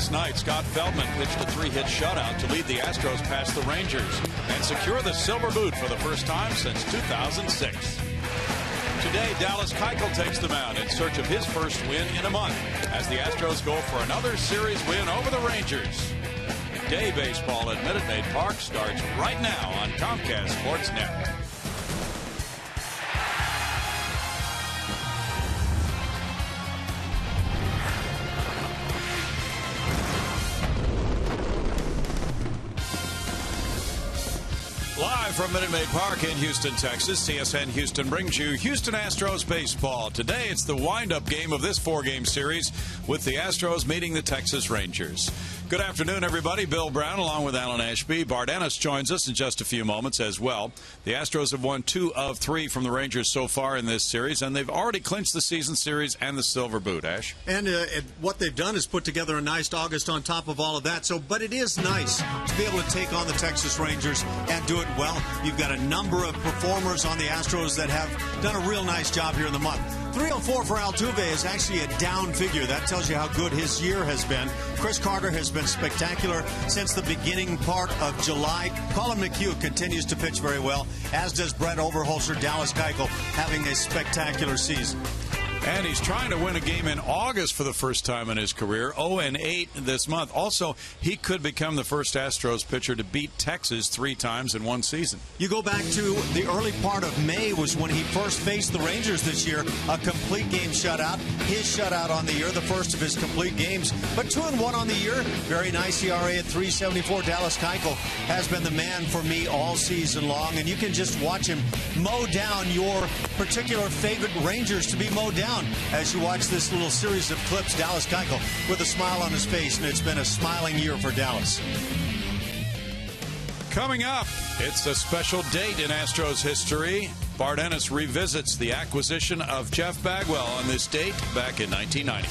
Last night, Scott Feldman pitched a 3-hit shutout to lead the Astros past the Rangers and secure the Silver Boot for the first time since 2006. Today, Dallas Keuchel takes the mound in search of his first win in a month as the Astros go for another series win over the Rangers. Day baseball at Minute Maid Park starts right now on Comcast Sportsnet. Live from Minute Maid Park in Houston, Texas, TSN Houston brings you Houston Astros baseball. Today, it's the wind-up game of this 4-game series with the Astros meeting the Texas Rangers. Good afternoon, everybody. Bill Brown along with Alan Ashby. Bart Ennis joins us in just a few moments as well. The Astros have won 2 of 3 from the Rangers so far in this series, and they've already clinched the season series and the Silver Boot, Ash. And what they've done is put together a nice August on top of all of that. But it is nice to be able to take on the Texas Rangers and do it well. You've got a number of performers on the Astros that have done a real nice job here in the month. 304 for Altuve is actually a down figure. That tells you how good his year has been. Chris Carter has been spectacular since the beginning part of July. Colin McHugh continues to pitch very well, as does Brett Overholser. Dallas Keuchel having a spectacular season. And he's trying to win a game in August for the first time in his career, 0-8 this month. Also, he could become the first Astros pitcher to beat Texas 3 times in one season. You go back to the early part of May was when he first faced the Rangers this year, a complete game shutout. His shutout on the year, the first of his complete games. But 2-1 on the year, very nice ERA at 3.74. Dallas Keuchel has been the man for me all season long, and you can just watch him mow down your particular favorite Rangers to be mowed down. As you watch this little series of clips, Dallas Keuchel with a smile on his face, and it's been a smiling year for Dallas. Coming up, it's a special date in Astros history. Bart Ennis revisits the acquisition of Jeff Bagwell on this date back in 1990.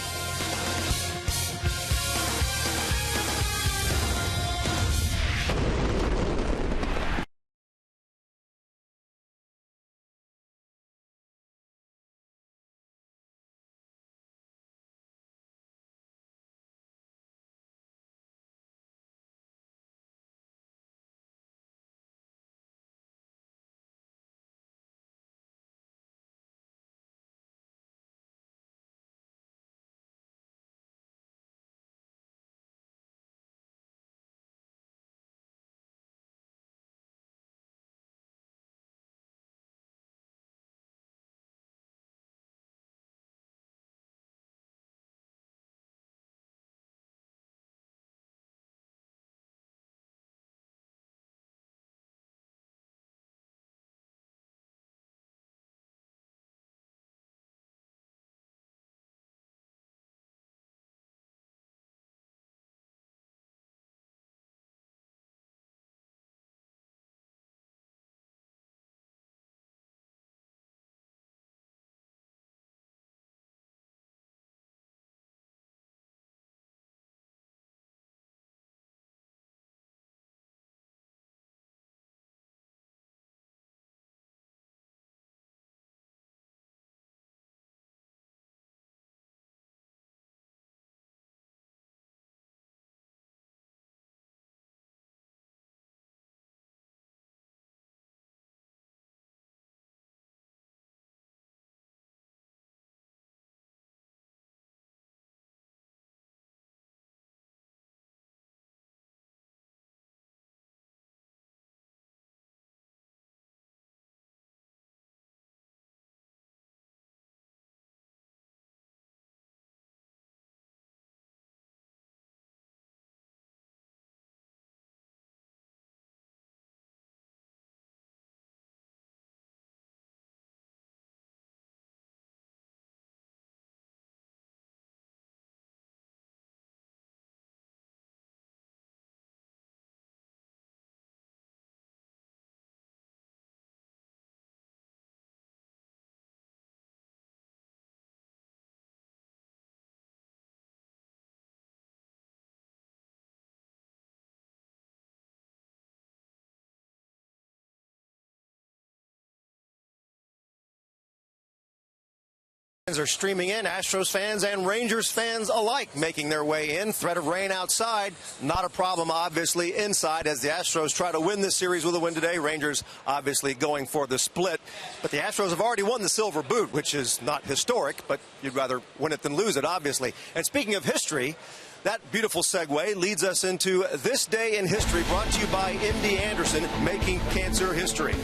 Fans are streaming in, Astros fans and Rangers fans alike making their way in. Threat of rain outside, not a problem obviously inside as the Astros try to win this series with a win today. Rangers obviously going for the split, but the Astros have already won the Silver Boot, which is not historic, but you'd rather win it than lose it obviously. And speaking of history, that beautiful segue leads us into this day in history, brought to you by MD Anderson, making cancer history.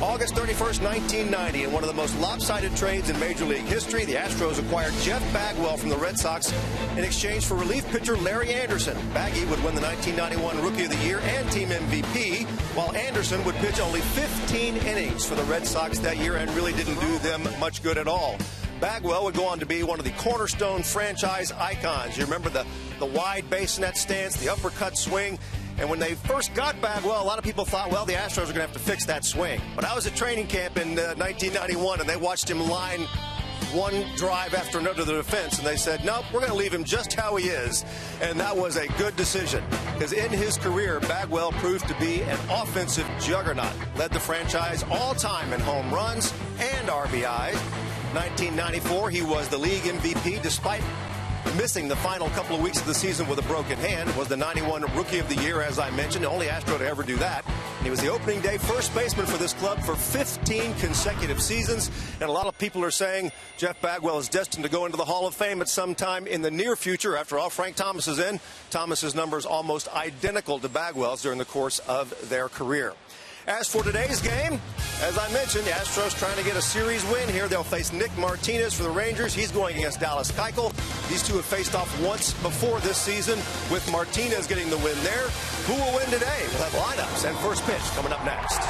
August 31st, 1990, in one of the most lopsided trades in Major League history, the Astros acquired Jeff Bagwell from the Red Sox in exchange for relief pitcher Larry Anderson. Baggy would win the 1991 Rookie of the Year and Team MVP, while Anderson would pitch only 15 innings for the Red Sox that year and really didn't do them much good at all. Bagwell would go on to be one of the cornerstone franchise icons. You remember the wide base net stance, the uppercut swing. And when they first got Bagwell, a lot of people thought, well, the Astros are going to have to fix that swing. But I was at training camp in 1991, and they watched him line one drive after another to the defense, and they said, nope, we're going to leave him just how he is. And that was a good decision, because in his career, Bagwell proved to be an offensive juggernaut. Led the franchise all-time in home runs and RBIs. 1994, he was the league MVP despite missing the final couple of weeks of the season with a broken hand. Was the 91 Rookie of the Year, as I mentioned, the only Astro to ever do that. And he was the opening day first baseman for this club for 15 consecutive seasons. And a lot of people are saying Jeff Bagwell is destined to go into the Hall of Fame at some time in the near future. After all, Frank Thomas is in. Thomas's numbers almost identical to Bagwell's during the course of their career. As for today's game, as I mentioned, the Astros trying to get a series win here. They'll face Nick Martinez for the Rangers. He's going against Dallas Keuchel. These two have faced off once before this season, with Martinez getting the win there. Who will win today? We'll have lineups and first pitch coming up next.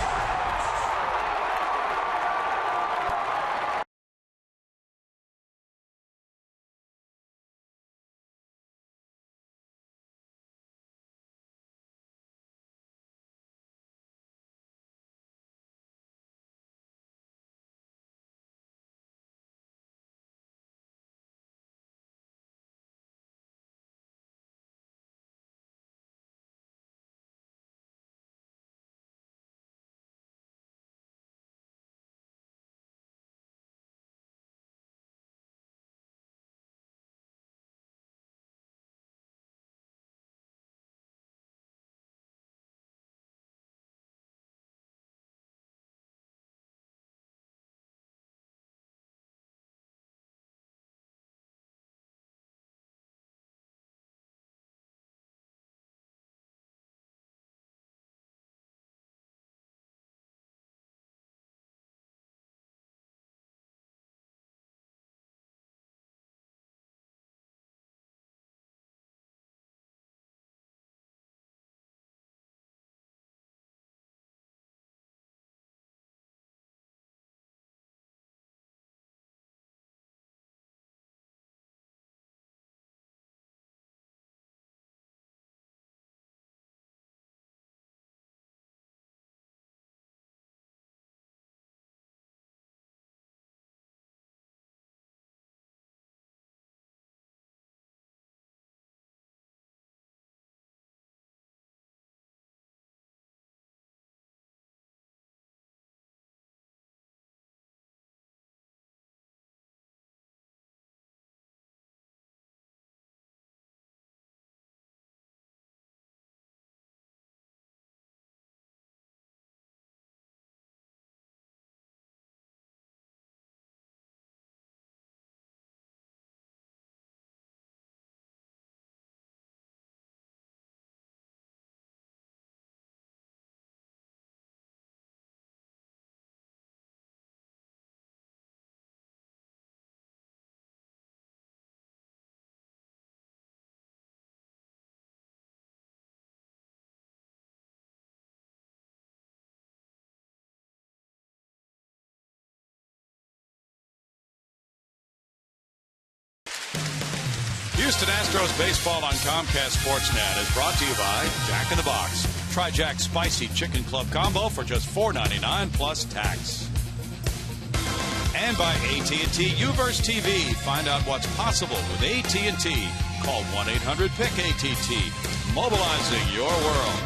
Houston Astros baseball on Comcast Sportsnet is brought to you by Jack in the Box. Try Jack's Spicy Chicken Club Combo for just $4.99 plus tax. And by AT&T Uverse TV. Find out what's possible with AT&T. Call 1-800-PIC-ATT. Mobilizing your world.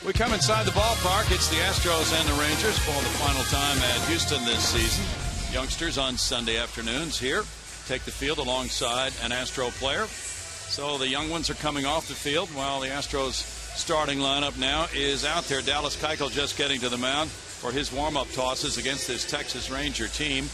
We come inside the ballpark. It's the Astros and the Rangers for the final time at Houston this season. Youngsters on Sunday afternoons here take the field alongside an Astro player. So the young ones are coming off the field while the Astros starting lineup now is out there. Dallas Keuchel just getting to the mound for his warm-up tosses against this Texas Ranger team.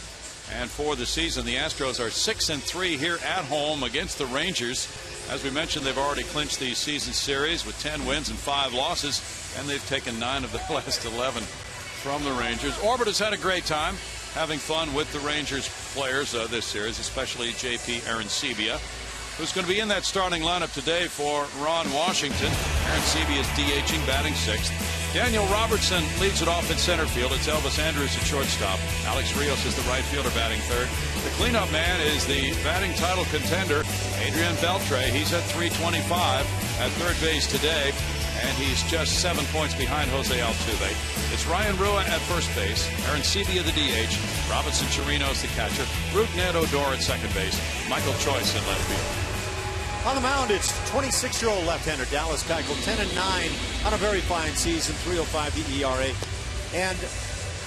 And for the season, the Astros are 6-3 here at home against the Rangers. As we mentioned, they've already clinched the season series with 10 wins and 5 losses, and they've taken 9 of the last 11 from the Rangers. Orbit has had a great time having fun with the Rangers players this series, especially J.P. Arancibia, who's going to be in that starting lineup today for Ron Washington. Arancibia is DHing, batting 6th. Daniel Robertson leads it off in center field. It's Elvis Andrus at shortstop. Alex Rios is the right fielder, batting 3rd. The cleanup man is the batting title contender, Adrian Beltre. He's at 325 at third base today, and he's just 7 points behind Jose Altuve. It's Ryan Rua at first base, Arancibia the DH, Robinson Chirinos the catcher, Rougned Odor at second base, Michael Choice in left field. On the mound, it's 26-year-old left-hander Dallas Keuchel, 10-9 on a very fine season, 3.05 the ERA. And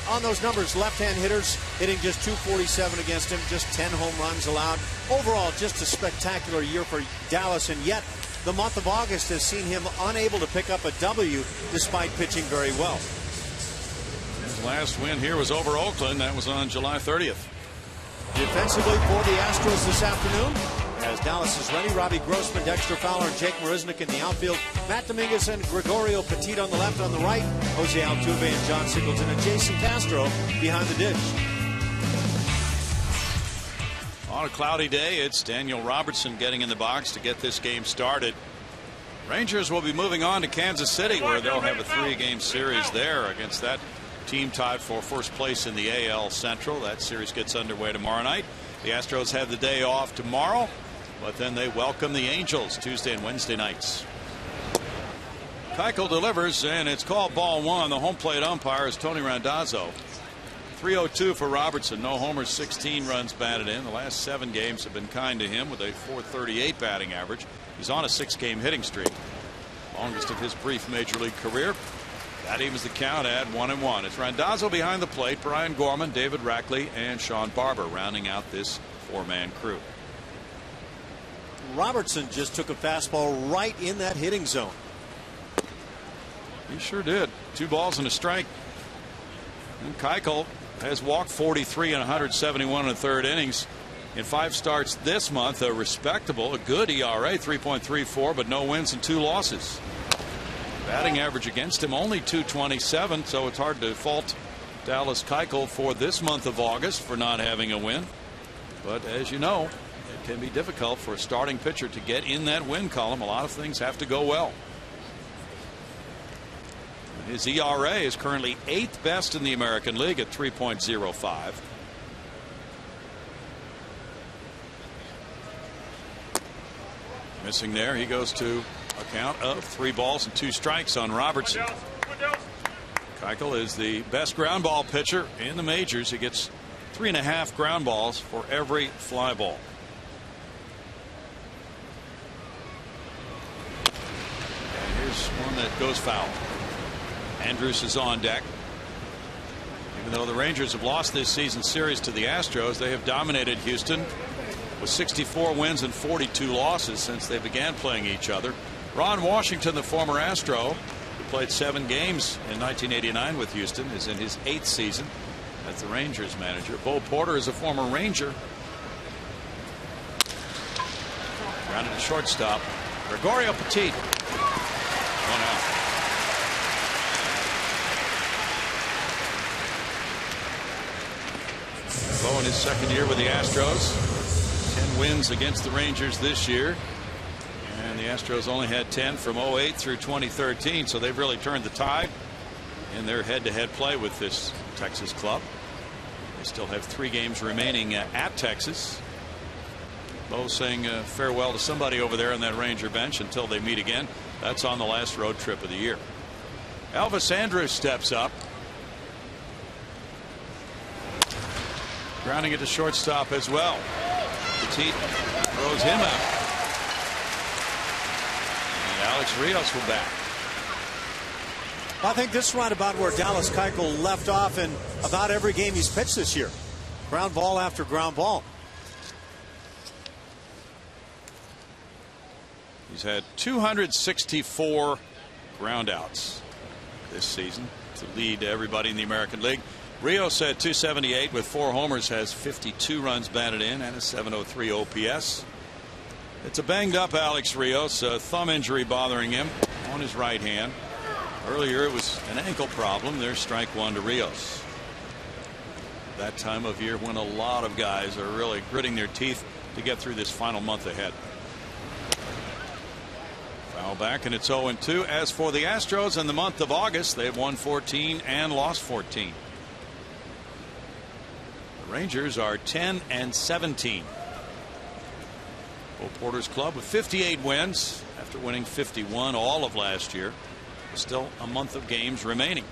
on those numbers, left-hand hitters hitting just 247 against him, just 10 home runs allowed. Overall, just a spectacular year for Dallas, and yet the month of August has seen him unable to pick up a W despite pitching very well. His last win here was over Oakland. That was on July 30th. Defensively for the Astros this afternoon, as Dallas is ready, Robbie Grossman, Dexter Fowler, and Jake Marisnick in the outfield. Matt Dominguez and Gregorio Petit on the left. On the right, Jose Altuve and John Singleton and Jason Castro behind the dish. On a cloudy day, it's Daniel Robertson getting in the box to get this game started. Rangers will be moving on to Kansas City, where they'll have a 3-game series there against that team tied for first place in the AL Central. That series gets underway tomorrow night. The Astros have the day off tomorrow, but then they welcome the Angels Tuesday and Wednesday nights. Keuchel delivers, and it's called ball 1. The home plate umpire is Tony Randazzo. 302 for Robertson. No homers, 16 runs batted in. The last 7 games have been kind to him with a .438 batting average. He's on a 6-game hitting streak, longest of his brief major league career. That evens the count at 1-1. It's Randazzo behind the plate, Brian Gorman, David Rackley, and Sean Barber rounding out this 4-man crew. Robertson just took a fastball right in that hitting zone. He sure did. 2 balls and a strike. And Keuchel has walked 43 in 171 in the 3rd innings. In 5 starts this month, a respectable, a good ERA, 3.34, but no wins and 2 losses. Batting average against him only .227, so it's hard to fault Dallas Keuchel for this month of August for not having a win. But as you know, it can be difficult for a starting pitcher to get in that win column. A lot of things have to go well. His ERA is currently 8th best in the American League at 3.05. Missing there. He goes to a count of 3 balls and 2 strikes on Robertson. Keuchel is the best ground ball pitcher in the majors. He gets 3.5 ground balls for every fly ball. And here's one that goes foul. Andrus is on deck. Even though the Rangers have lost this season series to the Astros, they have dominated Houston with 64 wins and 42 losses since they began playing each other. Ron Washington, the former Astro, who played 7 games in 1989 with Houston, is in his 8th season as the Rangers manager. Bo Porter is a former Ranger. Grounded to shortstop. Gregorio Petit. 1 out. Bo in his 2nd year with the Astros. 10 wins against the Rangers this year. And the Astros only had 10 from 08 through 2013, so they've really turned the tide in their head-to-head play with this Texas club. They still have 3 games remaining at Texas. Bo saying farewell to somebody over there on that Ranger bench until they meet again. That's on the last road trip of the year. Elvis Andrus steps up. Grounding it to shortstop as well. Petit throws him out. And Alex Rios will bat. I think this is right about where Dallas Keuchel left off in about every game he's pitched this year. Ground ball after ground ball. He's had 264 ground outs this season to lead everybody in the American League. Rios at 278 with 4 homers, has 52 runs batted in and a 703 OPS. It's a banged up Alex Rios, a thumb injury bothering him on his right hand. Earlier it was an ankle problem. There's strike one to Rios. That time of year when a lot of guys are really gritting their teeth to get through this final month ahead. Foul back and it's 0-2. As for the Astros in the month of August, they've won 14 and lost 14. The Rangers are 10-17. Bo Porter's club with 58 wins after winning 51 all of last year. Still a month of games remaining.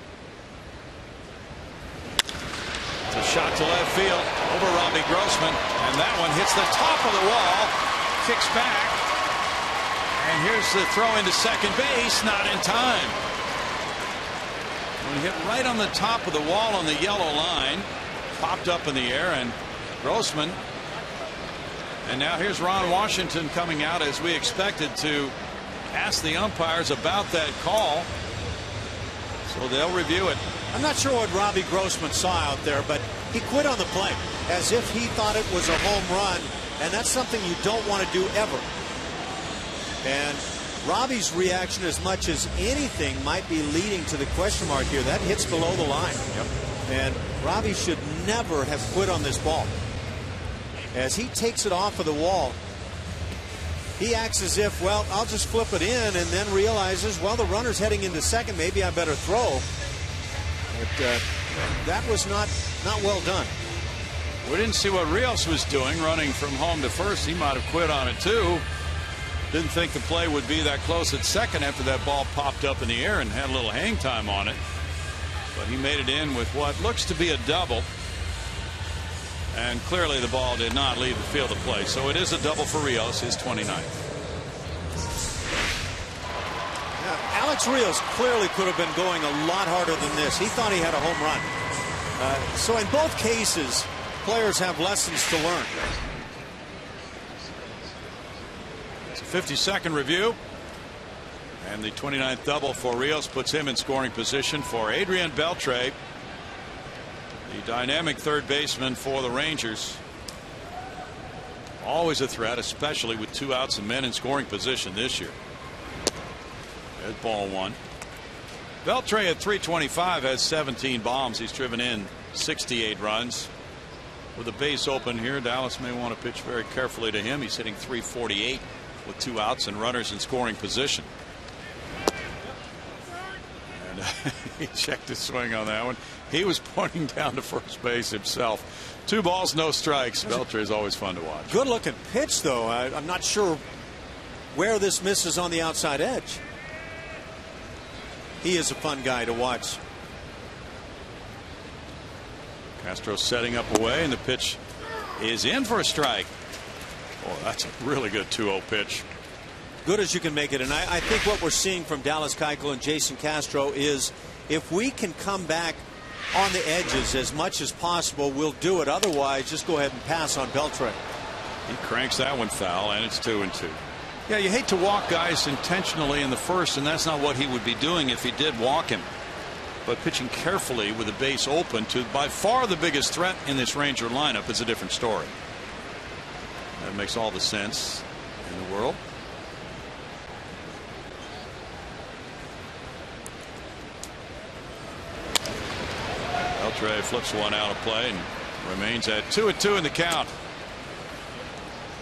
It's a shot to left field over Robbie Grossman, and that one hits the top of the wall, kicks back, and here's the throw into second base, not in time. When he hit right on the top of the wall on the yellow line, popped up in the air, and Grossman. And now here's Ron Washington coming out as we expected to ask the umpires about that call, so they'll review it. I'm not sure what Robbie Grossman saw out there, but he quit on the play as if he thought it was a home run, and that's something you don't want to do ever. And Robbie's reaction, as much as anything, might be leading to the question mark here. That hits below the line. Yep. And Robbie should never have quit on this ball. As he takes it off of the wall, he acts as if, well, I'll just flip it in, and then realizes, well, the runner's heading into second. Maybe I better throw. But that was not well done. We didn't see what Rios was doing, running from home to first. He might have quit on it too. Didn't think the play would be that close at second after that ball popped up in the air and had a little hang time on it. But he made it in with what looks to be a double. And clearly the ball did not leave the field of play. So it is a double for Rios, his 29th. Now, Alex Rios clearly could have been going a lot harder than this. He thought he had a home run. So in both cases, players have lessons to learn. It's a 52nd review. And the 29th double for Rios puts him in scoring position for Adrian Beltre, the dynamic third baseman for the Rangers. Always a threat, especially with 2 outs and men in scoring position this year. There's ball one. Beltre at 325 has 17 bombs. He's driven in 68 runs. With a base open here, Dallas may want to pitch very carefully to him. He's hitting 348 with 2 outs and runners in scoring position. And he checked his swing on that one. He was pointing down to first base himself. 2 balls, no strikes. Beltre is always fun to watch. Good looking pitch, though. I'm not sure where this misses on the outside edge. He is a fun guy to watch. Castro setting up away, and the pitch is in for a strike. Oh, that's a really good 2-0 pitch. Good as you can make it. And I think what we're seeing from Dallas Keuchel and Jason Castro is if we can come back on the edges as much as possible, we'll do it. Otherwise, just go ahead and pass on Beltre. He cranks that one foul, and it's 2-2. Yeah, you hate to walk guys intentionally in the first, and that's not what he would be doing if he did walk him. But pitching carefully with the base open to by far the biggest threat in this Ranger lineup is a different story. That makes all the sense in the world. Beltre flips one out of play and remains at 2-2 in the count.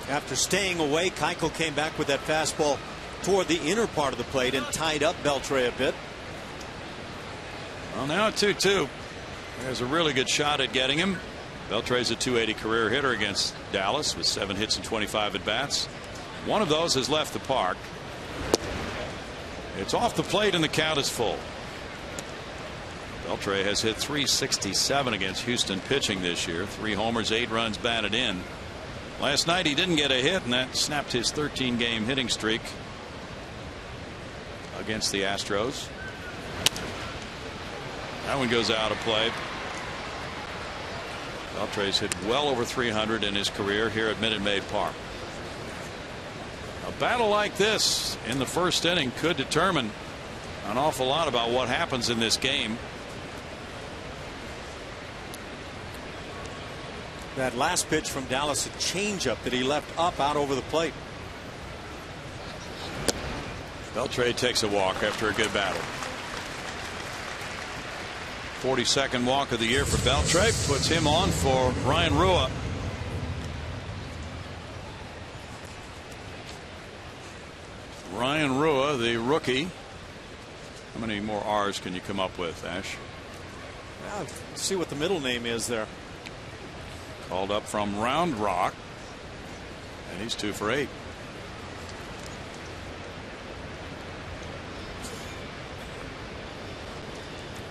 After staying away, Keuchel came back with that fastball toward the inner part of the plate and tied up Beltre a bit. Well, now 2-2. There's a really good shot at getting him. Beltre's a .280 career hitter against Dallas with 7 hits and 25 at bats. One of those has left the park. It's off the plate and the count is full. Beltre has hit .367 against Houston pitching this year. 3 homers, 8 runs batted in. Last night he didn't get a hit, and that snapped his 13-game hitting streak against the Astros. That one goes out of play. Beltre's hit well over 300 in his career here at Minute Maid Park. A battle like this in the first inning could determine an awful lot about what happens in this game. That last pitch from Dallas, a changeup that he left up out over the plate. Beltre takes a walk after a good battle. 42nd walk of the year for Beltre, puts him on for Ryan Rua. Ryan Rua, the rookie. How many more R's can you come up with, Ash? Well, see what the middle name is there. Called up from Round Rock, and he's 2 for 8.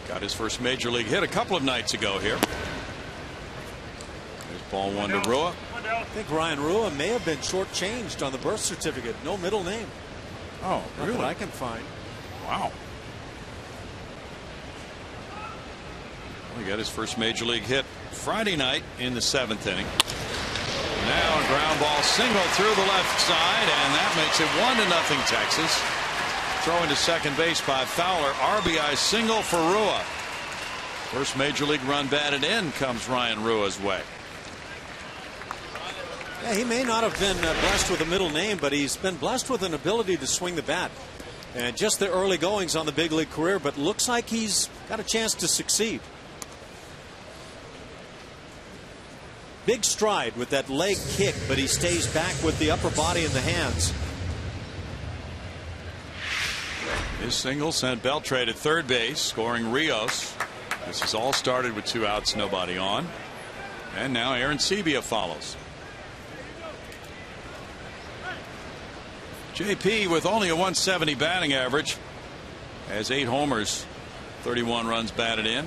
Got his first major league hit a couple of nights ago here. There's ball 1 to Rua. I think Ryan Rua may have been shortchanged on the birth certificate. No middle name. Oh, really? Not that I can find. Wow. Well, he got his first major league hit Friday night in the 7th inning. Now a ground ball single through the left side, and that makes it 1-0 Texas. Throwing to second base by Fowler. RBI single for Rua. First major league run batted in comes Ryan Rua's way. Yeah, he may not have been blessed with a middle name, but he's been blessed with an ability to swing the bat. And just the early goings on the big league career, but looks like he's got a chance to succeed. Big stride with that leg kick, but he stays back with the upper body and the hands. His single sent Beltre to third base, scoring Rios. This has all started with 2 outs, nobody on. And now Aaron Sebia follows. JP with only a 170 batting average has 8 homers, 31 runs batted in.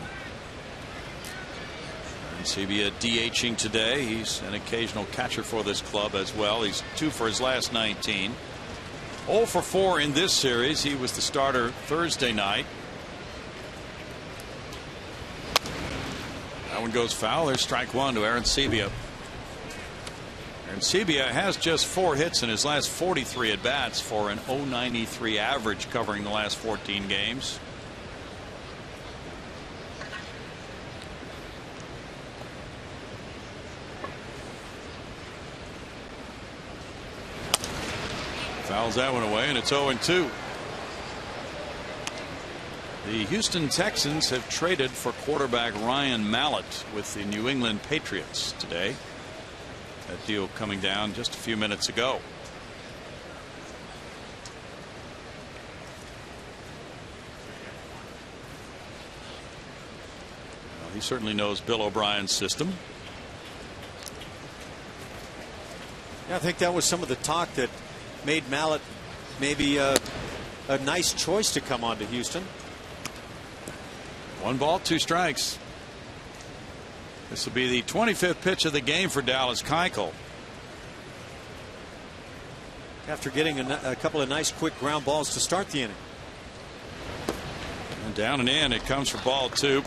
And Sebia DHing today. He's an occasional catcher for this club as well. He's 2 for his last 19. 0 for 4 in this series. He was the starter Thursday night. That one goes foul. There's strike 1 to Aaron Sebia. And Sebia has just 4 hits in his last 43 at bats for an .093 average covering the last 14 games. Fouls that one away, and it's 0-2. The Houston Texans have traded for quarterback Ryan Mallett with the New England Patriots today. That deal coming down just a few minutes ago. Well, he certainly knows Bill O'Brien's system. Yeah, I think that was some of the talk that made Mallett maybe a nice choice to come on to Houston. 1 ball, 2 strikes. This will be the 25th pitch of the game for Dallas Keuchel. After getting a couple of nice quick ground balls to start the inning. And down and in, it comes for ball 2.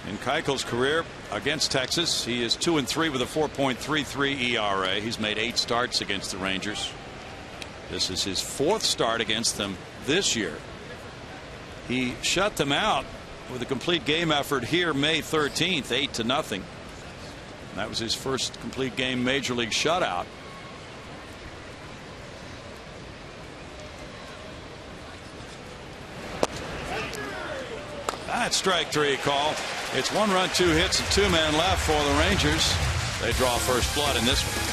In Keuchel's career against Texas, he is 2-3 with a 4.33 ERA. He's made 8 starts against the Rangers. This is his 4th start against them this year. He shut them out with a complete game effort here May 13th, 8-0. That was his first complete game major league shutout. That's strike 3 call. It's 1 run, 2 hits, and 2 men left for the Rangers. They draw first blood in this one.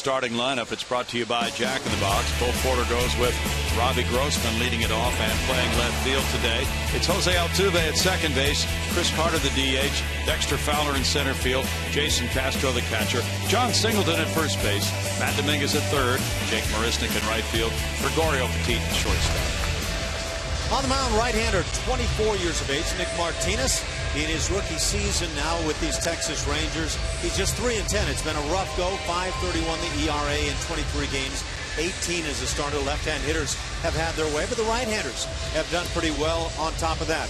starting lineup. It's brought to you by Jack in the Box. Bo Porter goes with Robbie Grossman leading it off and playing left field today. It's Jose Altuve at second base, Chris Carter the DH, Dexter Fowler in center field, Jason Castro the catcher, John Singleton at first base, Matt Dominguez at third, Jake Marisnik in right field, Gregorio Petit at shortstop. On the mound, right-hander, 24 years of age, Nick Martinez. In his rookie season now with these Texas Rangers, he's just 3-10. It's been a rough go. 5.31 the ERA in 23 games. 18 as a starter. Left-hand hitters have had their way, but the right-handers have done pretty well on top of that.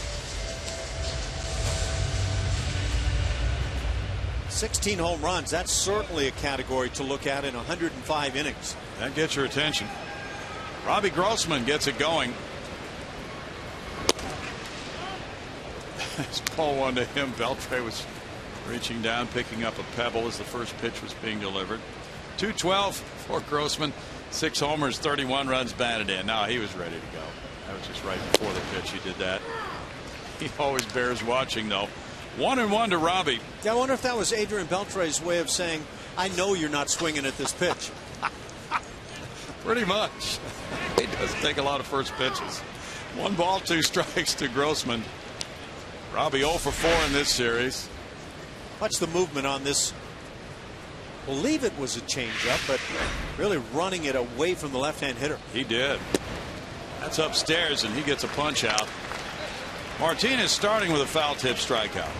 16 home runs. That's certainly a category to look at in 105 innings. That gets your attention. Robbie Grossman gets it going. Ball one to him. Beltre was reaching down, picking up a pebble as the first pitch was being delivered. 212 for Grossman. 6 homers, 31 runs batted in. Now he was ready to go. That was just right before the pitch he did that. He always bears watching, though. 1-1 to Robbie. Yeah, I wonder if that was Adrian Beltre's way of saying, I know you're not swinging at this pitch. Pretty much. He doesn't take a lot of first pitches. 1 ball, 2 strikes to Grossman. Robbie 0 for 4 in this series. Watch the movement on this. Believe it was a changeup, but really running it away from the left-hand hitter. He did. That's upstairs, and he gets a punch out. Martinez starting with a foul tip strikeout.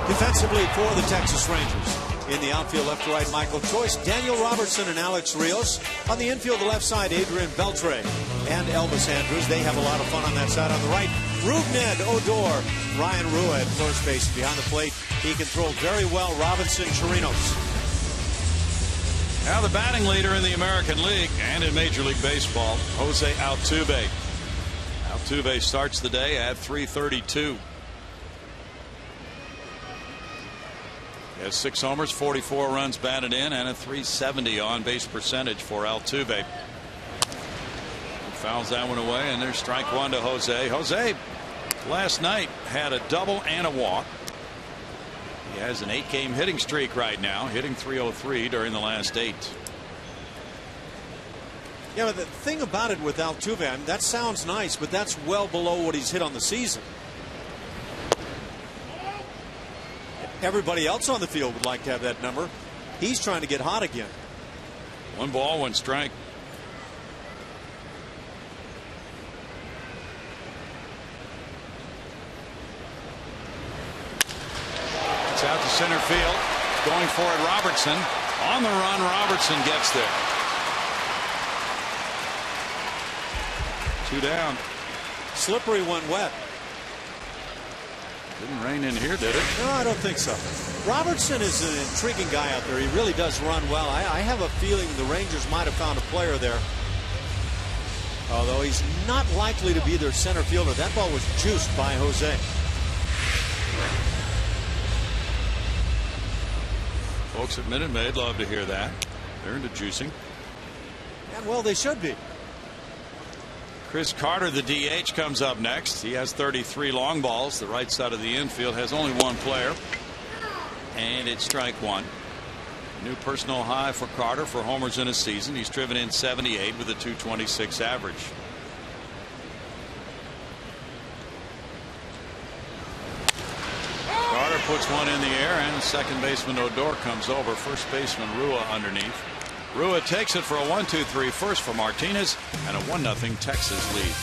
Defensively for the Texas Rangers. In the outfield, left to right, Michael Choice, Daniel Robertson, and Alex Rios. On the infield, the left side, Adrian Beltre and Elvis Andrews. They have a lot of fun on that side. On the right, Rougned Odor, Ryan Rua at first base. Behind the plate, he can throw very well. Robinson, Chirinos. Now the batting leader in the American League and in Major League Baseball, Jose Altuve. Altuve starts the day at .332. He has 6 homers, 44 runs batted in, and a .370 on base percentage for Altuve. He fouls that one away, and there's strike 1 to Jose. Jose last night had a double and a walk. He has an 8-game hitting streak right now, hitting .303 during the last 8. Yeah, but the thing about it with Altuve, I mean, that sounds nice, but that's well below what he's hit on the season. Everybody else on the field would like to have that number. He's trying to get hot again. 1 ball, 1 strike. It's out to center field. Going for it, Robertson. On the run, Robertson gets there. 2 down. Slippery when wet. Didn't rain in here, did it? No, I don't think so. Robertson is an intriguing guy out there. He really does run well. I have a feeling the Rangers might have found a player there. Although he's not likely to be their center fielder. That ball was juiced by Jose. Folks at Minute Maid love to hear that. They're into juicing. And well, they should be. Chris Carter, the DH, comes up next. He has 33 long balls. The right side of the infield has only 1 player. And it's strike 1. New personal high for Carter for homers in a season. He's driven in 78 with a .226 average. Carter puts one in the air, and second baseman Odor comes over. First baseman Rua underneath. Rua takes it for a 1-2-3 first for Martinez and a 1-0 Texas lead.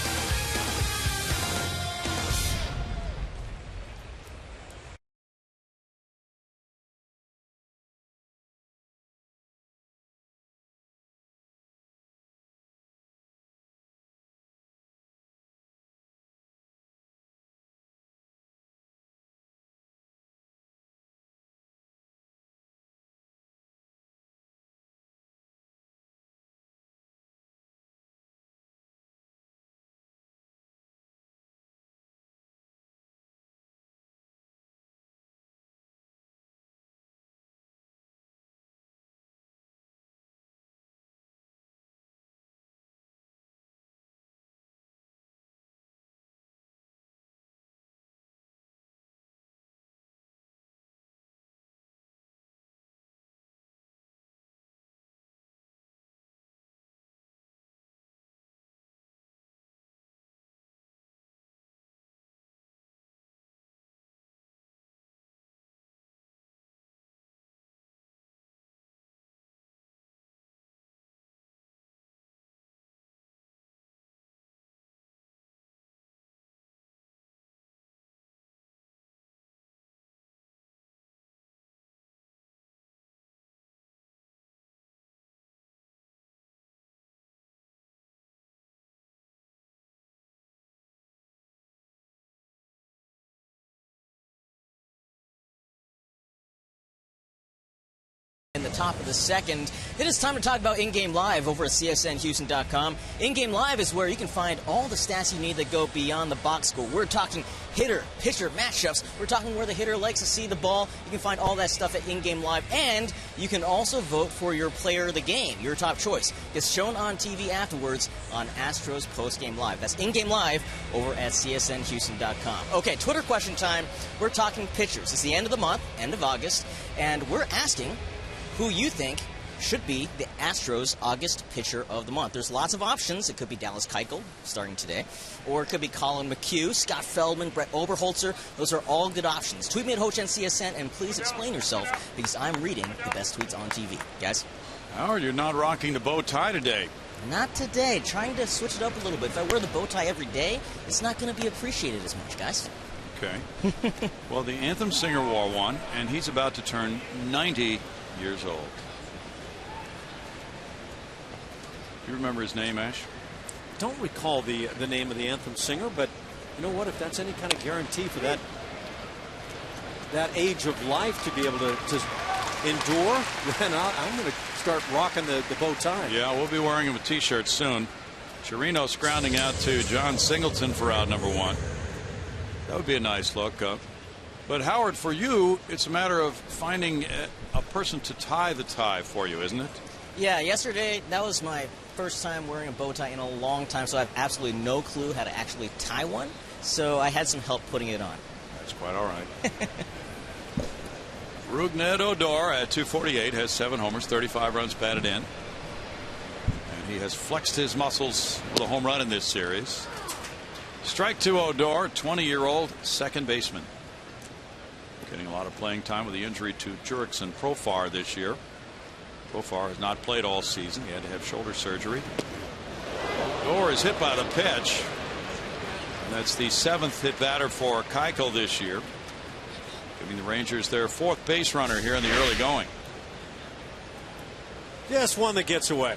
top of the second. It is time to talk about In-Game Live over at CSNHouston.com. In-Game Live is where you can find all the stats you need that go beyond the box score. We're talking hitter, pitcher matchups. We're talking where the hitter likes to see the ball. You can find all that stuff at In-Game Live. And you can also vote for your player of the game, your top choice. It's shown on TV afterwards on Astros Post-Game Live. That's In-Game Live over at CSNHouston.com. Okay, Twitter question time. We're talking pitchers. It's the end of the month, end of August, and we're asking who you think should be the Astros August pitcher of the month. There's lots of options. It could be Dallas Keuchel, starting today, or it could be Colin McHugh, Scott Feldman, Brett Oberholzer. Those are all good options. Tweet me at HoachNCSN, and please explain yourself, because I'm reading the best tweets on TV. Guys? Howard, you're not rocking the bow tie today. Not today. Trying to switch it up a little bit. If I wear the bow tie every day, it's not going to be appreciated as much, guys. Okay. Well, the anthem singer wore one, and he's about to turn 90 years old. Do you remember his name, Ash? Don't recall the name of the anthem singer, but you know what? If that's any kind of guarantee for that age of life to be able to endure, then I'm going to start rocking the bow tie. Yeah, we'll be wearing him a T-shirt soon. Chirinos grounding out to John Singleton for out number one. That would be a nice look. But Howard, for you, it's a matter of finding a person to tie the tie for you, isn't it? Yeah, yesterday, that was my first time wearing a bow tie in a long time, so I have absolutely no clue how to actually tie one. So I had some help putting it on. That's quite all right. Rougned Odor at 248 has 7 homers, 35 runs batted in. And he has flexed his muscles with a home run in this series. Strike to Odor, 20-year-old second baseman. Getting a lot of playing time with the injury to Jurickson Profar this year. Profar has not played all season. He had to have shoulder surgery. Odor is hit by the pitch. And that's the 7th hit batter for Keuchel this year, giving the Rangers their 4th base runner here in the early going. Yes, one that gets away.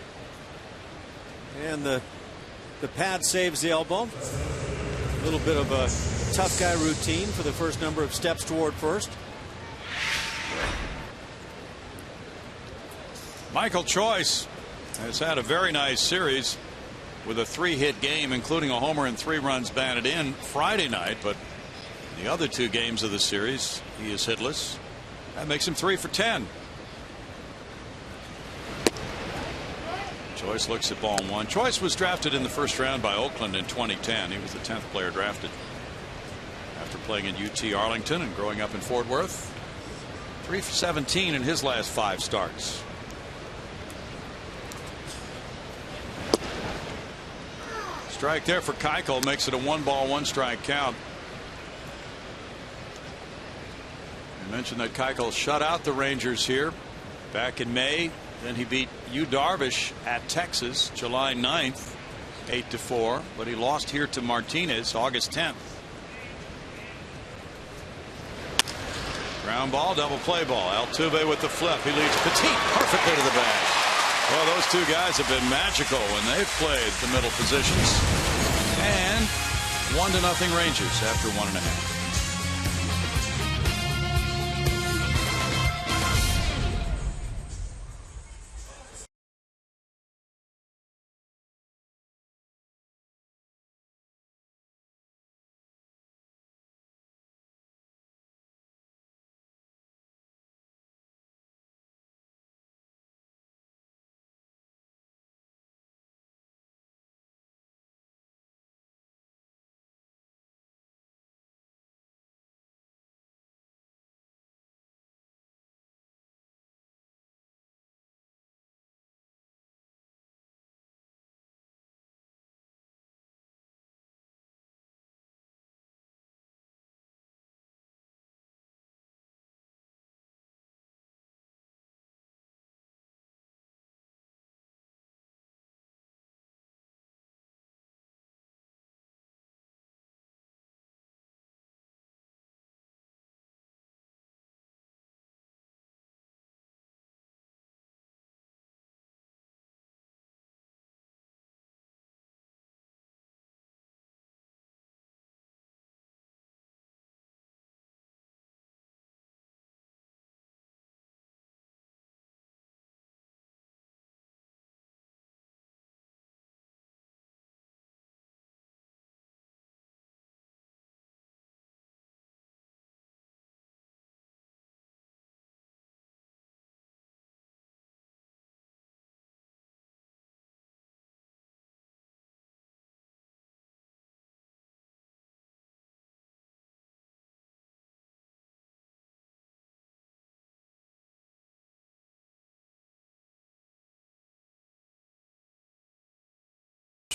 And the pad saves the elbow. A little bit of a tough guy routine for the first number of steps toward first. Michael Choice has had a very nice series with a 3-hit game, including a homer and 3 runs batted in Friday night. But the other 2 games of the series, he is hitless. That makes him 3 for 10. Choice looks at ball 1. Choice was drafted in the first round by Oakland in 2010. He was the 10th player drafted after playing at UT Arlington and growing up in Fort Worth. 3 for 17 in his last 5 starts. Strike there for Keuchel, makes it a 1-ball 1-strike count. I mentioned that Keuchel shut out the Rangers here back in May. Then he beat Yu Darvish at Texas July 9th 8-4, but he lost here to Martinez August 10th. Ground ball, double play ball. Altuve with the flip. He leads Petit perfectly to the bag. Well, those 2 guys have been magical when they've played the middle positions. And 1-0 Rangers after 1.5.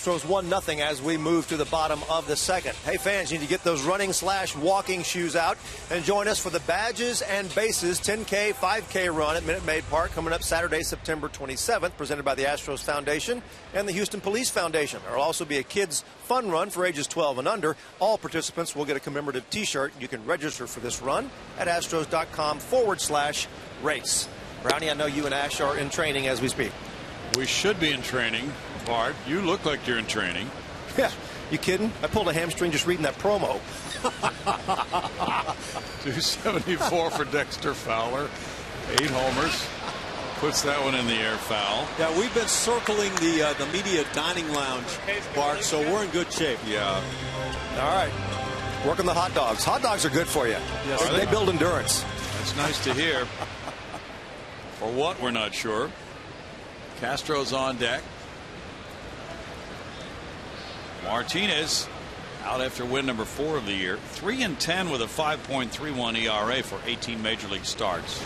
Astros 1-0 as we move to the bottom of the second. Hey, fans, you need to get those running/walking shoes out and join us for the Badges and Bases 10K, 5K run at Minute Maid Park coming up Saturday, September 27th, presented by the Astros Foundation and the Houston Police Foundation. There will also be a kids' fun run for ages 12 and under. All participants will get a commemorative T-shirt. You can register for this run at astros.com/race. Brownie, I know you and Ash are in training as we speak. We should be in training, Bart. You look like you're in training. Yeah, you kidding? I pulled a hamstring just reading that promo. 274 for Dexter Fowler. 8 homers. Puts that one in the air, foul. Yeah, we've been circling the media dining lounge, Bart, so we're in good shape. Yeah. All right. Working the hot dogs. Hot dogs are good for you. Yes, they build endurance. That's nice to hear. For what, we're not sure. Castro's on deck. Martinez out after win number 4 of the year. 3-10 with a 5.31 ERA for 18 major league starts.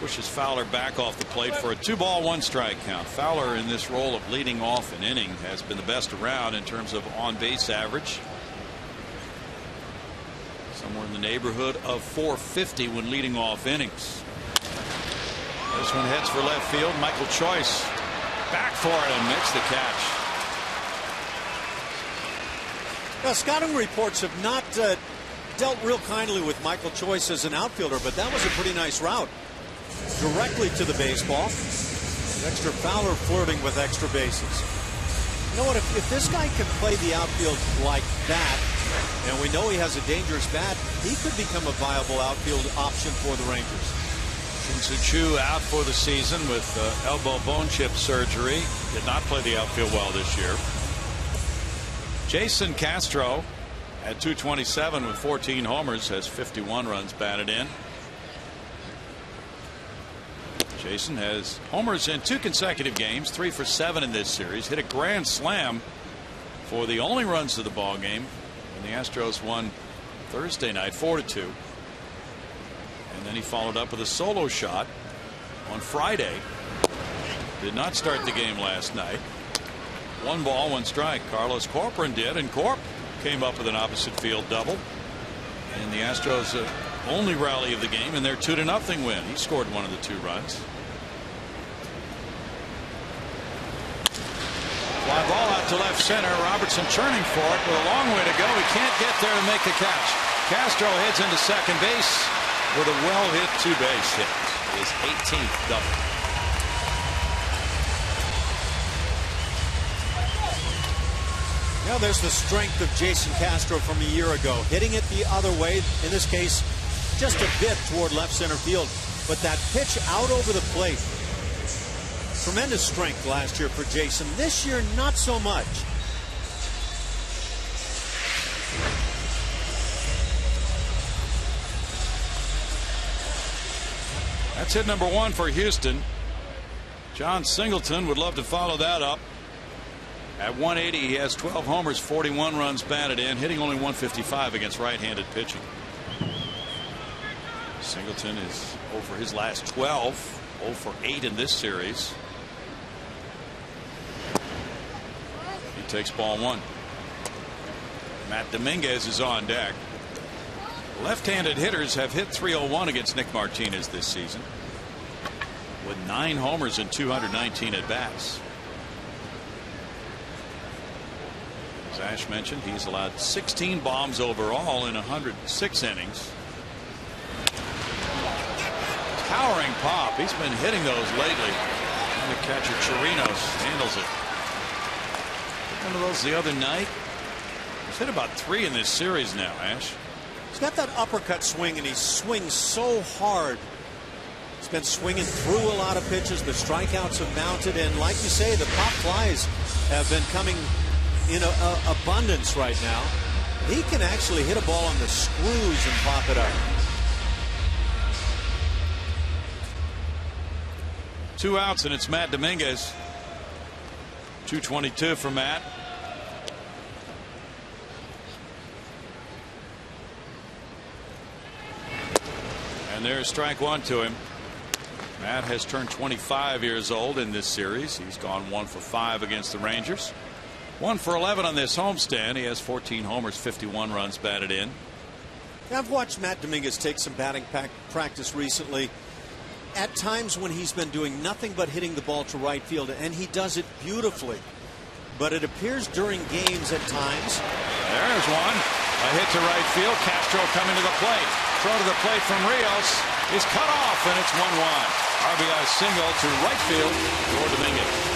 Pushes Fowler back off the plate for a 2-ball 1-strike count. Fowler in this role of leading off an inning has been the best around in terms of on-base average. Somewhere in the neighborhood of 450 when leading off innings. This one heads for left field. Michael Choice back for it and makes the catch. Now, scouting reports have not dealt real kindly with Michael Choice as an outfielder, but that was a pretty nice route. Directly to the baseball. Dexter Fowler flirting with extra bases. You know what? If this guy can play the outfield like that, and we know he has a dangerous bat, he could become a viable outfield option for the Rangers. Shin-Soo Choo out for the season with elbow bone chip surgery. Did not play the outfield well this year. Jason Castro at 227 with 14 homers has 51 runs batted in. Jason has homers in 2 consecutive games, 3 for 7 in this series. Hit a grand slam for the only runs to the ball game, and the Astros won Thursday night 4-2. And then he followed up with a solo shot on Friday. Did not start the game last night. 1 ball, 1 strike. Carlos Corcoran did, and Corp came up with an opposite field double. And the Astros only rally of the game in their 2-0 win. He scored one of the 2 runs. Fly ball out to left center. Robertson churning for it with a long way to go. He can't get there to make the catch. Castro heads into second base with a well-hit 2-base hit. His 18th double. Now there's the strength of Jason Castro from a year ago. Hitting it the other way, in this case, just a bit toward left center field. But that pitch out over the plate. Tremendous strength last year for Jason. This year, not so much. That's hit number 1 for Houston. John Singleton would love to follow that up. At 180, he has 12 homers, 41 runs batted in, hitting only 155 against right-handed pitching. Singleton is 0 for his last 12, 0 for 8 in this series. He takes ball 1. Matt Dominguez is on deck. Left-handed hitters have hit .301 against Nick Martinez this season, with 9 homers and 219 at-bats. As Ash mentioned, he's allowed 16 bombs overall in 106 innings. Towering pop. He's been hitting those lately. And the catcher Chirinos handles it. One of those the other night. He's hit about 3 in this series now, Ash. He's got that uppercut swing, and he swings so hard. He's been swinging through a lot of pitches. The strikeouts have mounted, and like you say, the pop flies have been coming in abundance right now. He can actually hit a ball on the screws and pop it up. 2 outs, and it's Matt Dominguez. 222 for Matt. And there's strike 1 to him. Matt has turned 25 years old in this series. He's gone 1 for 5 against the Rangers. 1 for 11 on this homestand. He has 14 homers, 51 runs batted in. I've watched Matt Dominguez take some batting practice recently. At times when he's been doing nothing but hitting the ball to right field, and he does it beautifully. But it appears during games at times. There's one. A hit to right field. Castro coming to the plate. Throw to the plate from Rios is cut off, and it's 1-1. RBI single to right field for Dominguez.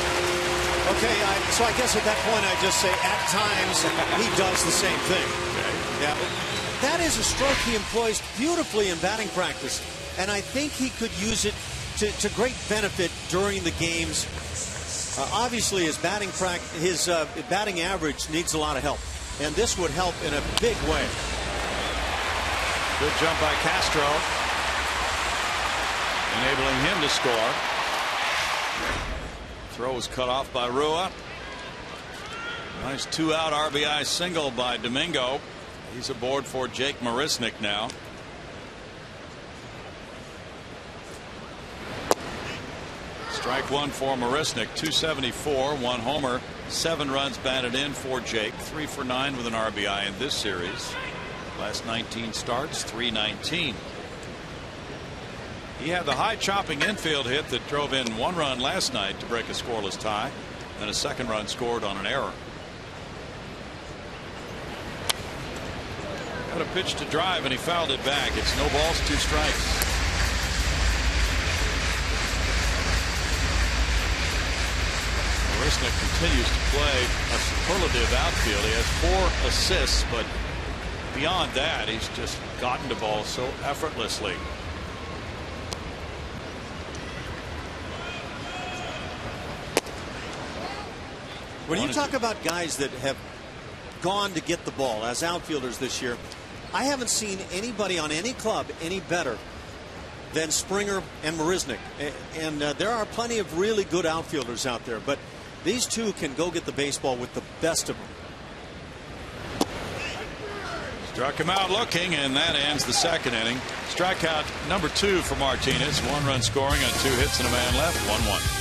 Okay, so I guess at that point I just say at times he does the same thing. Okay. Yeah, that is a stroke he employs beautifully in batting practice, and I think he could use it to great benefit during the games. Obviously, his batting average needs a lot of help, and this would help in a big way. Good jump by Castro, enabling him to score. Throw was cut off by Rua. Nice 2-out RBI single by Domingo. He's aboard for Jake Marisnick now. Strike one for Marisnick. 274, 1 homer, 7 runs batted in for Jake. 3 for 9 with an RBI in this series. Last 19 starts, 319. He had the high chopping infield hit that drove in 1 run last night to break a scoreless tie, and a 2nd run scored on an error. Got a pitch to drive, and he fouled it back. It's no balls, 2 strikes. Marisnick continues to play a superlative outfield. He has 4 assists, but beyond that, he's just gotten the ball so effortlessly. When you talk about guys that have gone to get the ball as outfielders this year, I haven't seen anybody on any club any better than Springer and Marisnick. And there are plenty of really good outfielders out there, but these two can go get the baseball with the best of them. Struck him out looking, and that ends the 2nd inning. Strikeout number 2 for Martinez. 1 run scoring on 2 hits and a man left. 1-1.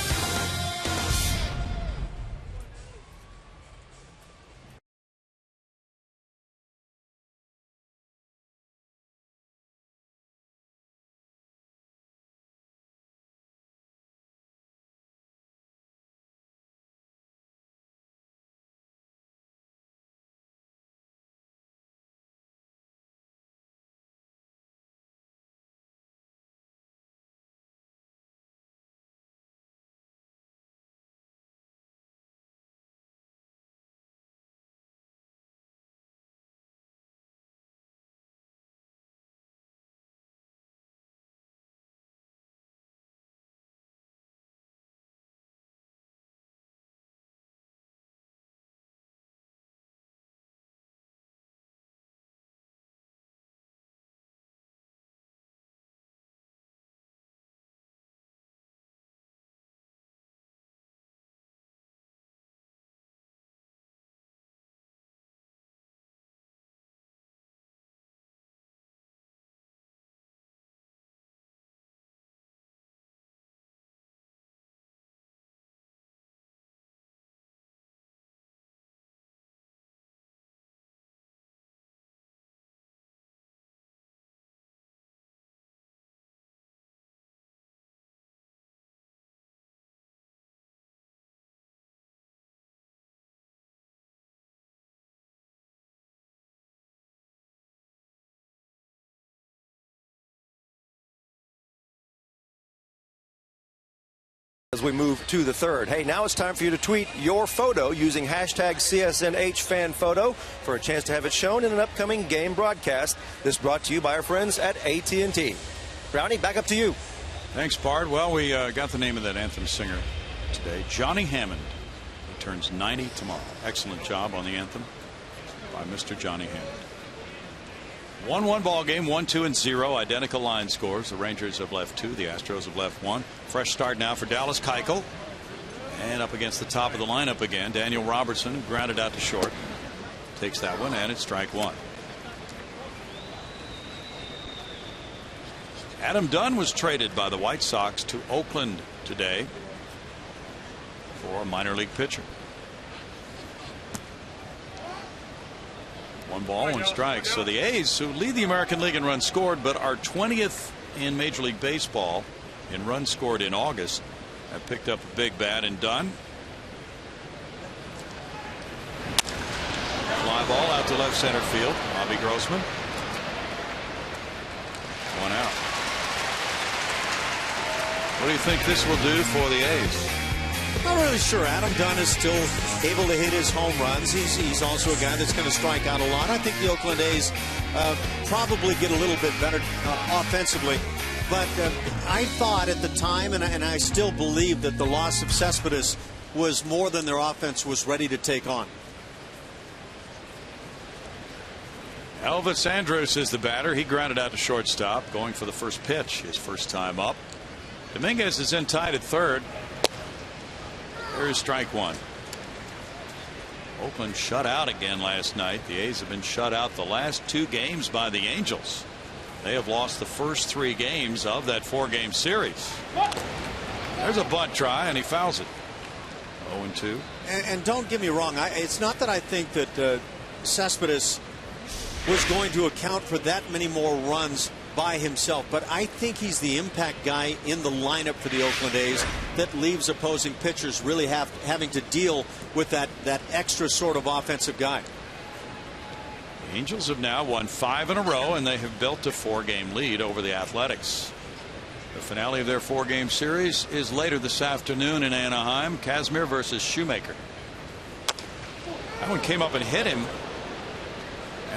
As we move to the 3rd. Hey, now it's time for you to tweet your photo using hashtag CSNHFanPhoto for a chance to have it shown in an upcoming game broadcast. This brought to you by our friends at AT&T. Brownie, back up to you. Thanks, Bart. Well, we got the name of that anthem singer today, Johnny Hammond. He turns 90 tomorrow. Excellent job on the anthem by Mr. Johnny Hammond. 1-1 ball game, 1-2-0, identical line scores. The Rangers have left 2, the Astros have left 1. Fresh start now for Dallas Keuchel, and up against the top of the lineup again. Daniel Robertson grounded out to short, takes that one, and it's strike 1. Adam Dunn was traded by the White Sox to Oakland today for a minor league pitcher. 1 ball, 1 strike. So the A's, who lead the American League in runs scored but are 20th in Major League Baseball in runs scored in August, have picked up a big bat and done. Fly ball out to left center field. Bobby Grossman. 1 out. What do you think this will do for the A's? Not really sure. Adam Dunn is still able to hit his home runs. He's also a guy that's going to strike out a lot. I think the Oakland A's probably get a little bit better offensively. But I thought at the time, and I still believe, that the loss of Cespedes was more than their offense was ready to take on. Elvis Andrus is the batter. He grounded out to shortstop, going for the first pitch, his first time up. Dominguez is in tied at third. There's strike 1. Oakland shut out again last night. The A's have been shut out the last 2 games by the Angels. They have lost the first 3 games of that 4-game series. There's a bunt try, and he fouls it. 0-2. And don't get me wrong. It's not that I think that Cespedes was going to account for that many more runs by himself, but I think he's the impact guy in the lineup for the Oakland A's that leaves opposing pitchers really having to deal with that extra sort of offensive guy. The Angels have now won 5 in a row, and they have built a 4-game lead over the Athletics. The finale of their 4-game series is later this afternoon in Anaheim. Kazmir versus Shoemaker. That one came up and hit him.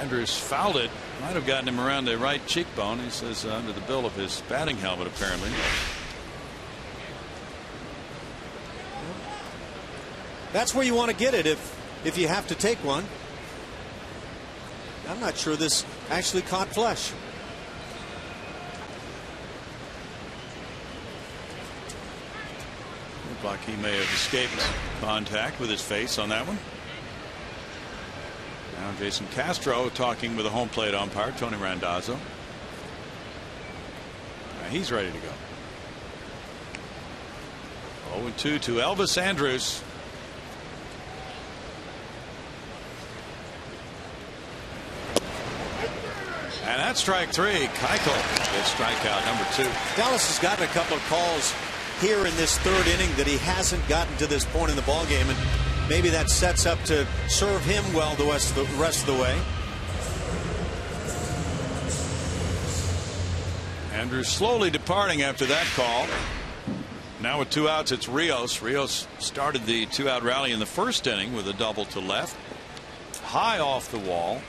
Andrews fouled it. Might have gotten him around the right cheekbone. He says under the bill of his batting helmet, apparently. That's where you want to get it if you have to take one. I'm not sure this actually caught flesh. Looked like he may have escaped contact with his face on that one. Now Jason Castro talking with a home plate umpire, Tony Randazzo. Now he's ready to go. 0-2 to Elvis Andrus. And that's strike 3. Keuchel gets strikeout number 2. Dallas has gotten a couple of calls here in this 3rd inning that he hasn't gotten to this point in the ballgame, and maybe that sets up to serve him well the rest of the way. Andrews slowly departing after that call. Now with 2 outs, it's Rios. Rios started the 2-out rally in the first inning with a double to left. High off the wall,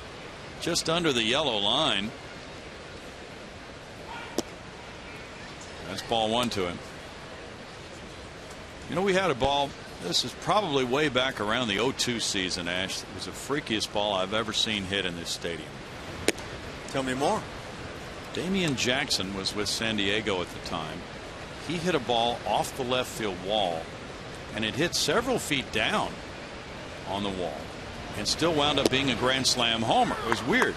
just under the yellow line. That's ball 1 to him. You know, we had a ball. This is probably way back around the 0-2 season, Ash. It was the freakiest ball I've ever seen hit in this stadium. Tell me more. Damian Jackson was with San Diego at the time. He hit a ball off the left field wall, and it hit several feet down on the wall and still wound up being a grand slam homer. It was weird.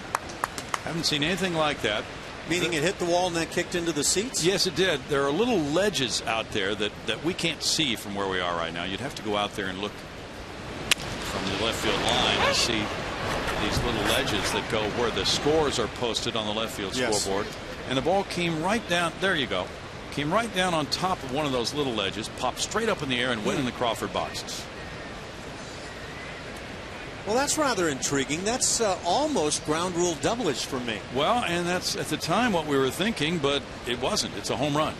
Haven't seen anything like that. Meaning it hit the wall and then kicked into the seats? Yes, it did. There are little ledges out there that we can't see from where we are right now. You'd have to go out there and look from the left field line to see these little ledges that go where the scores are posted on the left field scoreboard. And the ball came right down. There you go. Came right down on top of one of those little ledges, popped straight up in the air and went in the Crawford boxes. Well, that's rather intriguing. That's almost ground rule doublage for me. Well, and that's at the time what we were thinking, but it wasn't. It's a home run.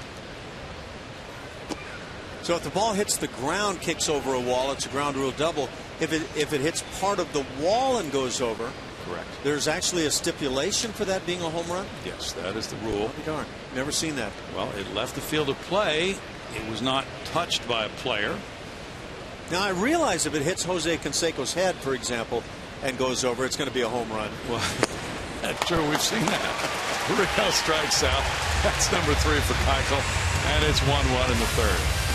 So if the ball hits the ground, kicks over a wall, it's a ground rule double. If it hits part of the wall and goes over, correct. There's actually a stipulation for that being a home run? Yes, that is the rule. I'll be darned. Never seen that. Well, it left the field of play. It was not touched by a player. Now, I realize if it hits Jose Canseco's head, for example, and goes over, it's going to be a home run. Well, that's true. We've seen that. Rios strikes out. That's number 3 for Keuchel, and it's 1-1 in the 3rd.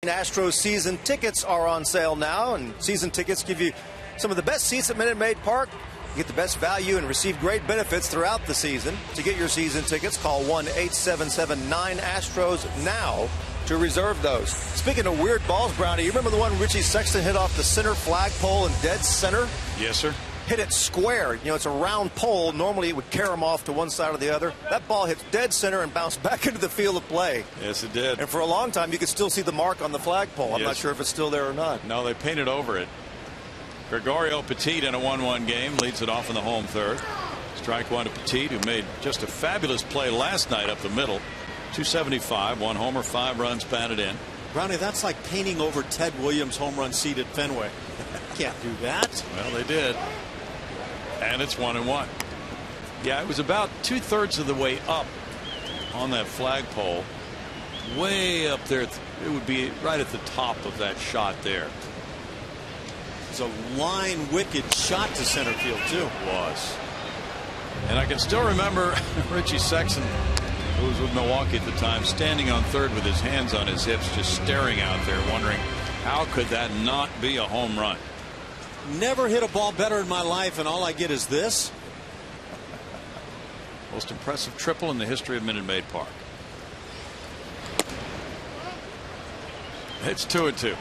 Astros season tickets are on sale now, and season tickets give you some of the best seats at Minute Maid Park. You get the best value and receive great benefits throughout the season. To get your season tickets, call 1-877-9-ASTROS now to reserve those. Speaking of weird balls, Brownie, you remember the one Richie Sexton hit off the center flagpole in dead center? Yes, sir. Hit it square. You know, it's a round pole. Normally it would carry him off to one side or the other. That ball hits dead center and bounced back into the field of play. Yes, it did. And for a long time, you could still see the mark on the flagpole. I'm not sure if it's still there or not. No, they painted over it. Gregorio Petit in a 1-1 game leads it off in the home third. Strike one to Petit, who made just a fabulous play last night up the middle. 275, 1 homer, 5 runs batted in. Brownie, that's like painting over Ted Williams' home run seat at Fenway. Can't do that. Well, they did. And it's 1-1. Yeah, it was about 2/3 of the way up on that flagpole. Way up there. It would be right at the top of that shot there. It's a line wicked shot to center field, too. It was. And I can still remember Richie Sexton, who was with Milwaukee at the time, standing on third with his hands on his hips, just staring out there, wondering how could that not be a home run. Never hit a ball better in my life, and all I get is this. Most impressive triple in the history of Minute Maid Park. It's 2-2.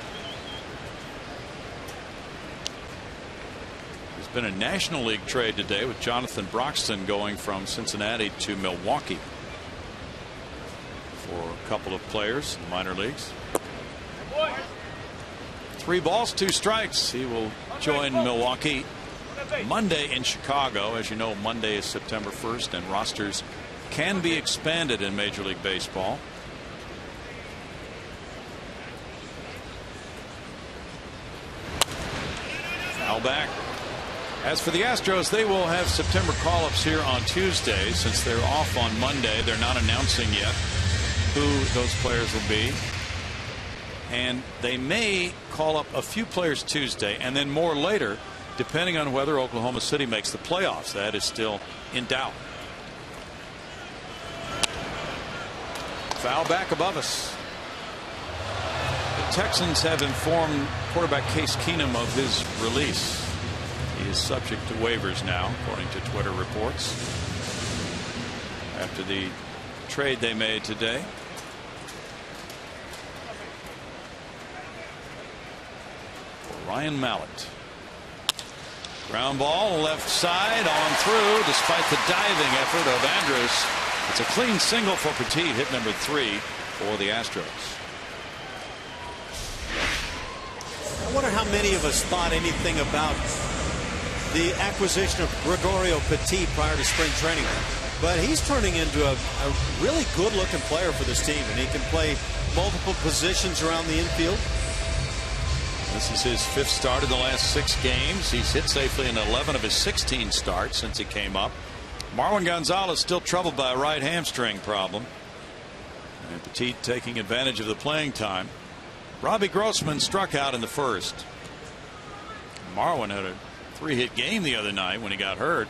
There's been a National League trade today with Jonathan Broxton going from Cincinnati to Milwaukee for a couple of players in the minor leagues. 3 balls, 2 strikes. He will join Milwaukee Monday in Chicago. As you know, Monday is September 1st, and rosters can be expanded in Major League Baseball. Foul back. As for the Astros, they will have September call-ups here on Tuesday. Since they're off on Monday, they're not announcing yet who those players will be. And they may call up a few players Tuesday and then more later, depending on whether Oklahoma City makes the playoffs. That is still in doubt. Foul back above us. The Texans have informed quarterback Case Keenum of his release. He is subject to waivers now, according to Twitter reports, after the trade they made today. Ryan Mallett. Ground ball left side on through despite the diving effort of Andrus. It's a clean single for Petit, hit number 3 for the Astros. I wonder how many of us thought anything about the acquisition of Gregorio Petit prior to spring training. But he's turning into a really good looking player for this team, and he can play multiple positions around the infield. This is his 5th start in the last 6 games. He's hit safely in 11 of his 16 starts since he came up. Marwin Gonzalez still troubled by a right hamstring problem. And Petit taking advantage of the playing time. Robbie Grossman struck out in the 1st. Marwin had a 3-hit game the other night when he got hurt.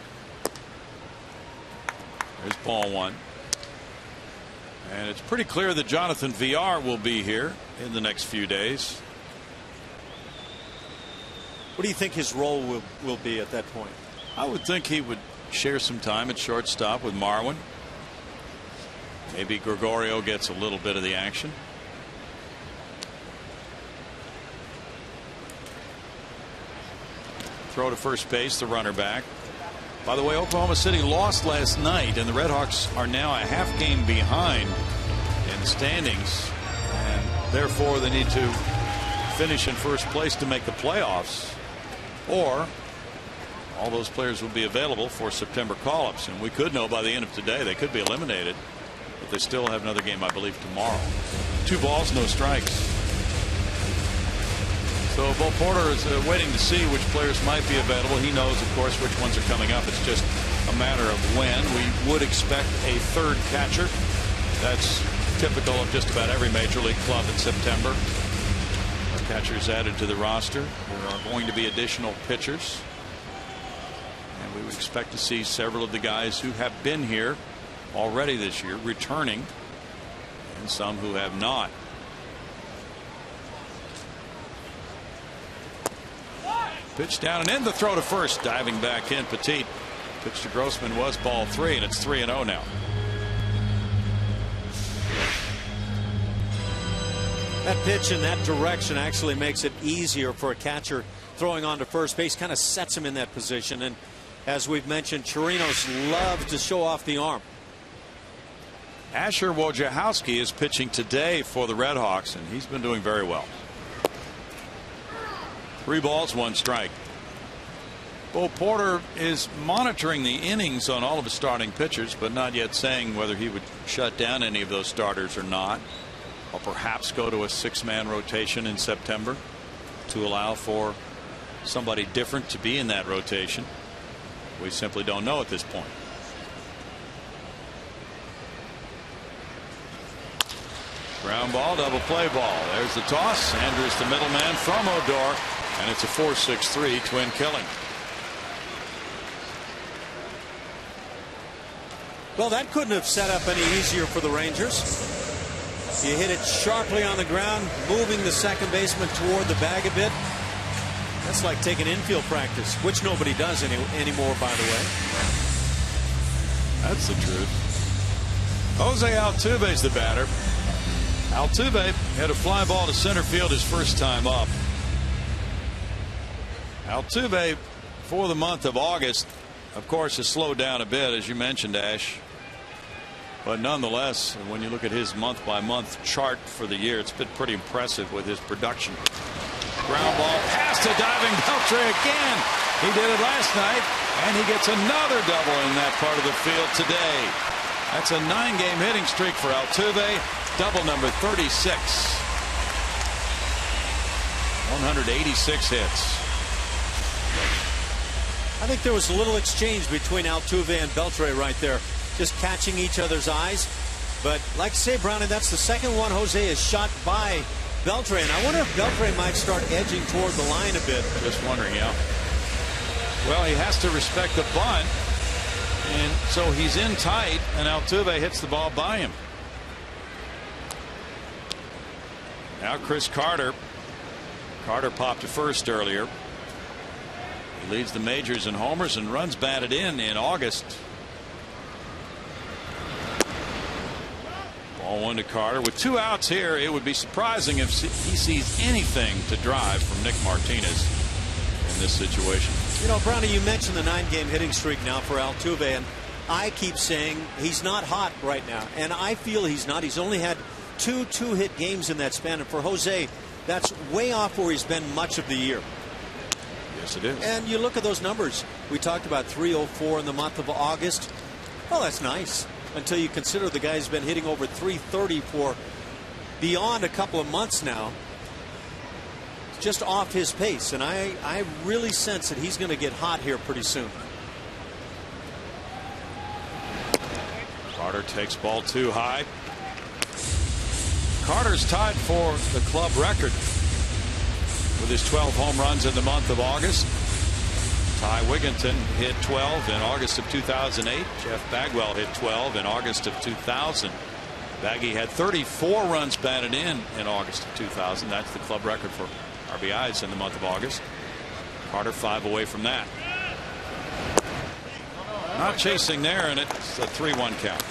There's ball 1. And it's pretty clear that Jonathan Villar will be here in the next few days. What do you think his role will be at that point? I would think he would share some time at shortstop with Marwin. Maybe Gregorio gets a little bit of the action. Throw to first base, the runner back. By the way, Oklahoma City lost last night, and the Redhawks are now a half game behind in the standings, and therefore they need to finish in first place to make the playoffs, or all those players will be available for September call-ups, and we could know by the end of today they could be eliminated, but they still have another game, I believe, tomorrow. 2 balls, no strikes. So Bo Porter is waiting to see which players might be available. He knows, of course, which ones are coming up. It's just a matter of when. We would expect a 3rd catcher. That's typical of just about every major league club in September. Catchers added to the roster. There are going to be additional pitchers. And we would expect to see several of the guys who have been here already this year returning, and some who have not. Pitch down and in, the throw to first. Diving back in, Petit. Pitch to Grossman was ball 3, and it's 3-0 now. That pitch in that direction actually makes it easier for a catcher throwing onto first base. Kind of sets him in that position. And as we've mentioned, Chirinos loves to show off the arm. Asher Wojciechowski is pitching today for the Red Hawks, and he's been doing very well. 3 balls, 1 strike. Bo Porter is monitoring the innings on all of his starting pitchers, but not yet saying whether he would shut down any of those starters or not, or perhaps go to a 6-man rotation in September to allow for somebody different to be in that rotation. We simply don't know at this point. Ground ball, double play ball. There's the toss. Andrews, the middleman from Odor, and it's a 4-6-3 twin killing. Well, that couldn't have set up any easier for the Rangers. You hit it sharply on the ground, moving the second baseman toward the bag a bit. That's like taking infield practice, which nobody does anymore, by the way. That's the truth. Jose Altuve's the batter. Altuve had a fly ball to center field his first time up. Altuve, for the month of August, of course, has slowed down a bit, as you mentioned, Ash. But nonetheless, when you look at his month-by-month chart for the year, it's been pretty impressive with his production. Ground ball past a diving Beltre again. He did it last night, and he gets another double in that part of the field today. That's a 9-game hitting streak for Altuve. Double number 36. 186 hits. I think there was a little exchange between Altuve and Beltre right there, just catching each other's eyes. But like I say, Brownie, that's the second one Jose is shot by Beltre, and I wonder if Beltre might start edging toward the line a bit. Just wondering, yeah. Well, he has to respect the bunt, and so he's in tight, and Altuve hits the ball by him. Now Chris Carter. Carter popped to first earlier. He leads the majors in homers and runs batted in August. Ball 1 to Carter. With 2 outs here, it would be surprising if he sees anything to drive from Nick Martinez in this situation. You know, Brownie, you mentioned the 9-game hitting streak now for Altuve, and I keep saying he's not hot right now, and I feel he's not. He's only had 2 2-hit games in that span, and for Jose, that's way off where he's been much of the year. Yes, it is. And you look at those numbers. We talked about 304 in the month of August. Well, that's nice until you consider the guy's been hitting over 330 for beyond a couple of months now. It's just off his pace, and I really sense that he's going to get hot here pretty soon. Carter takes ball 2 high. Carter's tied for the club record with his 12 home runs in the month of August. Ty Wigginton hit 12 in August of 2008. Jeff Bagwell hit 12 in August of 2000. Baggy had 34 runs batted in August of 2000. That's the club record for RBIs in the month of August. Carter 5 away from that. Not chasing there, and it's a 3-1 count.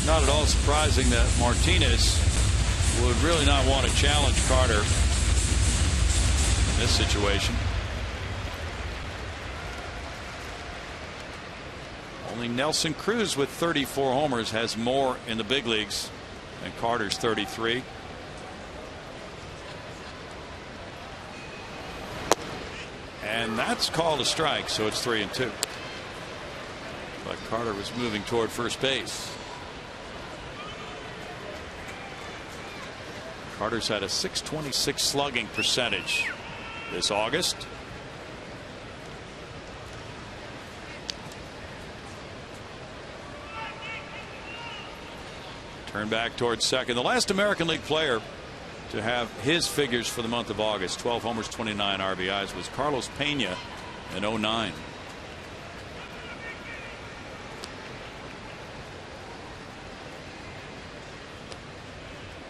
Not at all surprising that Martinez would really not want to challenge Carter in this situation. Only Nelson Cruz with 34 homers has more in the big leagues than Carter's 33. And that's called a strike, so it's 3-2. But Carter was moving toward first base. Carter's had a .626 slugging percentage this August. Turn back towards second. The last American League player to have his figures for the month of August, 12 homers, 29 RBIs, was Carlos Pena in 2009.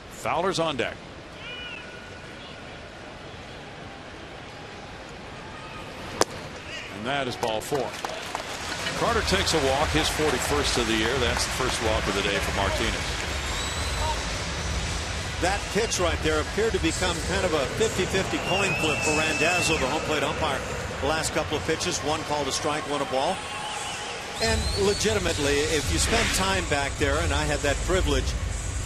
Fowler's on deck. And that is ball 4. Carter takes a walk, his 41st of the year. That's the first walk of the day for Martinez. That pitch right there appeared to become kind of a 50-50 coin flip for Randazzo, the home plate umpire. The last couple of pitches, one called a strike, one a ball. And legitimately, if you spend time back there, and I had that privilege,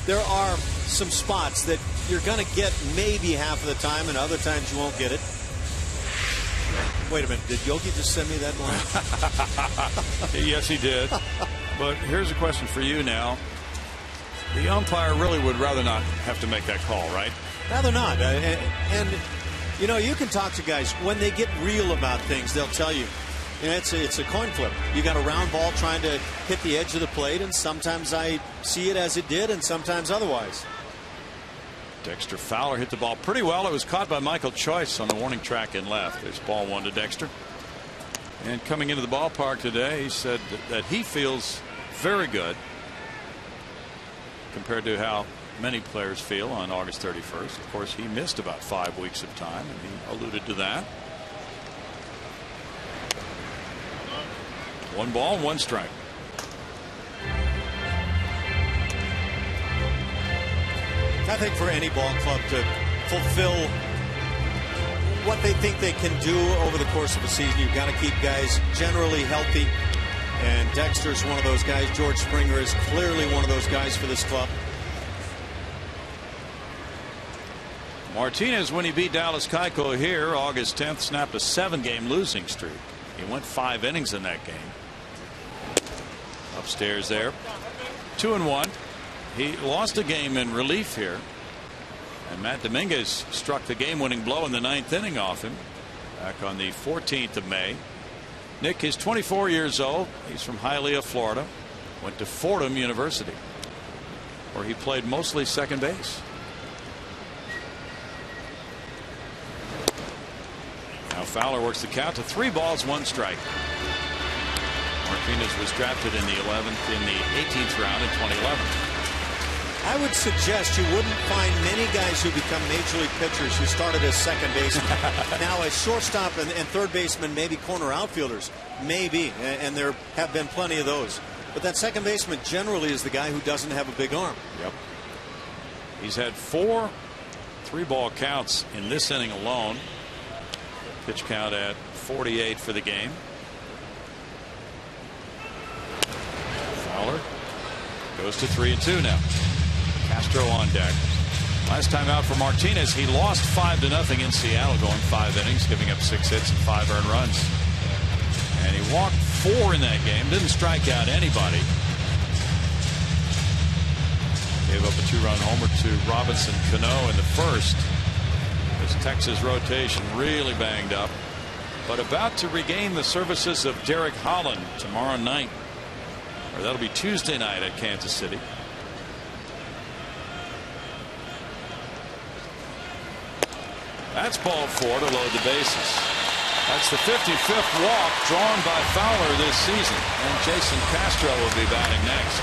there are some spots that you're going to get maybe half of the time, and other times you won't get it. Wait a minute, did Yogi just send me that line? Yes, he did. But here's a question for you now. The umpire really would rather not have to make that call, right? Rather not. And you know, you can talk to guys when they get real about things. They'll tell you, you know, it's a coin flip. You got a round ball trying to hit the edge of the plate, and sometimes I see it as it did, and sometimes otherwise. Dexter Fowler hit the ball pretty well. It was caught by Michael Choice on the warning track in left. There's ball 1 to Dexter. And coming into the ballpark today, he said that he feels very good compared to how many players feel on August 31st. Of course, he missed about 5 weeks of time, and he alluded to that. 1 ball, 1 strike. I think for any ball club to fulfill what they think they can do over the course of a season, you've got to keep guys generally healthy. And Dexter's one of those guys. George Springer is clearly one of those guys for this club. Martinez, when he beat Dallas Keuchel here August 10th, snapped a 7-game losing streak. He went 5 innings in that game. Upstairs there, 2-1. He lost a game in relief here, and Matt Dominguez struck the game-winning blow in the 9th inning off him back on the 14th of May. Nick is 24 years old. He's from Hialeah, Florida. Went to Fordham University, where he played mostly second base. Now Fowler works the count to 3 balls, 1 strike. Martinez was drafted in the 18th round in 2011. I would suggest you wouldn't find many guys who become major league pitchers who started as second baseman. Now, as shortstop and third baseman, maybe corner outfielders, maybe, and there have been plenty of those. But that second baseman generally is the guy who doesn't have a big arm. Yep. He's had 4 3-ball counts in this inning alone. Pitch count at 48 for the game. Fowler goes to 3-2 now. Castro on deck. Last time out for Martinez, he lost 5-0 in Seattle, going 5 innings, giving up 6 hits and 5 earned runs. And he walked 4 in that game, didn't strike out anybody. Gave up a 2-run homer to Robinson Cano in the first. This Texas rotation really banged up, but about to regain the services of Derek Holland tomorrow night, or that'll be Tuesday night at Kansas City. That's ball 4 to load the bases. That's the 55th walk drawn by Fowler this season, and Jason Castro will be batting next.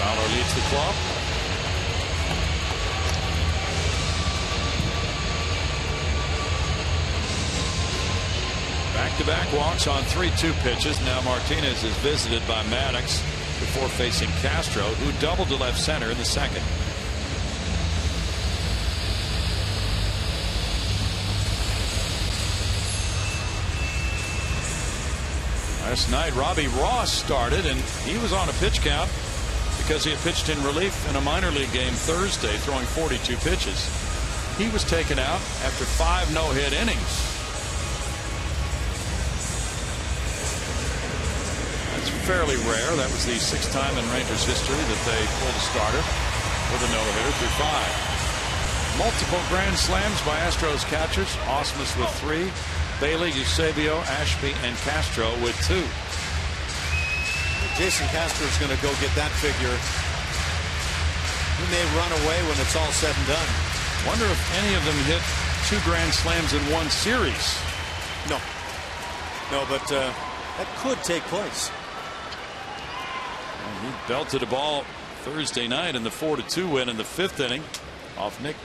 Fowler leads the club. Back-to-back walks on 3-2 pitches. Now Martinez is visited by Maddox before facing Castro, who doubled to left center in the second. Last night, Robbie Ross started, and he was on a pitch count because he had pitched in relief in a minor league game Thursday, throwing 42 pitches. He was taken out after 5 no-hit innings. That's fairly rare. That was the 6th time in Rangers history that they pulled a starter with a no-hitter through 5. Multiple grand slams by Astros catchers. Ausmus with 3. Bailey, Eusebio, Ashby, and Castro with 2. Jason Castro is going to go get that figure. He may run away when it's all said and done. Wonder if any of them hit 2 grand slams in one series. No, but that could take place. And he belted a ball Thursday night in the 4-2 win in the 5th inning off Nick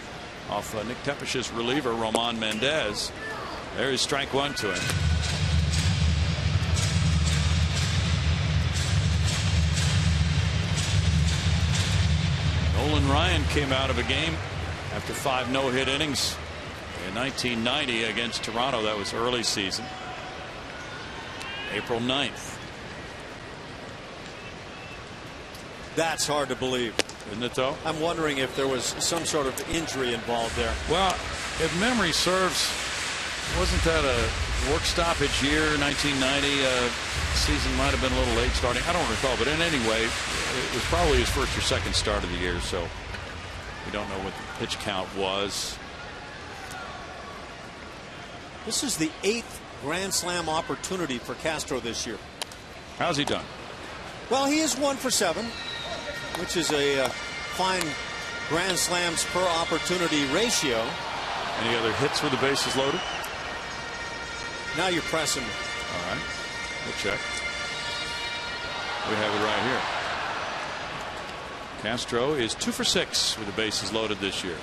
Tepish's reliever Roman Mendez. There's strike one to him. Nolan Ryan came out of a game after 5 no-hit innings in 1990 against Toronto. That was early season. April 9th. That's hard to believe. Isn't it, though? I'm wondering if there was some sort of injury involved there. Well, if memory serves, wasn't that a work stoppage year, 1990? Season might have been a little late starting. I don't recall, but in any way, it was probably his first or second start of the year, so we don't know what the pitch count was. This is the 8th Grand Slam opportunity for Castro this year. How's he done? Well, he is 1 for 7, which is a fine Grand Slams per opportunity ratio. Any other hits with the bases loaded? Now you're pressing. All right. We'll check. We have it right here. Castro is 2 for 6 with the bases loaded this year.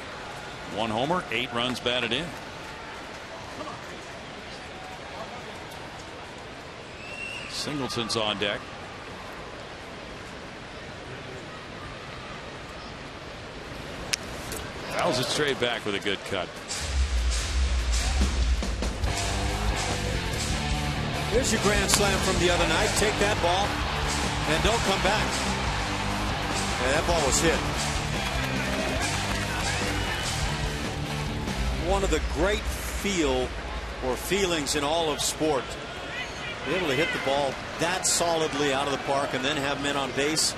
1 homer, 8 runs batted in. Singleton's on deck. Fouls it straight back with a good cut. Here's your grand slam from the other night. Take that ball and don't come back. Yeah, that ball was hit. One of the great feelings in all of sport. Be able to hit the ball that solidly out of the park and then have men on base.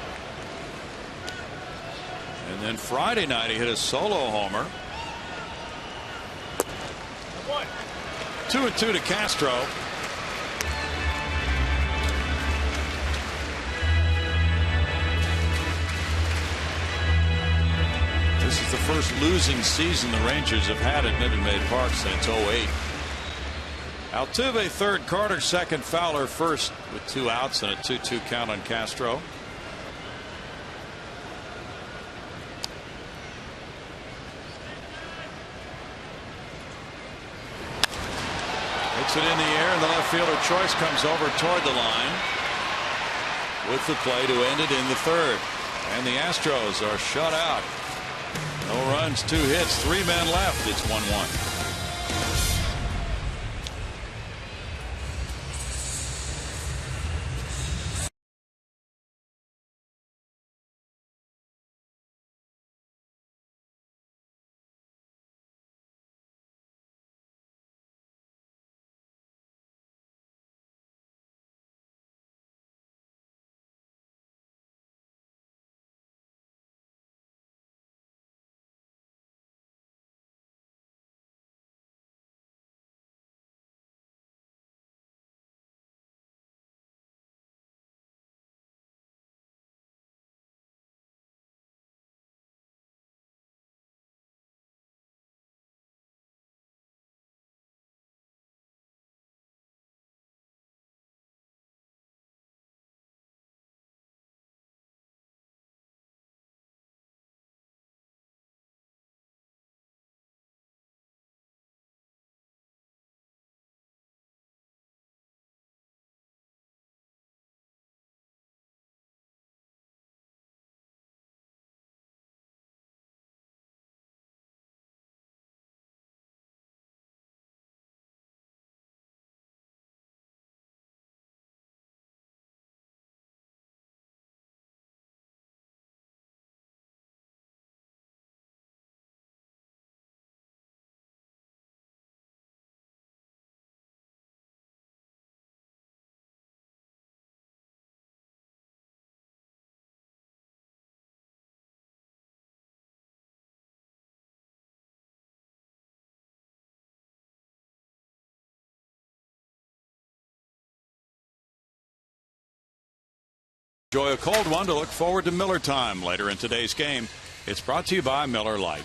And then Friday night he hit a solo homer. 2-2 to Castro. This is the first losing season the Rangers have had at Minute Maid Park since 08. Altuve third, Carter second, Fowler first with 2 outs and a 2-2 count on Castro. Hits it in the air and the left fielder Choice comes over toward the line with the play to end it in the 3rd. And the Astros are shut out. No runs, 2 hits, 3 men left. It's 1-1. Enjoy a cold one to look forward to Miller time later in today's game. It's brought to you by Miller Lite.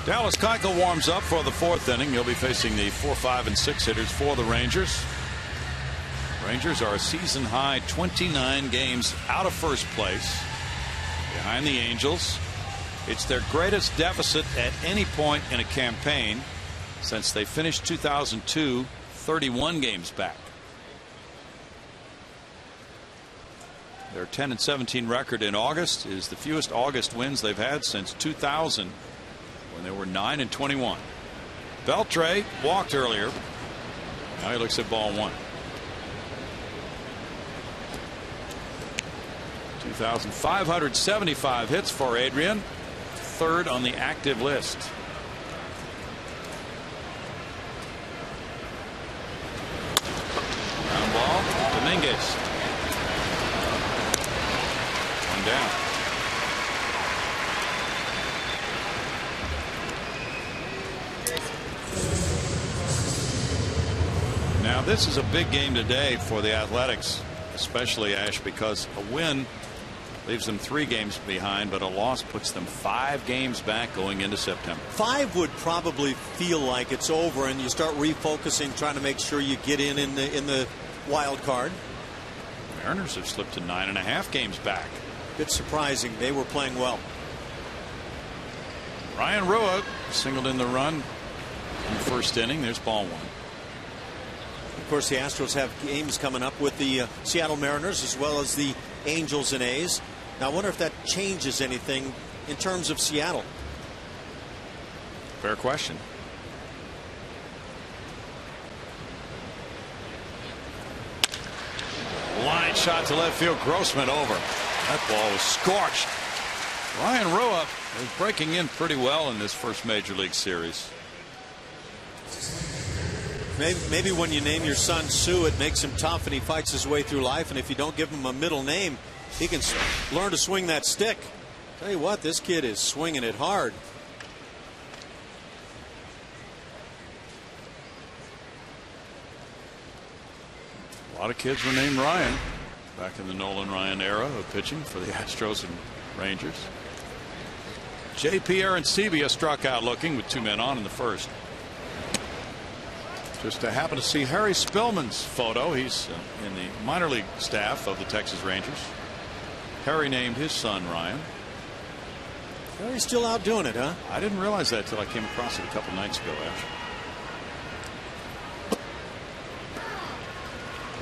Dallas Keuchel warms up for the 4th inning. He'll be facing the 4, 5, and 6 hitters for the Rangers. Rangers are a season high 29 games out of first place behind the Angels It's their greatest deficit at any point in a campaign since they finished 2002, 31 games back. Their 10-17 record in August is the fewest August wins they've had since 2000, when they were 9-21. Beltre walked earlier. Now he looks at ball one. 2,575 hits for Adrian, third on the active list. Ground ball, Dominguez. One down. Now this is a big game today for the Athletics, especially Ash, because a win leaves them 3 games behind, but a loss puts them 5 games back going into September. 5 would probably feel like it's over, and you start refocusing, trying to make sure you get in the wild card. Mariners have slipped to 9.5 games back. Bit surprising. They were playing well. Ryan Rua singled in the run in the first inning. There's ball one. Of course, the Astros have games coming up with the Seattle Mariners as well as the Angels and A's. Now I wonder if that changes anything in terms of Seattle. Fair question. Line shot to left field. Grossman over. That ball was scorched. Ryan Rua is breaking in pretty well in this first Major League Series. Maybe when you name your son Sue, it makes him tough and he fights his way through life. And if you don't give him a middle name, he can learn to swing that stick. Tell you what, this kid is swinging it hard. A lot of kids were named Ryan back in the Nolan Ryan era of pitching for the Astros and Rangers. J.P. Arancibia struck out looking with 2 men on in the first. Just to happen to see Harry Spillman's photo. He's in the minor league staff of the Texas Rangers. Harry named his son Ryan. Harry's still out doing it, huh? I didn't realize that till I came across it a couple nights ago, actually.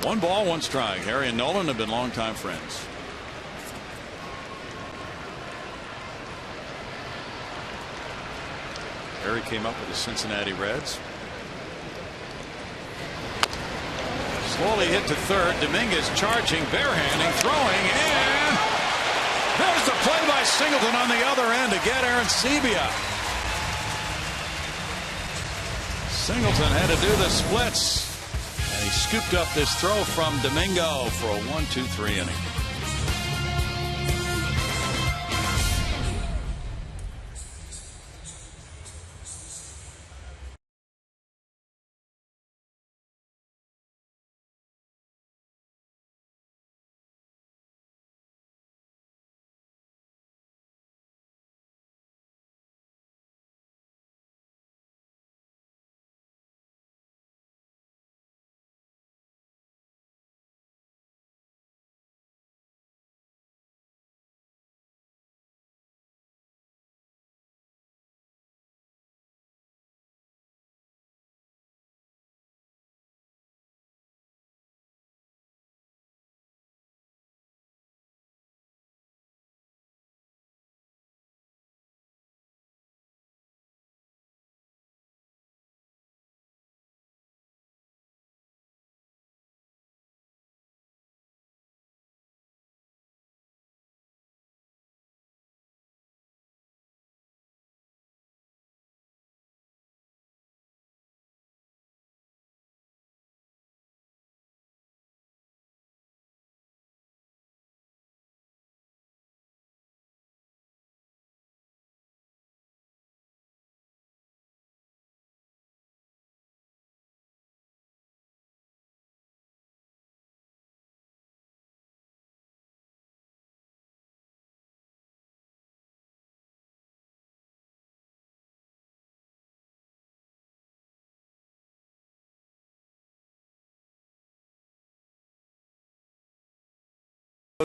1 ball, 1 strike. Harry and Nolan have been longtime friends. Harry came up with the Cincinnati Reds. Slowly hit to third. Dominguez charging, barehanding, throwing, and there's the play by Singleton on the other end to get Arancibia. Singleton had to do the splits, and he scooped up this throw from Domingo for a 1-2-3 inning.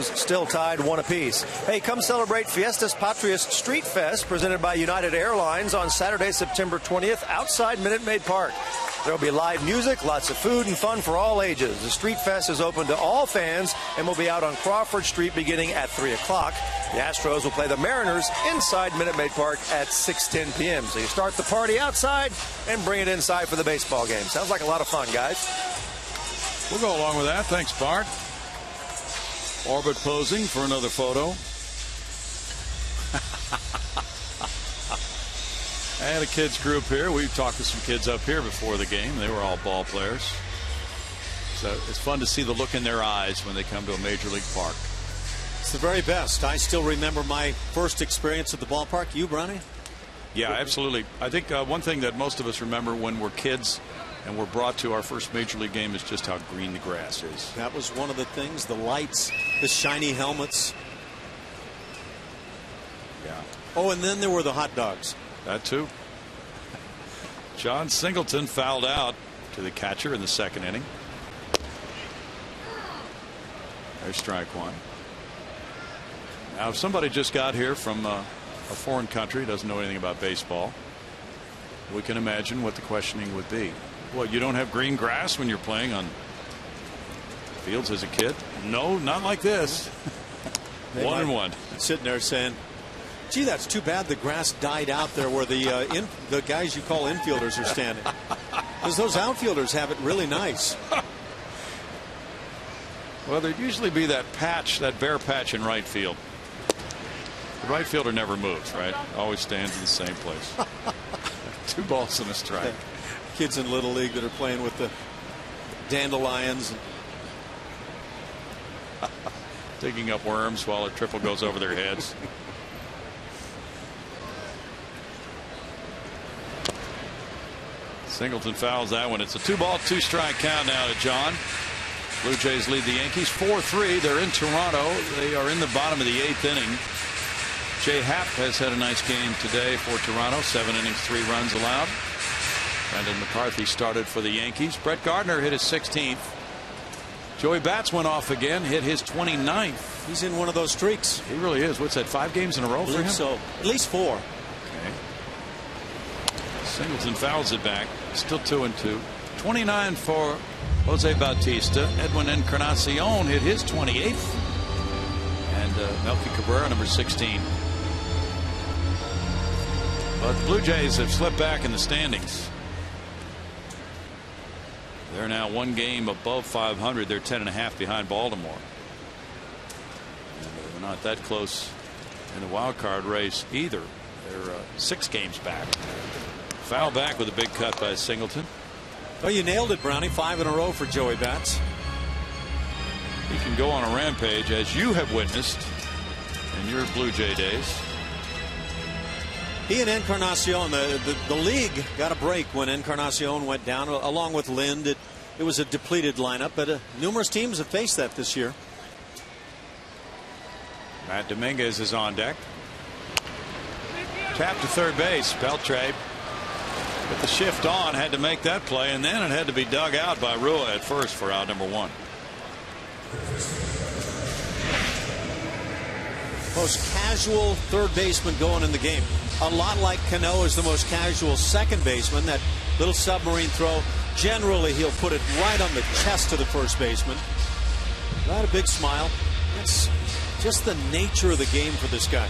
Still tied 1 apiece. Hey, come celebrate Fiestas Patrias Street Fest presented by United Airlines on Saturday, September 20th outside Minute Maid Park. There will be live music, lots of food, and fun for all ages. The Street Fest is open to all fans and will be out on Crawford Street beginning at 3 o'clock. The Astros will play the Mariners inside Minute Maid Park at 6:10 p.m. So you start the party outside and bring it inside for the baseball game. Sounds like a lot of fun, guys. We'll go along with that. Thanks, Bart. Orbit posing for another photo. I had a kids group here. We've talked to some kids up here before the game. They were all ball players. So it's fun to see the look in their eyes when they come to a major league park. It's the very best. I still remember my first experience at the ballpark. You, Brownie? Yeah, absolutely. I think one thing that most of us remember when we're kids and we're brought to our first major league game is just how green the grass is. That was one of the things. The lights, the shiny helmets. Yeah. Oh, and then there were the hot dogs. That too. John Singleton fouled out to the catcher in the second inning. There's strike one. Now, if somebody just got here from a foreign country, doesn't know anything about baseball, we can imagine what the questioning would be. Well, you don't have green grass when you're playing on fields as a kid? No, not like this. 1-1. Sitting there saying, gee, that's too bad the grass died out there where the guys you call infielders are standing. Because those outfielders have it really nice. Well, there'd usually be that patch, that bare patch in right field. The right fielder never moves, right? Always stands in the same place. 2 balls and a strike. Kids in Little League that are playing with the dandelions. Digging up worms while a triple goes over their heads. Singleton fouls that one. It's a 2-ball, 2-strike count now to John. Blue Jays lead the Yankees 4-3. They're in Toronto. They are in the bottom of the 8th inning. Jay Happ has had a nice game today for Toronto. 7 innings, 3 runs allowed. Brendan McCarthy started for the Yankees. Brett Gardner hit his 16th. Joey Bats went off again, hit his 29th. He's in one of those streaks. He really is. What's that, 5 games in a row for him? So at least 4. Okay. Singleton fouls it back. Still 2-2. 29 for Jose Bautista. Edwin Encarnacion hit his 28th. And Melky Cabrera, number 16. But the Blue Jays have slipped back in the standings. They're now 1 game above 500. They're 10.5 behind Baltimore. And they're not that close in the wild card race either. They're 6 games back. Foul back with a big cut by Singleton. Well, you nailed it, Brownie. 5 in a row for Joey Bats. He can go on a rampage, as you have witnessed in your Blue Jay days. He and Encarnacion, the league got a break when Encarnacion went down, along with Lind. It was a depleted lineup, but numerous teams have faced that this year. Matt Dominguez is on deck. Tap to third base. Beltre with the shift on, had to make that play, and then it had to be dug out by Rua at first for out number 1. Most casual third baseman going in the game. A lot like Cano is the most casual second baseman. That little submarine throw, generally he'll put it right on the chest of the first baseman. Not a big smile. It's just the nature of the game for this guy.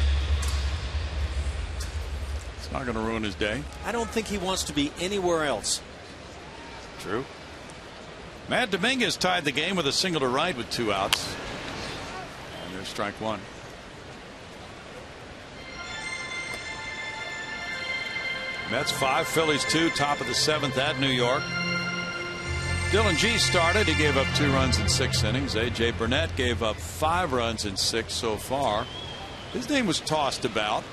It's not going to ruin his day. I don't think he wants to be anywhere else. True. Matt Dominguez tied the game with a single to right with 2 outs. And there's strike 1. Mets 5, Phillies 2, top of the 7th at New York. Dylan G started. He gave up 2 runs in 6 innings. A.J. Burnett gave up 5 runs in 6 so far. His name was tossed about.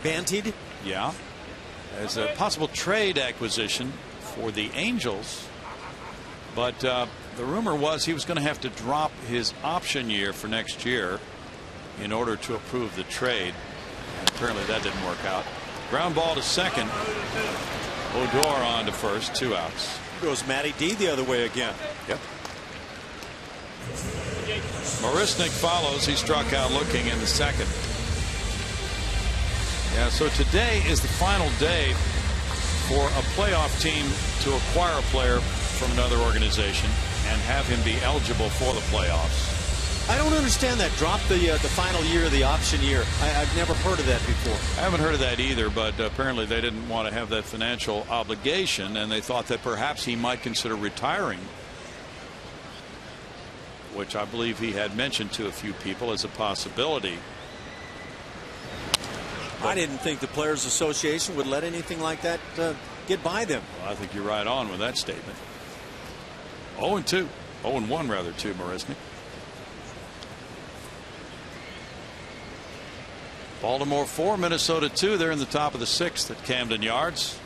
Bantied? Yeah. As a possible trade acquisition for the Angels. But the rumor was he was going to have to drop his option year for next year in order to approve the trade. And apparently that didn't work out. Ground ball to second. Odor on to first. 2 outs. Goes Matty D the other way again. Yep. Marisnik follows. He struck out looking in the second. Yeah, so today is the final day for a playoff team to acquire a player from another organization and have him be eligible for the playoffs. I don't understand that. Drop the final year, the option year. I've never heard of that before. I haven't heard of that either, but apparently they didn't want to have that financial obligation, and they thought that perhaps he might consider retiring, which I believe he had mentioned to a few people as a possibility. I didn't think the Players Association would let anything like that get by them. Well, I think you're right on with that statement. 0-2. 0-1 rather, to Marisnik. Baltimore 4, Minnesota 2. They're in the top of the 6th at Camden Yards.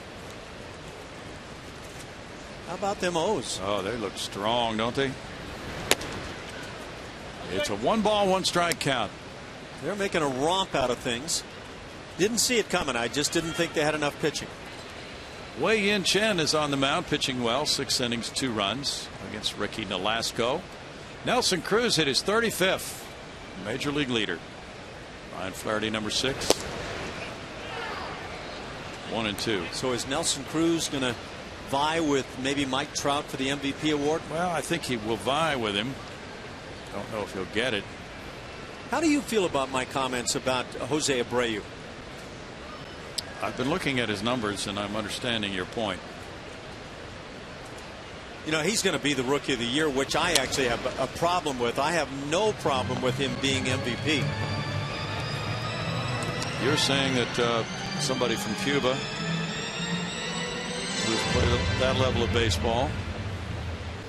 How about them O's? Oh, they look strong, don't they? It's a 1-ball, 1-strike count. They're making a romp out of things. Didn't see it coming. I just didn't think they had enough pitching. Wei-Yin Chen is on the mound, pitching well. 6 innings, 2 runs against Ricky Nolasco. Nelson Cruz hit his 35th major league leader. Ryan Flaherty, number 6. 1-2. So is Nelson Cruz going to vie with maybe Mike Trout for the MVP award? Well, I think he will vie with him. Don't know if he'll get it. How do you feel about my comments about Jose Abreu? I've been looking at his numbers, and I'm understanding your point. You know, he's going to be the Rookie of the Year, which I actually have a problem with. I have no problem with him being MVP. You're saying that somebody from Cuba who's played that level of baseball,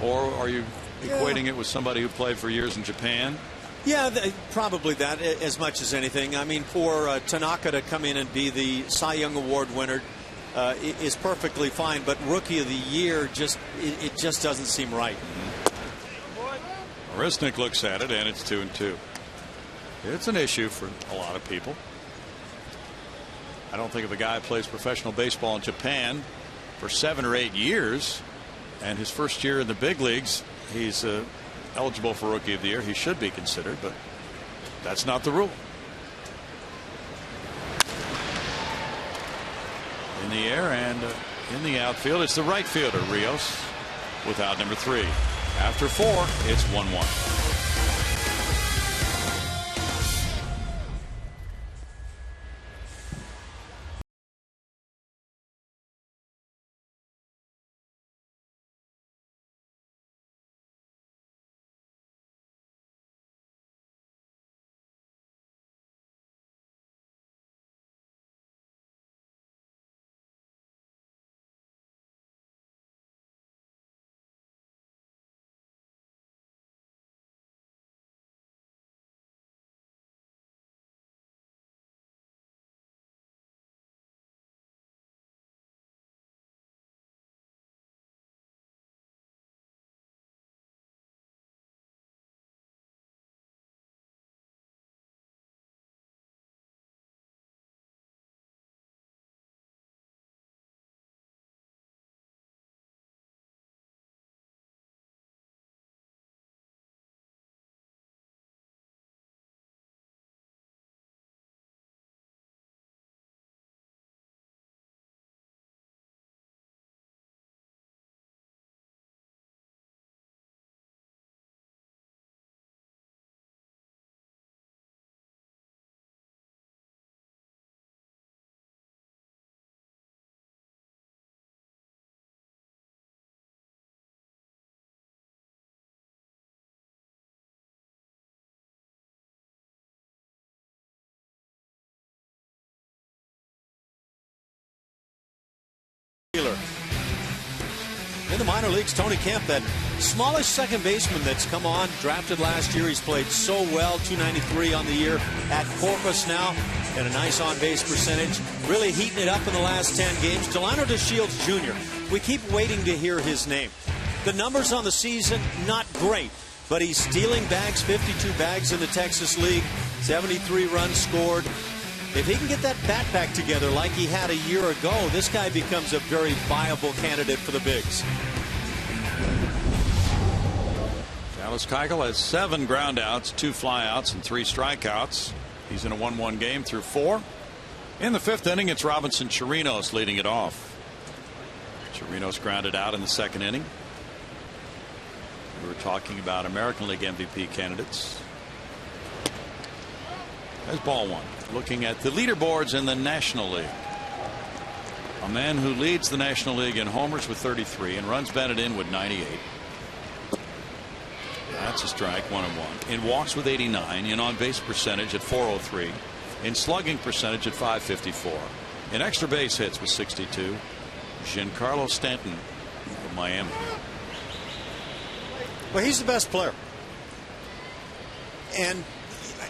or are you equating it with somebody who played for years in Japan? Yeah, probably that as much as anything. I mean, for Tanaka to come in and be the Cy Young Award winner is perfectly fine, but Rookie of the Year it just doesn't seem right. Marisnik looks at it, and it's 2-2. It's an issue for a lot of people. I don't think if a guy plays professional baseball in Japan for 7 or 8 years, and his first year in the big leagues, he's eligible for Rookie of the Year. He should be considered, but that's not the rule. In the air and in the outfield, it's the right fielder, Rios, with out number 3. After 4, it's 1-1. In the minor leagues, Tony Kemp, that smallish second baseman that's come on, drafted last year. He's played so well, 293 on the year at Corpus now, and a nice on-base percentage. Really heating it up in the last 10 games. Delano DeShields Jr., we keep waiting to hear his name. The numbers on the season, not great, but he's stealing bags, 52 bags in the Texas League, 73 runs scored. If he can get that bat back together like he had a year ago, this guy becomes a very viable candidate for the bigs. Dallas Keuchel has 7 groundouts, 2 flyouts, and 3 strikeouts. He's in a 1-1 game through 4. In the 5th inning, it's Robinson Chirinos leading it off. Chirinos grounded out in the 2nd inning. We were talking about American League MVP candidates. There's ball 1. Looking at the leaderboards in the National League. A man who leads the National League in homers with 33 and runs batted in with 98. That's a strike, 1-1. In walks with 89. In on base percentage at 403. In slugging percentage at 554. In extra base hits with 62. Giancarlo Stanton of Miami. Well, he's the best player. And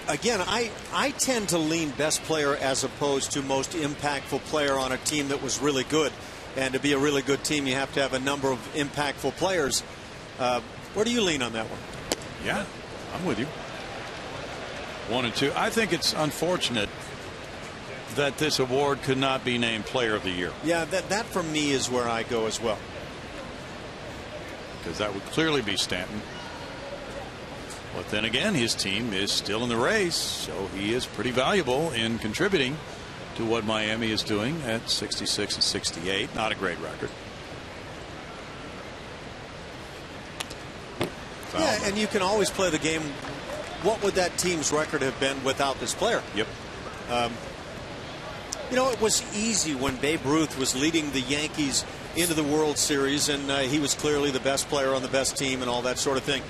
again, I tend to lean best player as opposed to most impactful player on a team that was really good. And to be a really good team, you have to have a number of impactful players. Where do you lean on that one? Yeah, I'm with you. 1 and 2. I think it's unfortunate that this award could not be named Player of the Year. Yeah, that for me is where I go as well. Because that would clearly be Stanton. But then again, his team is still in the race, so he is pretty valuable in contributing to what Miami is doing at 66 and 68. Not a great record. Yeah, and you can always play the game. What would that team's record have been without this player? Yep. You know, it was easy when Babe Ruth was leading the Yankees into the World Series, and he was clearly the best player on the best team and all that sort of thing.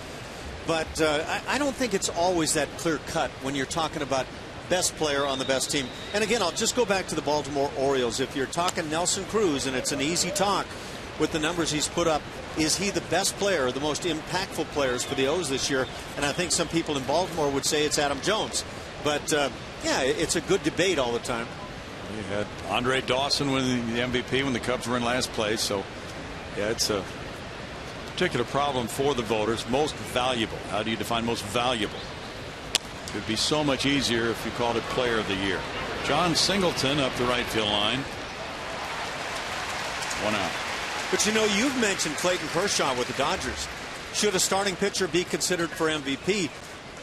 But I don't think it's always that clear cut when you're talking about best player on the best team. And again, I'll just go back to the Baltimore Orioles. If you're talking Nelson Cruz, and it's an easy talk with the numbers he's put up, is he the best player, the most impactful players for the O's this year? And I think some people in Baltimore would say it's Adam Jones. But yeah, it's a good debate all the time. You had Andre Dawson winning the MVP when the Cubs were in last place. So yeah, it's a particular problem for the voters. Most valuable. How do you define most valuable? It would be so much easier if you called it Player of the Year. John Singleton up the right field line. 1 out. But you know, you've mentioned Clayton Kershaw with the Dodgers. Should a starting pitcher be considered for MVP?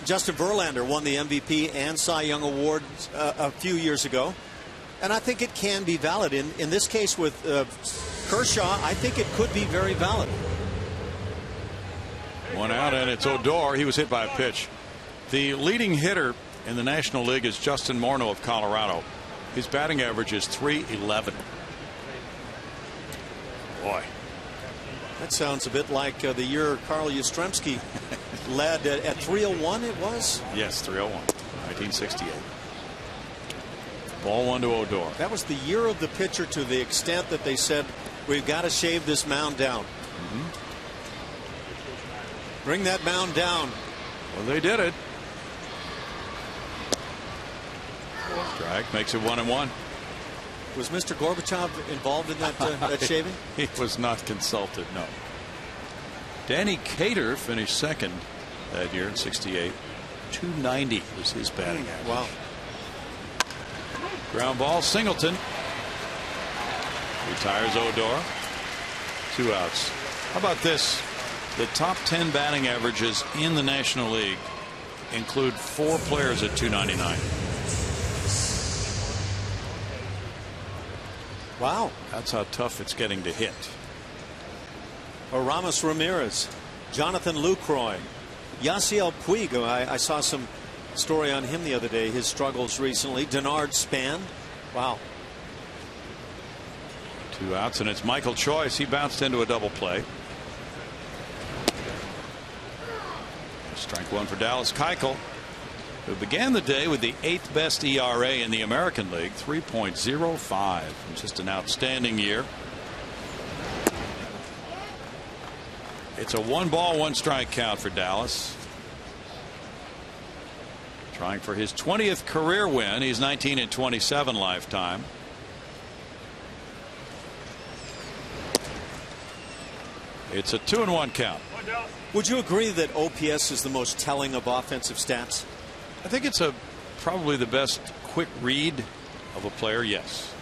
Justin Verlander won the MVP and Cy Young awards a few years ago. And I think it can be valid. In this case with Kershaw, I think it could be very valid. 1 out, and it's Odor. He was hit by a pitch. The leading hitter in the National League is Justin Morneau of Colorado. His batting average is .311. Boy, that sounds a bit like the year Carl Yastrzemski led at .301. It was. Yes, .301, 1968. Ball 1 to Odor. That was the year of the pitcher, to the extent that they said we've got to shave this mound down. Bring that mound down. Well, they did it. Strike makes it 1-1. Was Mr. Gorbachev involved in that shaving? He was not consulted, no. Danny Cater finished second that year in '68. .290 was his batting average. Wow. Ground ball, Singleton retires Odor. 2 outs. How about this? The top 10 batting averages in the National League include 4 players at .299. Wow. That's how tough it's getting to hit. Ramos Ramirez, Jonathan Lucroy, Yasiel Puig. I saw some story on him the other day, his struggles recently. Denard Span. Wow. 2 outs, and it's Michael Choice. He bounced into a double play. Strike 1 for Dallas Keuchel, who began the day with the 8th best ERA in the American League, 3.05. Just an outstanding year. It's a 1-ball, 1-strike count for Dallas. Trying for his 20th career win. He's 19 and 27 lifetime. It's a 2-1 count. Would you agree that OPS is the most telling of offensive stats? I think it's probably the best quick read of a player, yes.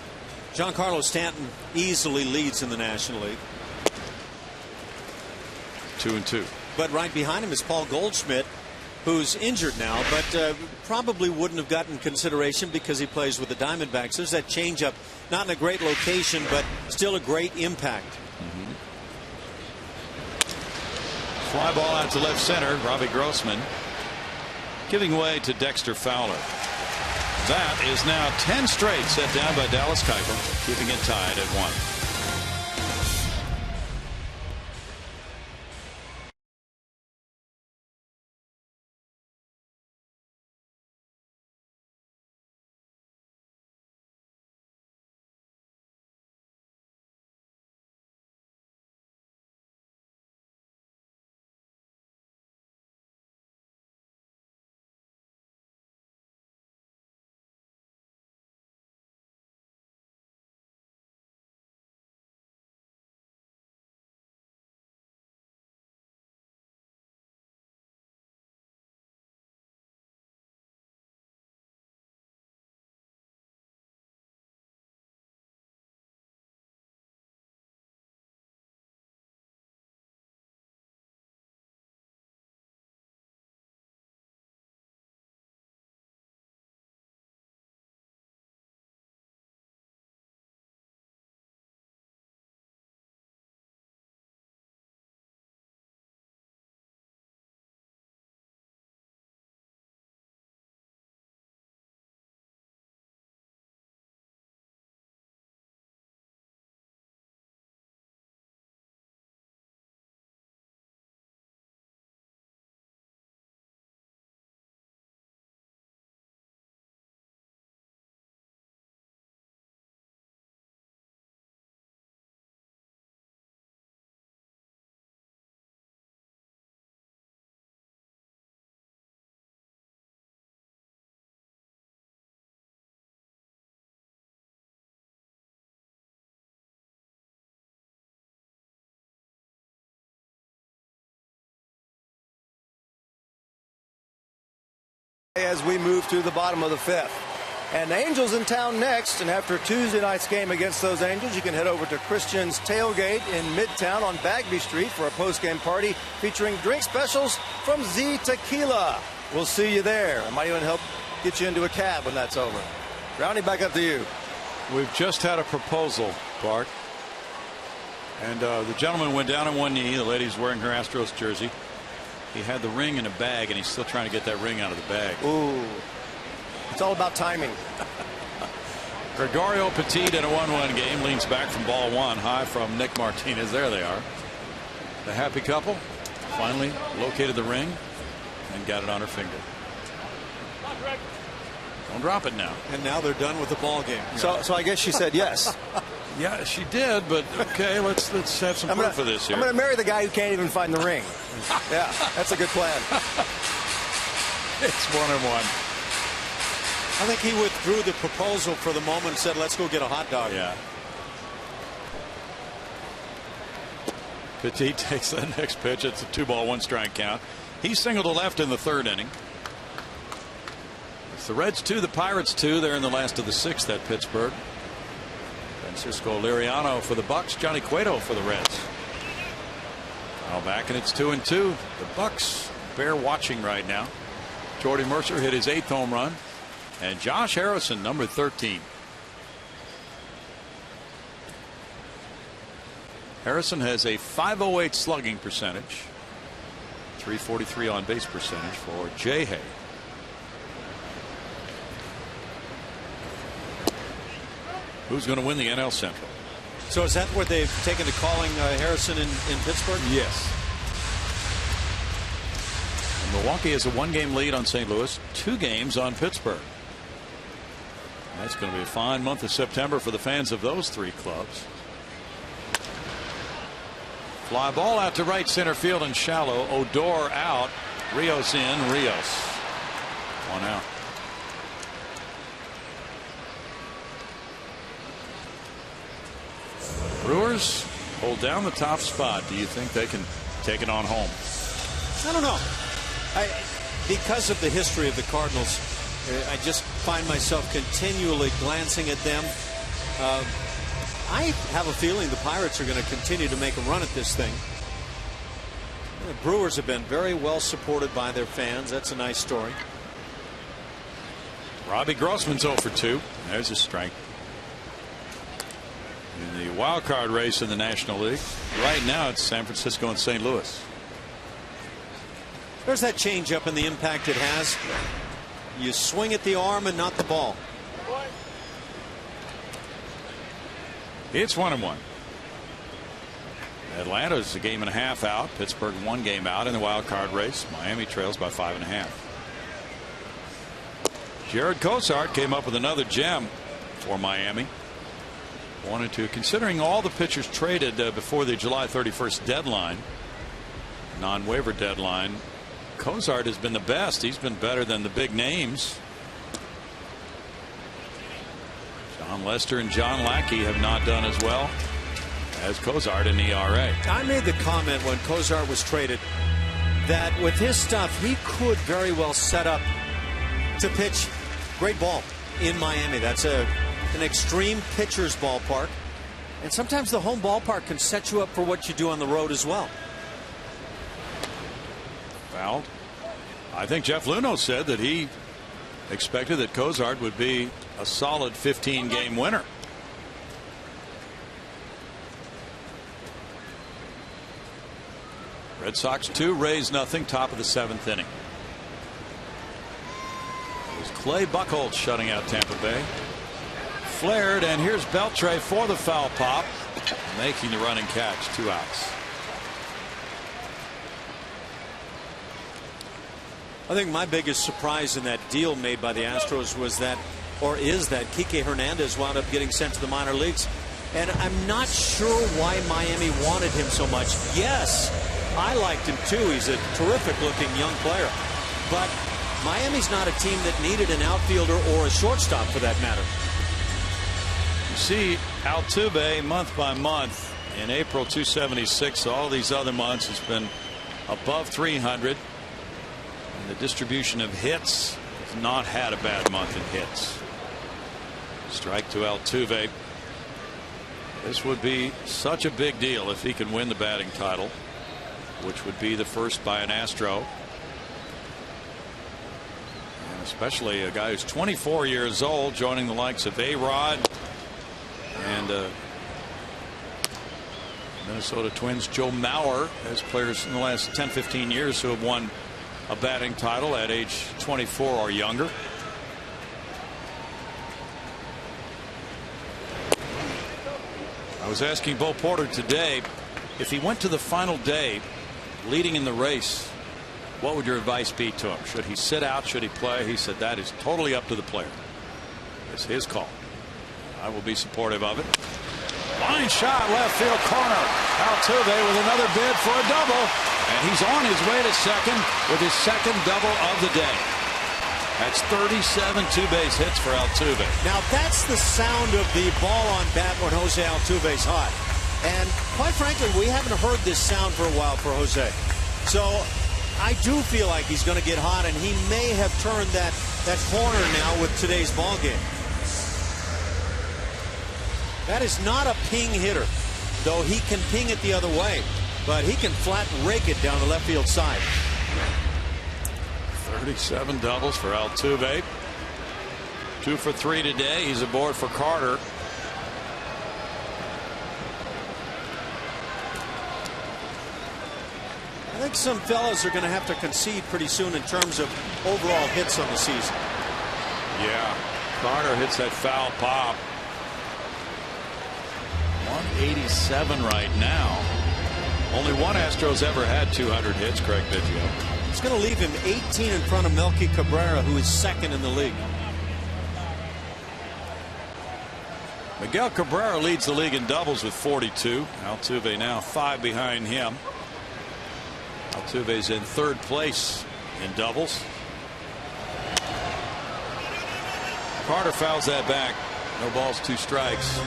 Giancarlo Stanton easily leads in the National League. 2-2. but right behind him is Paul Goldschmidt, who's injured now, but probably wouldn't have gotten consideration because he plays with the Diamondbacks. There's that changeup, not in a great location, but still a great impact. Fly ball out to left center. Robbie Grossman giving way to Dexter Fowler. That is now 10 straight set down by Dallas Keuchel, keeping it tied at 1. As we move to the bottom of the 5th. And the Angels in town next, and after Tuesday night's game against those Angels, you can head over to Christian's Tailgate in Midtown on Bagby Street for a post-game party featuring drink specials from Z Tequila. We'll see you there. I might even help get you into a cab when that's over. Brownie, back up to you. We've just had a proposal, Bart. And the gentleman went down on one knee. The lady's wearing her Astros jersey. He had the ring in a bag, and he's still trying to get that ring out of the bag. Ooh. It's all about timing. Gregorio Petit in a 1-1 game leans back from ball 1, high from Nick Martinez. There they are. The happy couple finally located the ring and got it on her finger. Don't drop it now. And now they're done with the ball game. So I guess she said yes. Yeah, she did, but okay, let's have some proof of this here. I'm going to marry the guy who can't even find the ring. Yeah, that's a good plan. It's 1-1. I think he withdrew the proposal for the moment and said, let's go get a hot dog. Yeah. Petit takes the next pitch. It's a 2-ball, 1-strike count. He singled to left in the 3rd inning. It's the Reds 2, the Pirates 2. They're in the last of the 6th at Pittsburgh. Francisco Liriano for the Bucks, Johnny Cueto for the Reds. Now back, and it's 2-2. The Bucks bear watching right now. Jordy Mercer hit his 8th home run, and Josh Harrison, number 13. Harrison has a .508 slugging percentage, .343 on base percentage for Jay Hay. Who's going to win the NL Central? So is that where they've taken to calling Harrison in Pittsburgh? Yes. And Milwaukee has a 1-game lead on St. Louis, 2 games on Pittsburgh. That's going to be a fine month of September for the fans of those 3 clubs. Fly ball out to right center field and shallow. Odor out. Rios in. Rios. 1 out. Brewers hold down the top spot. Do you think they can take it on home? I don't know. Because of the history of the Cardinals, I just find myself continually glancing at them. I have a feeling the Pirates are going to continue to make a run at this thing. The Brewers have been very well supported by their fans. That's a nice story. Robbie Grossman's 0 for 2. There's a strike. In the wild card race in the National League, right now it's San Francisco and St. Louis. There's that changeup and the impact it has. You swing at the arm and not the ball. It's 1-1. Atlanta's a game and a half out. Pittsburgh 1 game out in the wild card race. Miami trails by 5.5. Jared Cozart came up with another gem for Miami. 1-2. Considering all the pitchers traded before the July 31st deadline, non-waiver deadline, Cozart has been the best. He's been better than the big names. John Lester and John Lackey have not done as well as Cozart in ERA. I made the comment when Cozart was traded that with his stuff he could very well set up to pitch great ball in Miami. That's an extreme pitcher's ballpark, and sometimes the home ballpark can set you up for what you do on the road as well. Fouled. I think Jeff Luhnow said that he expected that Cozart would be a solid 15-game winner. Red Sox 2, Rays nothing, top of the 7th inning. It was Clay Buchholz shutting out Tampa Bay. Flared, and here's Beltre for the foul pop, making the running catch. 2 outs. I think my biggest surprise in that deal made by the Astros was that, or is that, Kike Hernandez wound up getting sent to the minor leagues. And I'm not sure why Miami wanted him so much. Yes, I liked him too. He's a terrific looking young player. But Miami's not a team that needed an outfielder or a shortstop for that matter. You see Altuve month by month. In April 276. All these other months has been above 300. And the distribution of hits has not had a bad month in hits. Strike to Altuve. This would be such a big deal if he can win the batting title, which would be the first by an Astro. And especially a guy who's 24 years old, joining the likes of A-Rod and Minnesota Twins Joe Mauer as players in the last 10-15 years who have won a batting title at age 24 or younger. I was asking Bo Porter today, if he went to the final day leading in the race, what would your advice be to him? Should he sit out? Should he play? He said that is totally up to the player. It's his call. I will be supportive of it. Line shot, left field corner. Altuve with another bid for a double, and he's on his way to second with his second double of the day. That's 37 two-base hits for Altuve. Now that's the sound of the ball on bat when Jose Altuve's hot. And quite frankly, we haven't heard this sound for a while for Jose. So I do feel like he's going to get hot, and he may have turned that corner now with today's ball game. That is not a ping hitter, though he can ping it the other way. But he can flat rake it down the left field side. 37 doubles for Altuve. 2 for 3 today. He's aboard for Carter. I think some fellas are going to have to concede pretty soon in terms of overall hits on the season. Yeah, Carter hits that foul pop. 187 right now. Only one Astros ever had 200 hits, Craig Biggio. It's going to leave him 18 in front of Melky Cabrera, who is second in the league. Miguel Cabrera leads the league in doubles with 42. Altuve now 5 behind him. Altuve's in third place in doubles. Carter fouls that back. No balls, 2 strikes.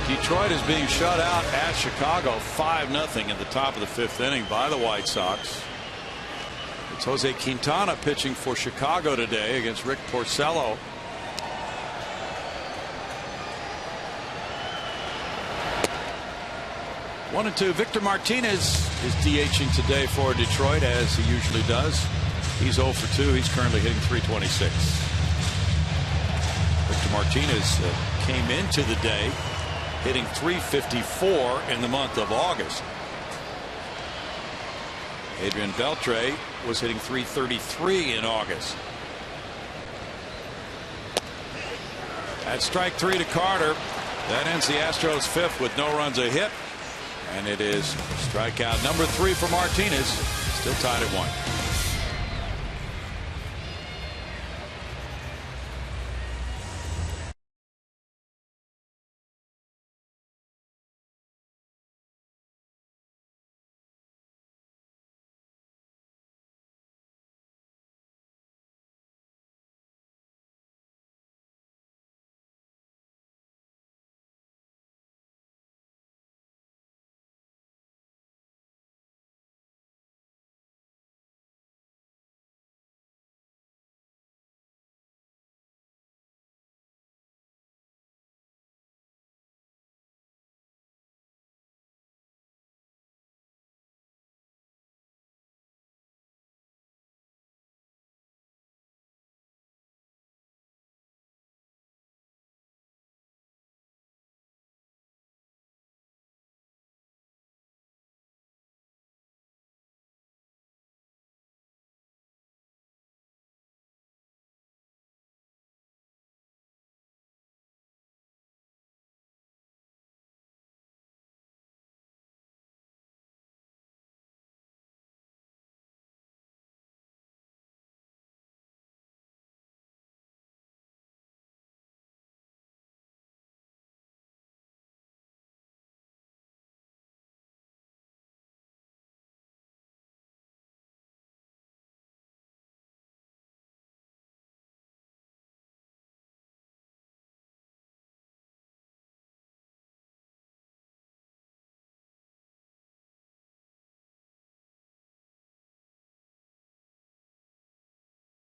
Detroit is being shut out at Chicago 5-0 in the top of the 5th inning by the White Sox. It's Jose Quintana pitching for Chicago today against Rick Porcello. One and two. Victor Martinez is DHing today for Detroit, as he usually does. He's 0 for 2. He's currently hitting .326. Victor Martinez came into the day hitting .354 in the month of August. Adrian Beltre was hitting .333 in August. At strike 3 to Carter. That ends the Astros' fifth with no runs a hit. And it is strikeout number 3 for Martinez. Still tied at 1.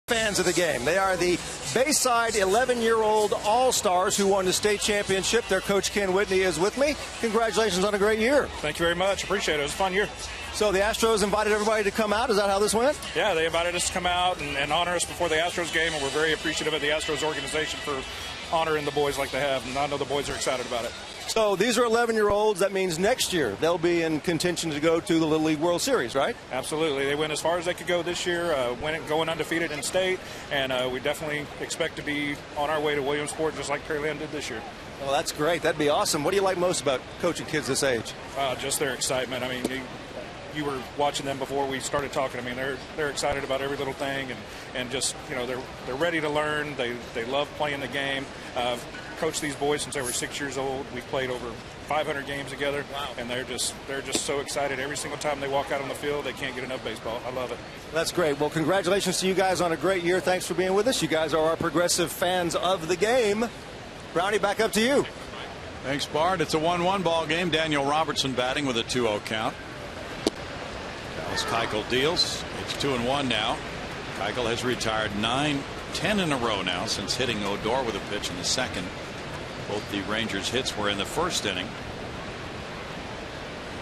Fans of the game. They are the Bayside 11-year-old All-Stars who won the state championship. Their coach, Ken Whitney, is with me. Congratulations on a great year. Thank you very much. Appreciate it. It was a fun year. So the Astros invited everybody to come out. Is that how this went? Yeah, they invited us to come out and honor us before the Astros game, and we're very appreciative of the Astros organization for honoring the boys like they have, and I know the boys are excited about it. So these are 11-year-olds. That means next year they'll be in contention to go to the Little League World Series, right? Absolutely. They went as far as they could go this year, going undefeated in state, and we definitely expect to be on our way to Williamsport just like Perry Lynn did this year. Well, that's great. That'd be awesome. What do you like most about coaching kids this age? Just their excitement. I mean, you were watching them before we started talking. I mean, they're excited about every little thing, and just, you know, they're ready to learn. They love playing the game. Coached these boys since they were 6 years old. We've played over 500 games together. Wow. And they're just so excited every single time they walk out on the field. They can't get enough baseball. I love it. That's great. Well, congratulations to you guys on a great year. Thanks for being with us. You guys are our progressive fans of the game. Brownie, back up to you. Thanks, Bart. It's a 1-1 ball game. Daniel Robertson batting with a 2-0 count. Dallas Keuchel deals. It's 2-1 now. Keuchel has retired 9-10 in a row now since hitting Odor with a pitch in the second. Both the Rangers hits were in the first inning.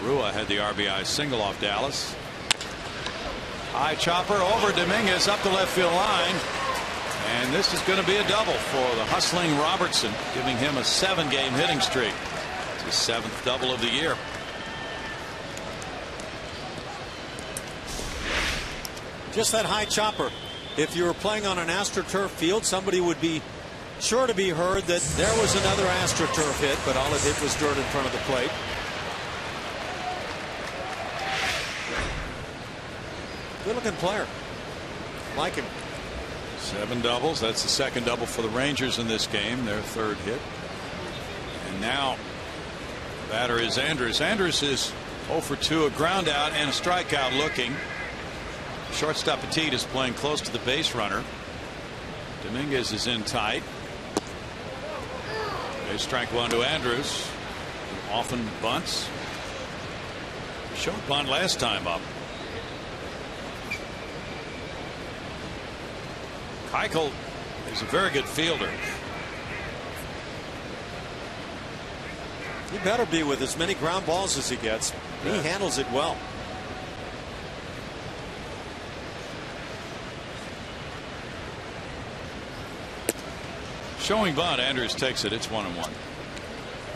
Rua had the RBI single off Dallas. High chopper over Dominguez up the left field line. And this is going to be a double for the hustling Robertson, giving him a 7-game hitting streak. It's his 7th double of the year. Just that high chopper. If you were playing on an AstroTurf field, somebody would be sure to be heard that there was another AstroTurf hit, but all it hit was dirt in front of the plate. Good looking player. Like him. 7 doubles. That's the second double for the Rangers in this game, their third hit. And now batter is Andrus. Andrus is 0 for 2, a ground out and a strikeout looking. Shortstop Petit is playing close to the base runner. Dominguez is in tight. There's strike 1 to Andrus, who often bunts. Short bunt last time up. Keuchel is a very good fielder. He better be with as many ground balls as he gets. He handles it well. Showing bunt. Andrews takes it. It's 1-1.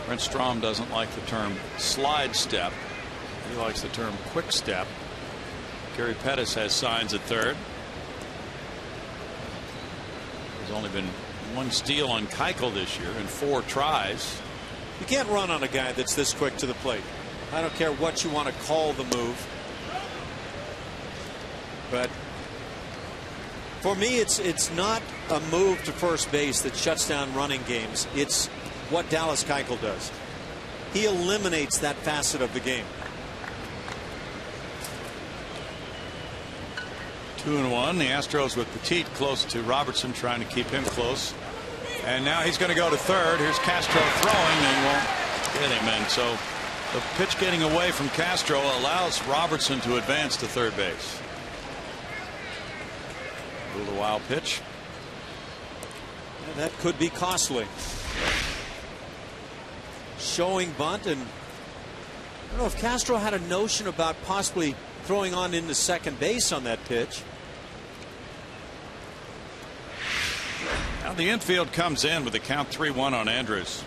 Brent Strom doesn't like the term slide step. He likes the term quick step. Gary Pettis has signs at third. There's only been one steal on Keuchel this year in 4 tries. You can't run on a guy that's this quick to the plate. I don't care what you want to call the move. But for me, it's not a move to first base that shuts down running games. It's what Dallas Keuchel does. He eliminates that facet of the game. 2-1. The Astros with Petit close to Robertson, trying to keep him close. And now he's going to go to third. Here's Castro throwing, and he won't get him. And so the pitch getting away from Castro allows Robertson to advance to third base. A little wild pitch. And that could be costly. Showing bunt, and I don't know if Castro had a notion about possibly throwing on into second base on that pitch. Now the infield comes in with the count 3-1 on Andrews.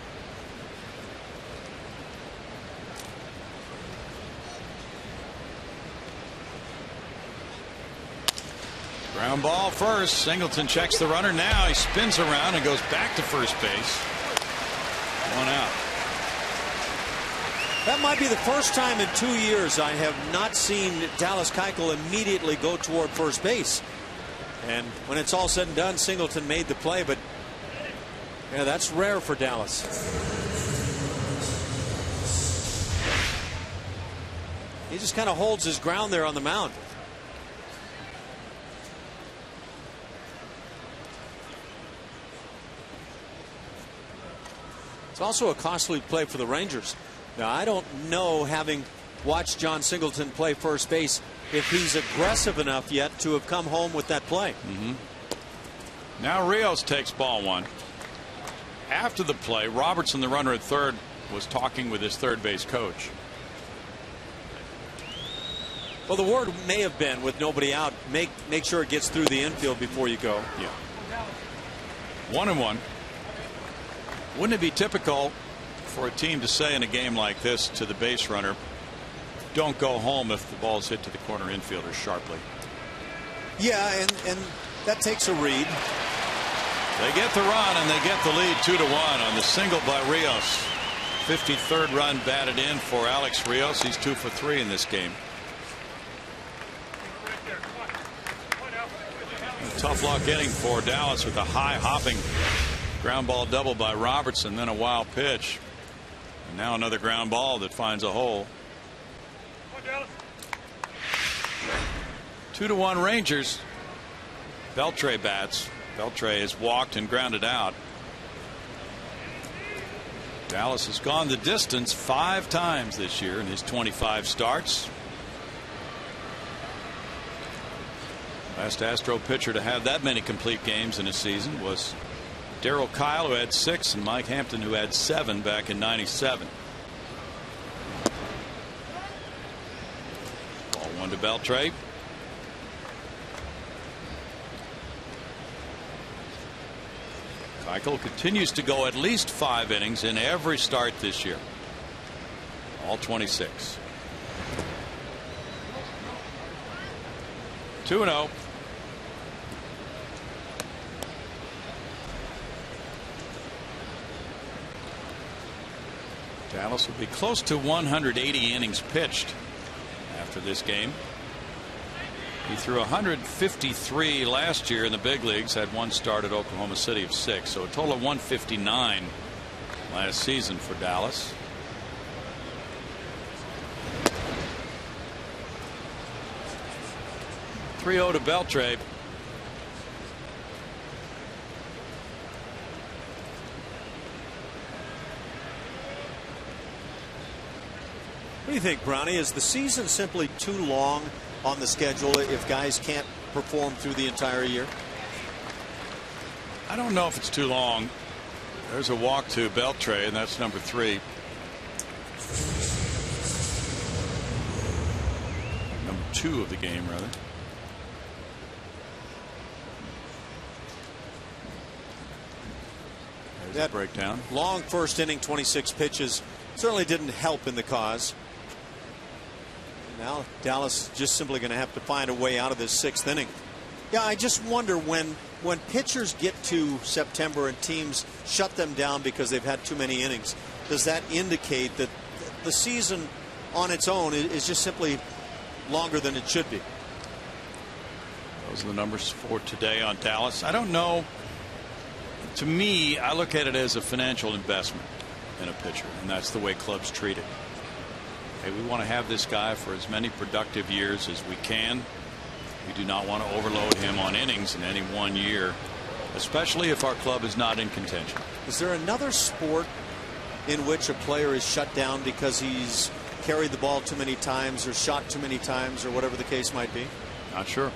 Ground ball first. Singleton checks the runner. Now he spins around and goes back to first base. 1 out. That might be the first time in 2 years I have not seen Dallas Keuchel immediately go toward first base. And when it's all said and done, Singleton made the play, but yeah, that's rare for Dallas. He just kind of holds his ground there on the mound. It's also a costly play for the Rangers. Now, I don't know, having watched John Singleton play first base, if he's aggressive enough yet to have come home with that play. Now Rios takes ball 1. After the play, Robertson, the runner at third, was talking with his third base coach. Well, the word may have been, with nobody out, make sure it gets through the infield before you go. Yeah. 1-1. Wouldn't it be typical for a team to say in a game like this to the base runner, don't go home if the ball's hit to the corner infielder sharply? Yeah, and that takes a read. They get the run, and they get the lead 2-1 on the single by Rios. 53rd run batted in for Alex Rios. He's 2 for 3 in this game. Tough luck getting for Dallas with a high hopping ground ball double by Robertson, then a wild pitch, and now another ground ball that finds a hole. 2-1 Rangers. Beltre bats. Beltre has walked and grounded out. Dallas has gone the distance 5 times this year in his 25 starts. Last Astro pitcher to have that many complete games in a season was Darryl Kyle, who had 6, and Mike Hampton, who had 7 back in '97. Ball 1 to Beltre. Keuchel continues to go at least 5 innings in every start this year. All 26. 2-0. Dallas will be close to 180 innings pitched after this game. He threw 153 last year in the big leagues, had 1 start at Oklahoma City of 6, so a total of 159 last season for Dallas. .30 to Beltre. What do you think, Brownie? Is the season simply too long on the schedule if guys can't perform through the entire year? I don't know if it's too long. There's a walk to Beltre, and that's number 3. Number 2 of the game, rather. There's that breakdown. Long first inning, 26 pitches. Certainly didn't help in the cause. Now Dallas just simply going to have to find a way out of this 6th inning. Yeah, I just wonder when pitchers get to September and teams shut them down because they've had too many innings, does that indicate that the season on its own is just simply longer than it should be? Those are the numbers for today on Dallas. I don't know. To me, I look at it as a financial investment in a pitcher, and that's the way clubs treat it. Hey, we want to have this guy for as many productive years as we can. We do not want to overload him on innings in any one year, especially if our club is not in contention. Is there another sport in which a player is shut down because he's carried the ball too many times or shot too many times or whatever the case might be? Not sure.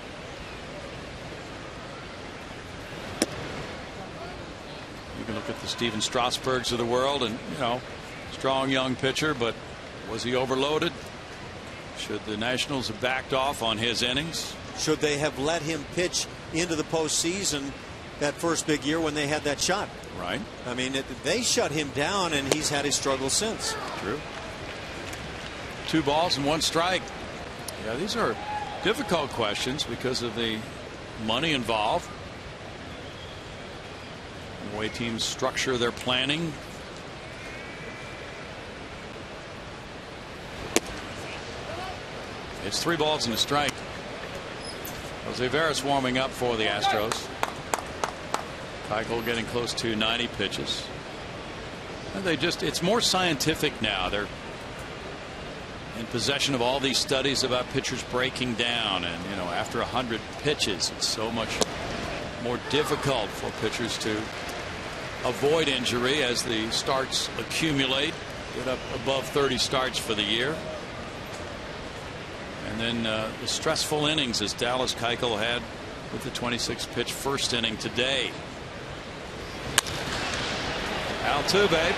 You can look at the Steven Strasburgs of the world, and strong young pitcher, but was he overloaded? Should the Nationals have backed off on his innings? Should they have let him pitch into the postseason that first big year when they had that shot? Right. I mean, they shut him down, and he's had his struggles since. True. 2 balls and 1 strike. Yeah, these are difficult questions because of the money involved, the way teams structure their planning. It's 3 balls and a strike. Jose Veras warming up for the Astros. Keuchel getting close to 90 pitches. And it's more scientific now. They're in possession of all these studies about pitchers breaking down, and after 100 pitches, it's so much more difficult for pitchers to avoid injury as the starts accumulate. Get up above 30 starts for the year. And then the stressful innings as Dallas Keuchel had with the 26 pitch first inning today. Altuve,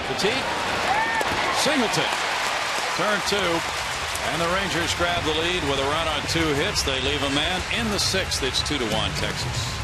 Petit, Singleton, turn 2, and the Rangers grab the lead with a run on 2 hits. They leave a man in the 6th. It's 2-1 Texas.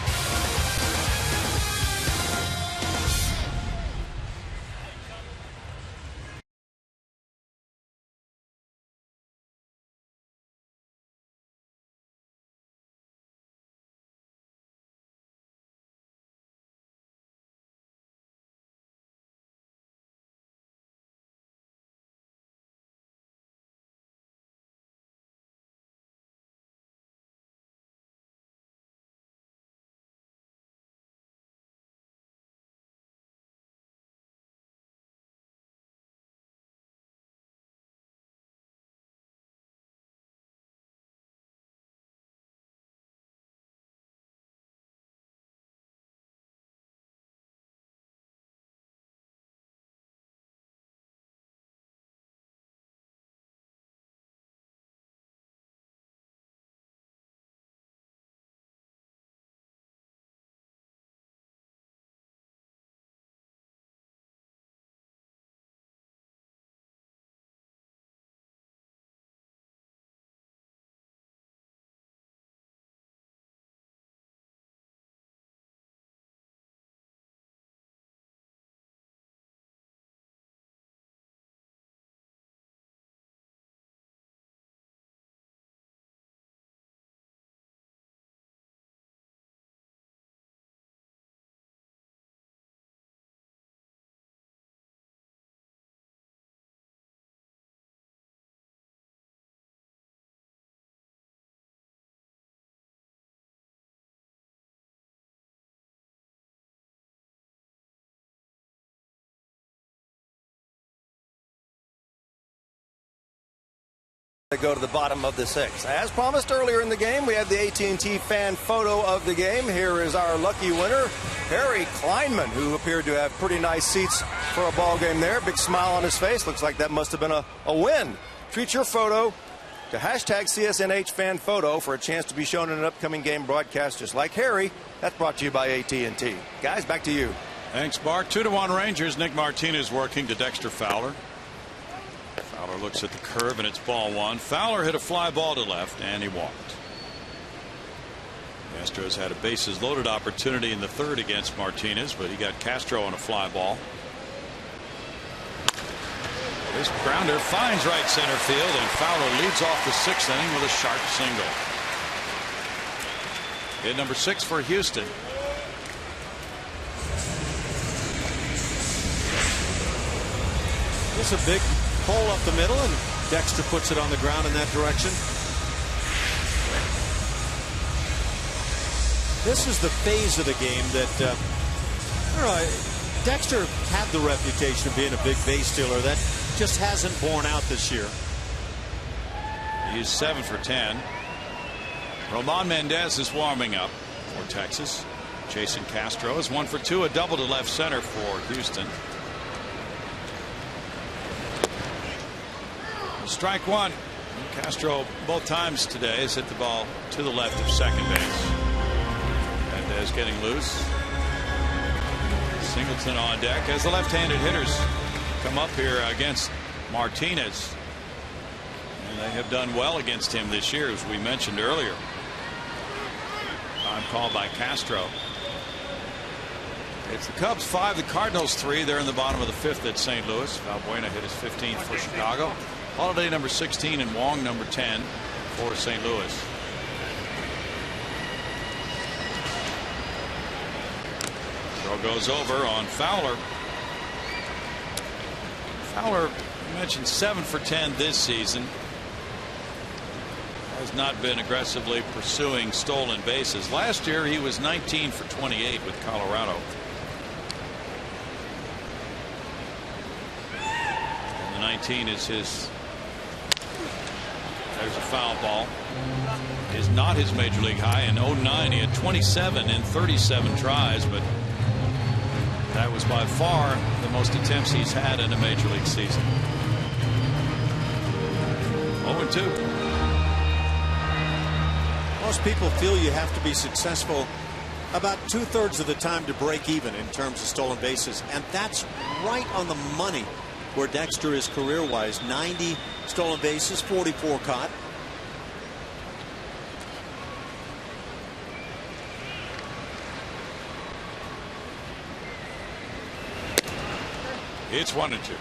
To go to the bottom of the 6th. As promised earlier in the game, we have the AT&T fan photo of the game. Here is our lucky winner, Harry Kleinman, who appeared to have pretty nice seats for a ball game there. Big smile on his face. Looks like that must have been a win. Treat your photo to hashtag CSNH fan photo for a chance to be shown in an upcoming game broadcast just like Harry. That's brought to you by AT&T. Guys, back to you. Thanks, Bart. 2-1 Rangers. Nick Martinez working to Dexter Fowler. Fowler looks at the curve, and it's ball one. Fowler hit a fly ball to left, and he walked. The Astros had a bases loaded opportunity in the third against Martinez, but he got Castro on a fly ball. This grounder finds right center field, and Fowler leads off the sixth inning with a sharp single. Hit number 6 for Houston. It's a big hole up the middle, and Dexter puts it on the ground in that direction. This is the phase of the game that I don't know, Dexter had the reputation of being a big base stealer. That just hasn't borne out this year. He's 7 for 10. Roman Mendez is warming up for Texas. Jason Castro is 1 for 2, a double to left center for Houston. Strike one. Castro both times today has hit the ball to the left of second base. Mendez getting loose. Singleton on deck as the left-handed hitters come up here against Martinez. And they have done well against him this year, as we mentioned earlier. Time called by Castro. It's the Cubs 5, the Cardinals 3. They're in the bottom of the 5th at St. Louis. Valbuena hit his 15th for Chicago. Holiday number 16 and Wong number 10 for St. Louis. Throw goes over on Fowler. Fowler, you mentioned 7 for 10 this season. Has not been aggressively pursuing stolen bases. Last year he was 19 for 28 with Colorado. And the 19 is his. There's a foul ball. Is not his major league high. In 09 he had 27 in 37 tries, but that was by far the most attempts he's had in a major league season. 0-2. Most people feel you have to be successful about 2/3 of the time to break even in terms of stolen bases, and that's right on the money where Dexter is career-wise. 90 stolen bases, 44 caught. It's 1-2.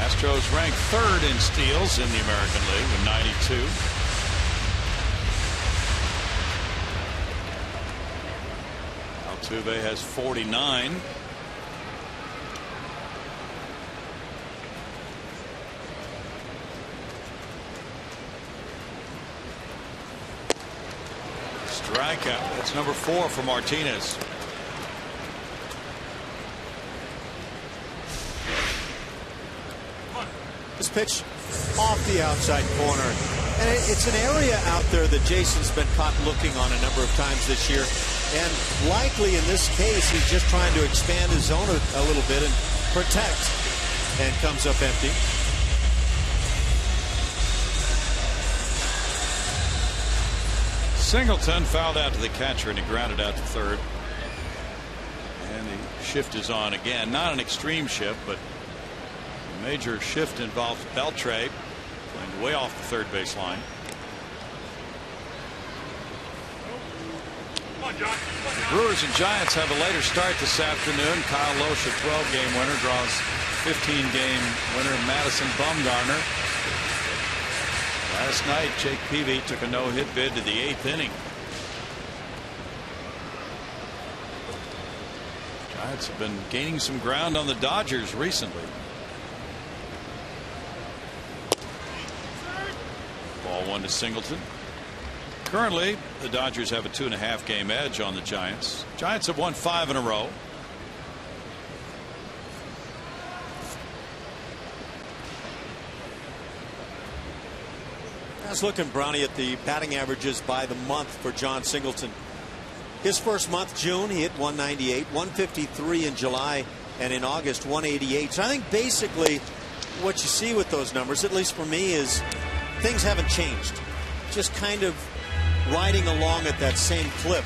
Astros ranked 3rd in steals in the American League with 92. Altuve has 49. Strikeout. That's number 4 for Martinez. This pitch off the outside corner, and it's an area out there that Jason's been caught looking on a number of times this year, and likely in this case he's just trying to expand his zone a little bit and protect, and comes up empty. Singleton fouled out to the catcher, and he grounded out to third. And the shift is on again. Not an extreme shift, but a major shift involves Beltre playing way off the third base line. The Brewers and Giants have a later start this afternoon. Kyle Loesch, a 12-game winner, draws 15-game winner Madison Bumgarner. Last night, Jake Peavy took a no-hit bid to the 8th inning. Giants have been gaining some ground on the Dodgers recently. Ball 1 to Singleton. Currently, the Dodgers have a 2.5-game edge on the Giants. Giants have won 5 in a row. I was looking, Brownie, at the batting averages by the month for John Singleton. His first month, June, he hit 198, 153 in July, and in August, 188. So I think basically what you see with those numbers, at least for me, is things haven't changed. Just kind of riding along at that same clip.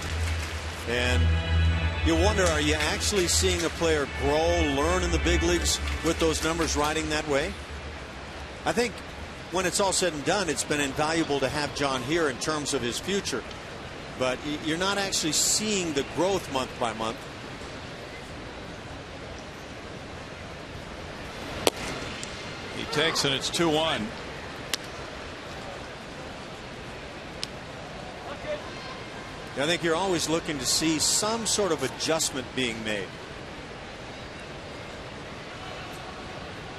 And you wonder, are you actually seeing a player grow, learn in the big leagues with those numbers riding that way? I think when it's all said and done, it's been invaluable to have John here in terms of his future. But you're not actually seeing the growth month by month. He takes, and it's 2-1. I think you're always looking to see some sort of adjustment being made.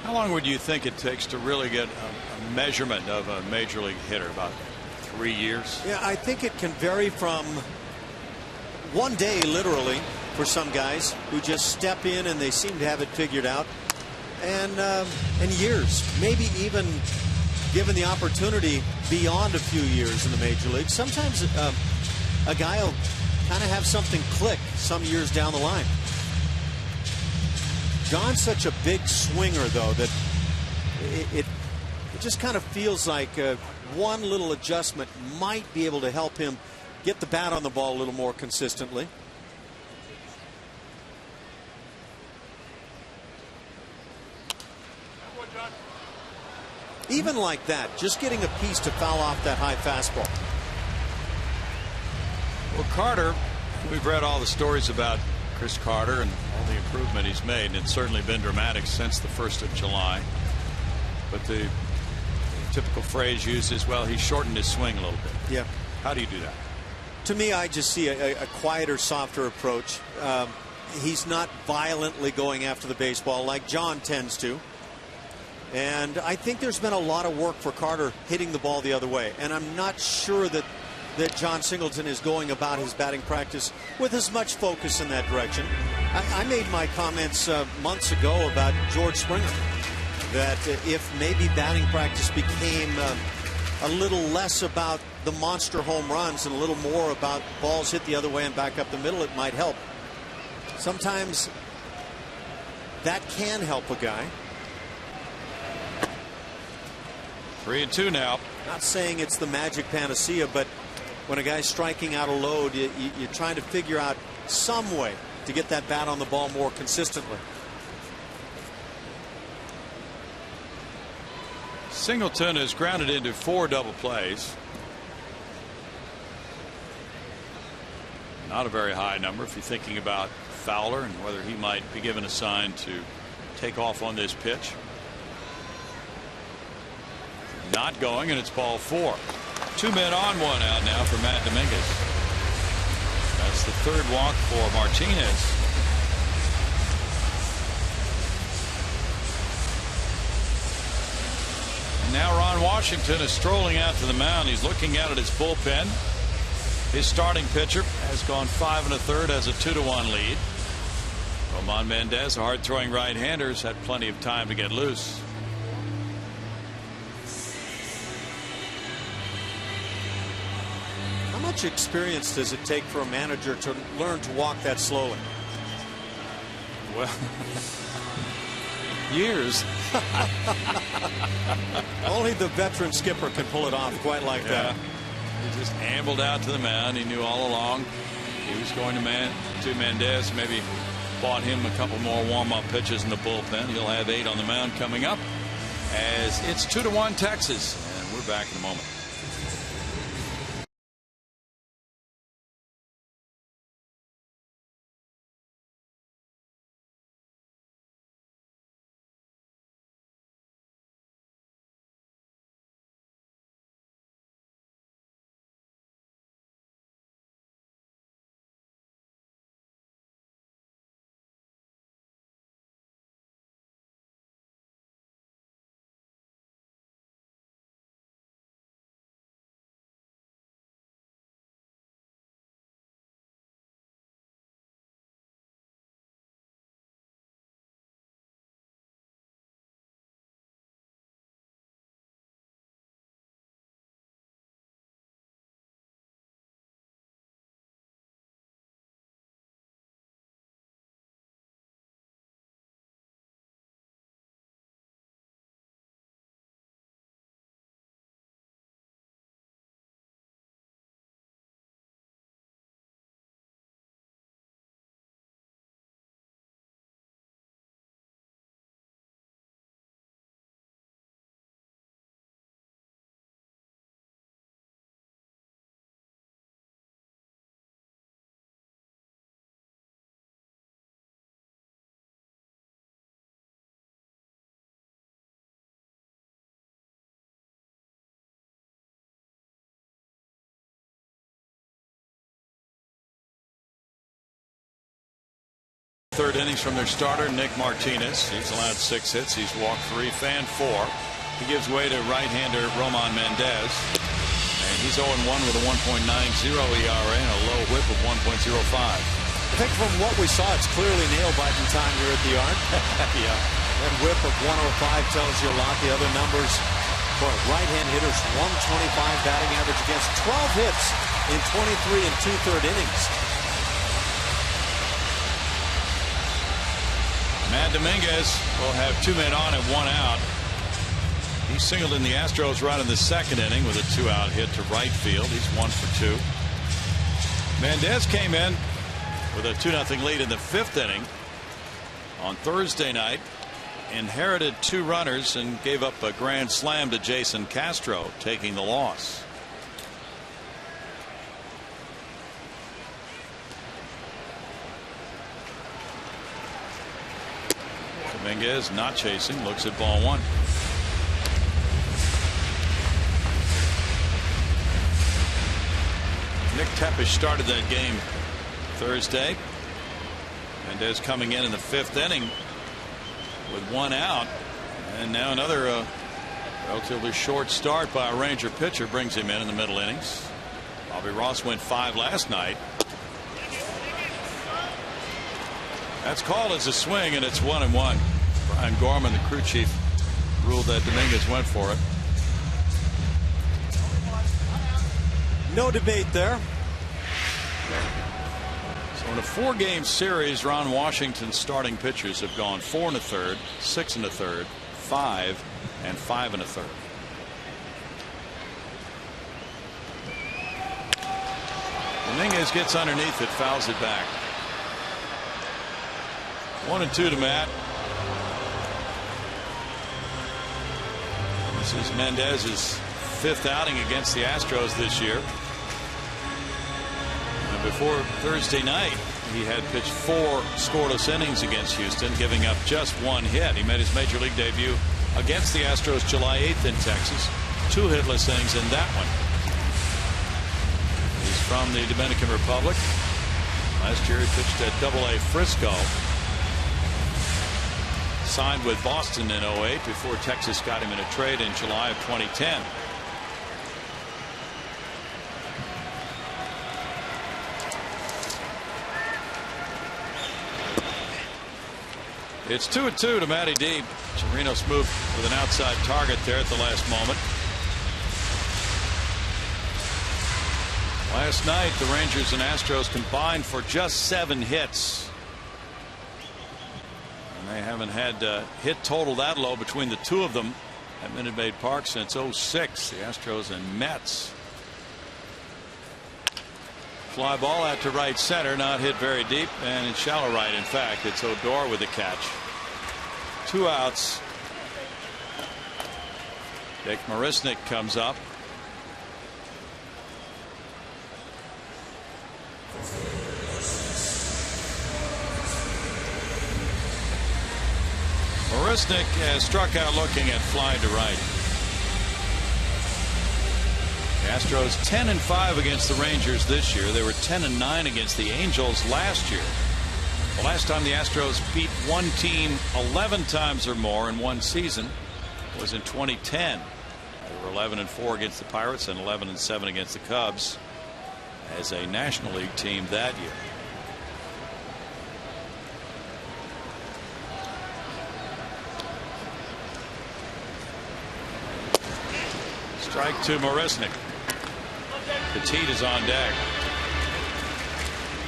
How long would you think it takes to really get a measurement of a major league hitter? About 3 years? Yeah, I think it can vary from one day, literally, for some guys who just step in and they seem to have it figured out, and years, maybe even given the opportunity beyond a few years in the major leagues. Sometimes a guy will kind of have something click some years down the line. John's such a big swinger, though, that it just kind of feels like one little adjustment might be able to help him get the bat on the ball a little more consistently. Even like that, just getting a piece to foul off that high fastball. Well, Carter, we've read all the stories about Chris Carter and all the improvement he's made, and it's certainly been dramatic since the 1st of July. But the typical phrase used is, well, he shortened his swing a little bit. Yeah. How do you do that? To me, I just see a quieter, softer approach. He's not violently going after the baseball like John tends to. And I think there's been a lot of work for Carter hitting the ball the other way. And I'm not sure that John Singleton is going about his batting practice with as much focus in that direction. I made my comments months ago about George Springer, that if maybe batting practice became a little less about the monster home runs and a little more about balls hit the other way and back up the middle, it might help. Sometimes that can help a guy. 3-2 now. Not saying it's the magic panacea, but when a guy's striking out a load, you're trying to figure out some way to get that bat on the ball more consistently. Singleton is grounded into 4 double plays. Not a very high number if you're thinking about Fowler and whether he might be given a sign to take off on this pitch. Not going, and it's ball 4. 2 men on, 1 out now for Matt Dominguez. That's the 3rd walk for Martinez. And now Ron Washington is strolling out to the mound. He's looking out at his bullpen. His starting pitcher has gone 5 1/3, has a 2-1 lead. Roman Mendez, a hard-throwing right-hander, has had plenty of time to get loose. How much experience does it take for a manager to learn to walk that slowly? Well, years. Only the veteran skipper can pull it off quite like that. He just ambled out to the mound. He knew all along he was going to Mendez. Maybe bought him a couple more warm-up pitches in the bullpen. He'll have 8 on the mound coming up as it's 2-1 Texas, and we're back in a moment. third innings from their starter, Nick Martinez. He's allowed 6 hits. He's walked 3, fanned 4. He gives way to right-hander Roman Mendez. And he's 0-1 with a 1.90 ERA and a low whip of 1.05. I think from what we saw, it's clearly nail-biting time here at the yard. Yeah. That whip of 105 tells you a lot. The other numbers for right-hand hitters, 125 batting average against 12 hits in 23 and 2/3 innings. Matt Dominguez will have 2 men on and 1 out. He singled in the Astros run in the second inning with a 2-out hit to right field. He's 1 for 2. Mendez came in with a 2-0 lead in the 5th inning on Thursday night. Inherited 2 runners and gave up a grand slam to Jason Castro, taking the loss. Dominguez not chasing, looks at ball 1. Nick Tepesch started that game Thursday. Mendez coming in the 5th inning with 1 out, and now another relatively short start by a Ranger pitcher brings him in the middle innings. Bobby Ross went 5 last night. That's called as a swing, and it's 1-1. Brian Gorman, the crew chief, ruled that Dominguez went for it. No debate there. So in a 4-game series, Ron Washington's starting pitchers have gone 4 1/3, 6 1/3, 5, and 5 1/3. Dominguez gets underneath it, fouls it back. 1-2 to Matt. This is Mendez's 5th outing against the Astros this year. And before Thursday night, he had pitched 4 scoreless innings against Houston, giving up just 1 hit. He made his major league debut against the Astros July 8th in Texas. 2 hitless innings in that one. He's from the Dominican Republic. Last year he pitched at AA Frisco. Signed with Boston in 2008 before Texas got him in a trade in July of 2010. It's 2-2 to Matty D. Chirinos moved with an outside target there at the last moment. Last night the Rangers and Astros combined for just 7 hits. They haven't had hit total that low between the 2 of them at Minute Maid Park since 2006. The Astros and Mets. Fly ball out to right center, not hit very deep, and in shallow right. In fact, it's Odor with the catch. 2 outs. Jake Marisnick comes up. Marisnick has struck out looking at fly to right. The Astros 10-5 against the Rangers this year. They were 10-9 against the Angels last year. The last time the Astros beat one team 11 times or more in one season was in 2010. They were 11-4 against the Pirates and 11-7 against the Cubs as a National League team that year. Strike to Marisnick. Petit is on deck.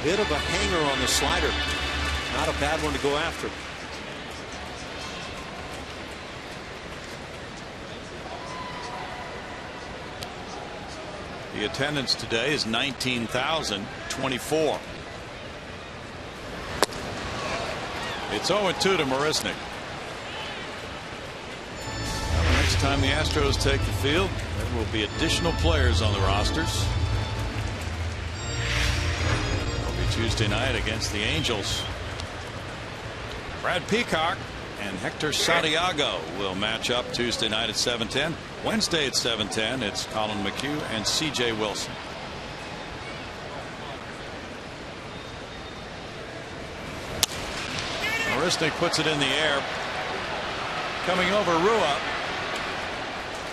Bit of a hanger on the slider. Not a bad one to go after. The attendance today is 19,024. It's 0-2 to Marisnick. Next time the Astros take the field, there will be additional players on the rosters. It'll be Tuesday night against the Angels. Brad Peacock and Hector Santiago will match up Tuesday night at 7:10. Wednesday at 7:10, it's Colin McHugh and C.J. Wilson. Marisnik puts it in the air. Coming over Rua.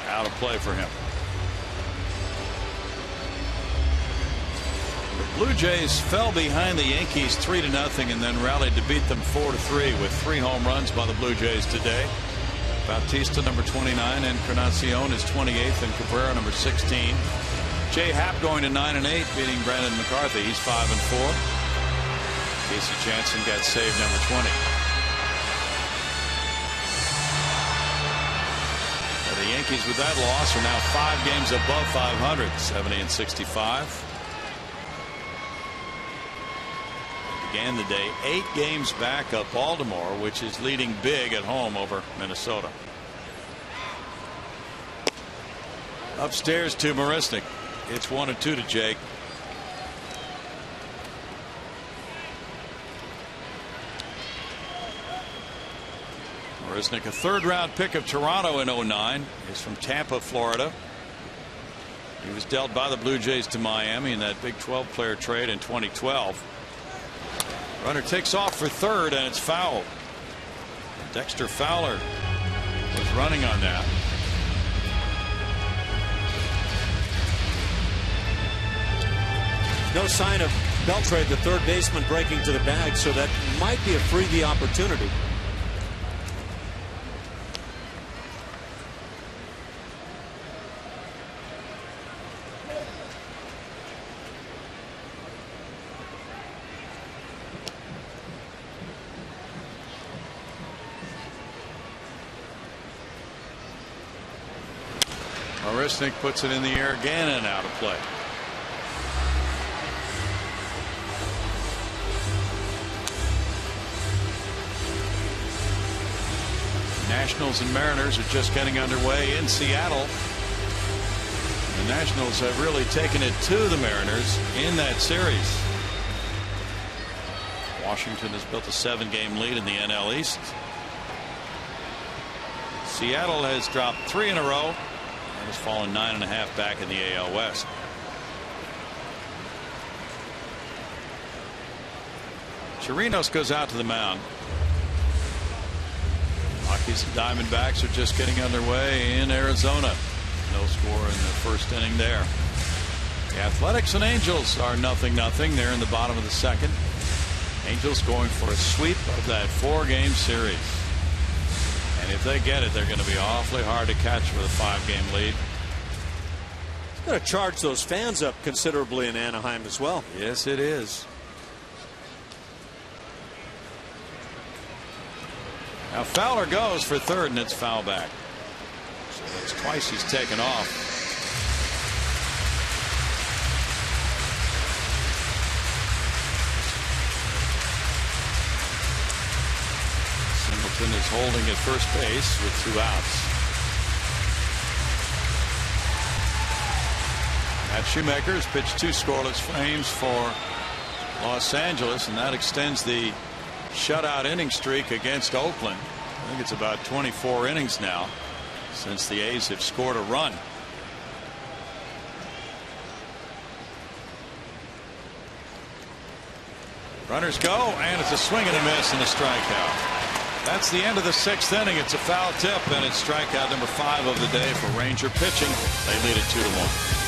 Out of play for him. The Blue Jays fell behind the Yankees 3-0 and then rallied to beat them 4-3 with 3 home runs by the Blue Jays today. Bautista number 29, Encarnacion is 28th, and Cabrera number 16. Jay Happ going to 9-8, beating Brandon McCarthy. He's 5-4. Casey Janssen got save number 20. The Yankees with that loss are now 5 games above 500, 70-65. Began the day 8 games back of Baltimore, which is leading big at home over Minnesota. Upstairs to Marisnik. It's 1-2 to Jake. Marisnik, a 3rd-round pick of Toronto in 09, is from Tampa, Florida. He was dealt by the Blue Jays to Miami in that Big 12-player trade in 2012. Runner takes off for third, and it's fouled. Dexter Fowler was running on that. No sign of Beltre, the third baseman, breaking to the bag, so that might be a freebie opportunity. Marisnik puts it in the air again and out of play. Nationals and Mariners are just getting underway in Seattle. The Nationals have really taken it to the Mariners in that series. Washington has built a 7-game lead in the NL East. Seattle has dropped 3 in a row and has fallen 9.5 back in the AL West. Chirinos goes out to the mound. Rockies and Diamondbacks are just getting underway in Arizona. No score in the first inning there. The Athletics and Angels are 0-0. They're in the bottom of the second. Angels going for a sweep of that 4-game series. And if they get it, they're going to be awfully hard to catch with a 5-game lead. It's going to charge those fans up considerably in Anaheim as well. Yes, it is. Now Fowler goes for third, and it's foul back. So that's twice he's taken off. Singleton is holding at first base with 2 outs. Matt Shoemaker has pitched 2 scoreless frames for Los Angeles, and that extends the shutout inning streak against Oakland. I think it's about 24 innings now since the A's have scored a run. Runners go, and it's a swing and a miss and a strikeout. That's the end of the 6th inning. It's a foul tip, and it's strikeout number 5 of the day for Ranger pitching. They lead it 2-1.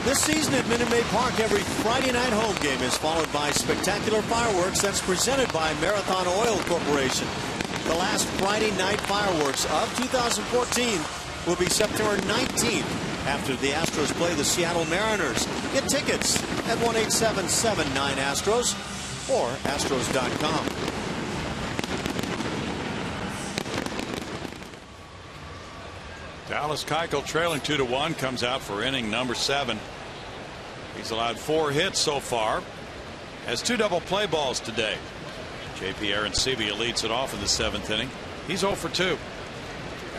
This season at Minute Maid Park, every Friday night home game is followed by spectacular fireworks that's presented by Marathon Oil Corporation. The last Friday night fireworks of 2014 will be September 19th after the Astros play the Seattle Mariners. Get tickets at 1-877-9-ASTROS or Astros.com. Dallas Keuchel trailing 2-1 comes out for inning number 7. He's allowed 4 hits so far. Has 2 double play balls today. JP Arencibia leads it off in the 7th inning. He's 0 for 2.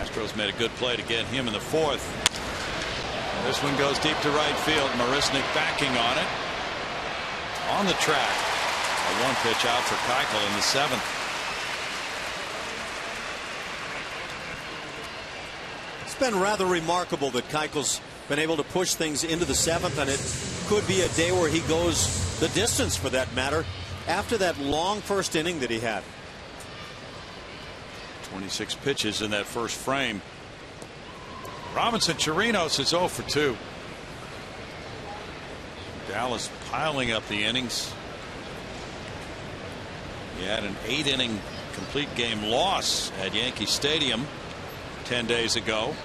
Astros made a good play to get him in the 4th. This one goes deep to right field. Marisnik backing on it. On the track. A 1-pitch out for Keuchel in the 7th. It's been rather remarkable that Keuchel's been able to push things into the 7th, and it could be a day where he goes the distance, for that matter, after that long first inning that he had. 26 pitches in that first frame. Robinson Chirinos is 0 for 2. Dallas piling up the innings. He had an 8-inning complete game loss at Yankee Stadium 10 days ago.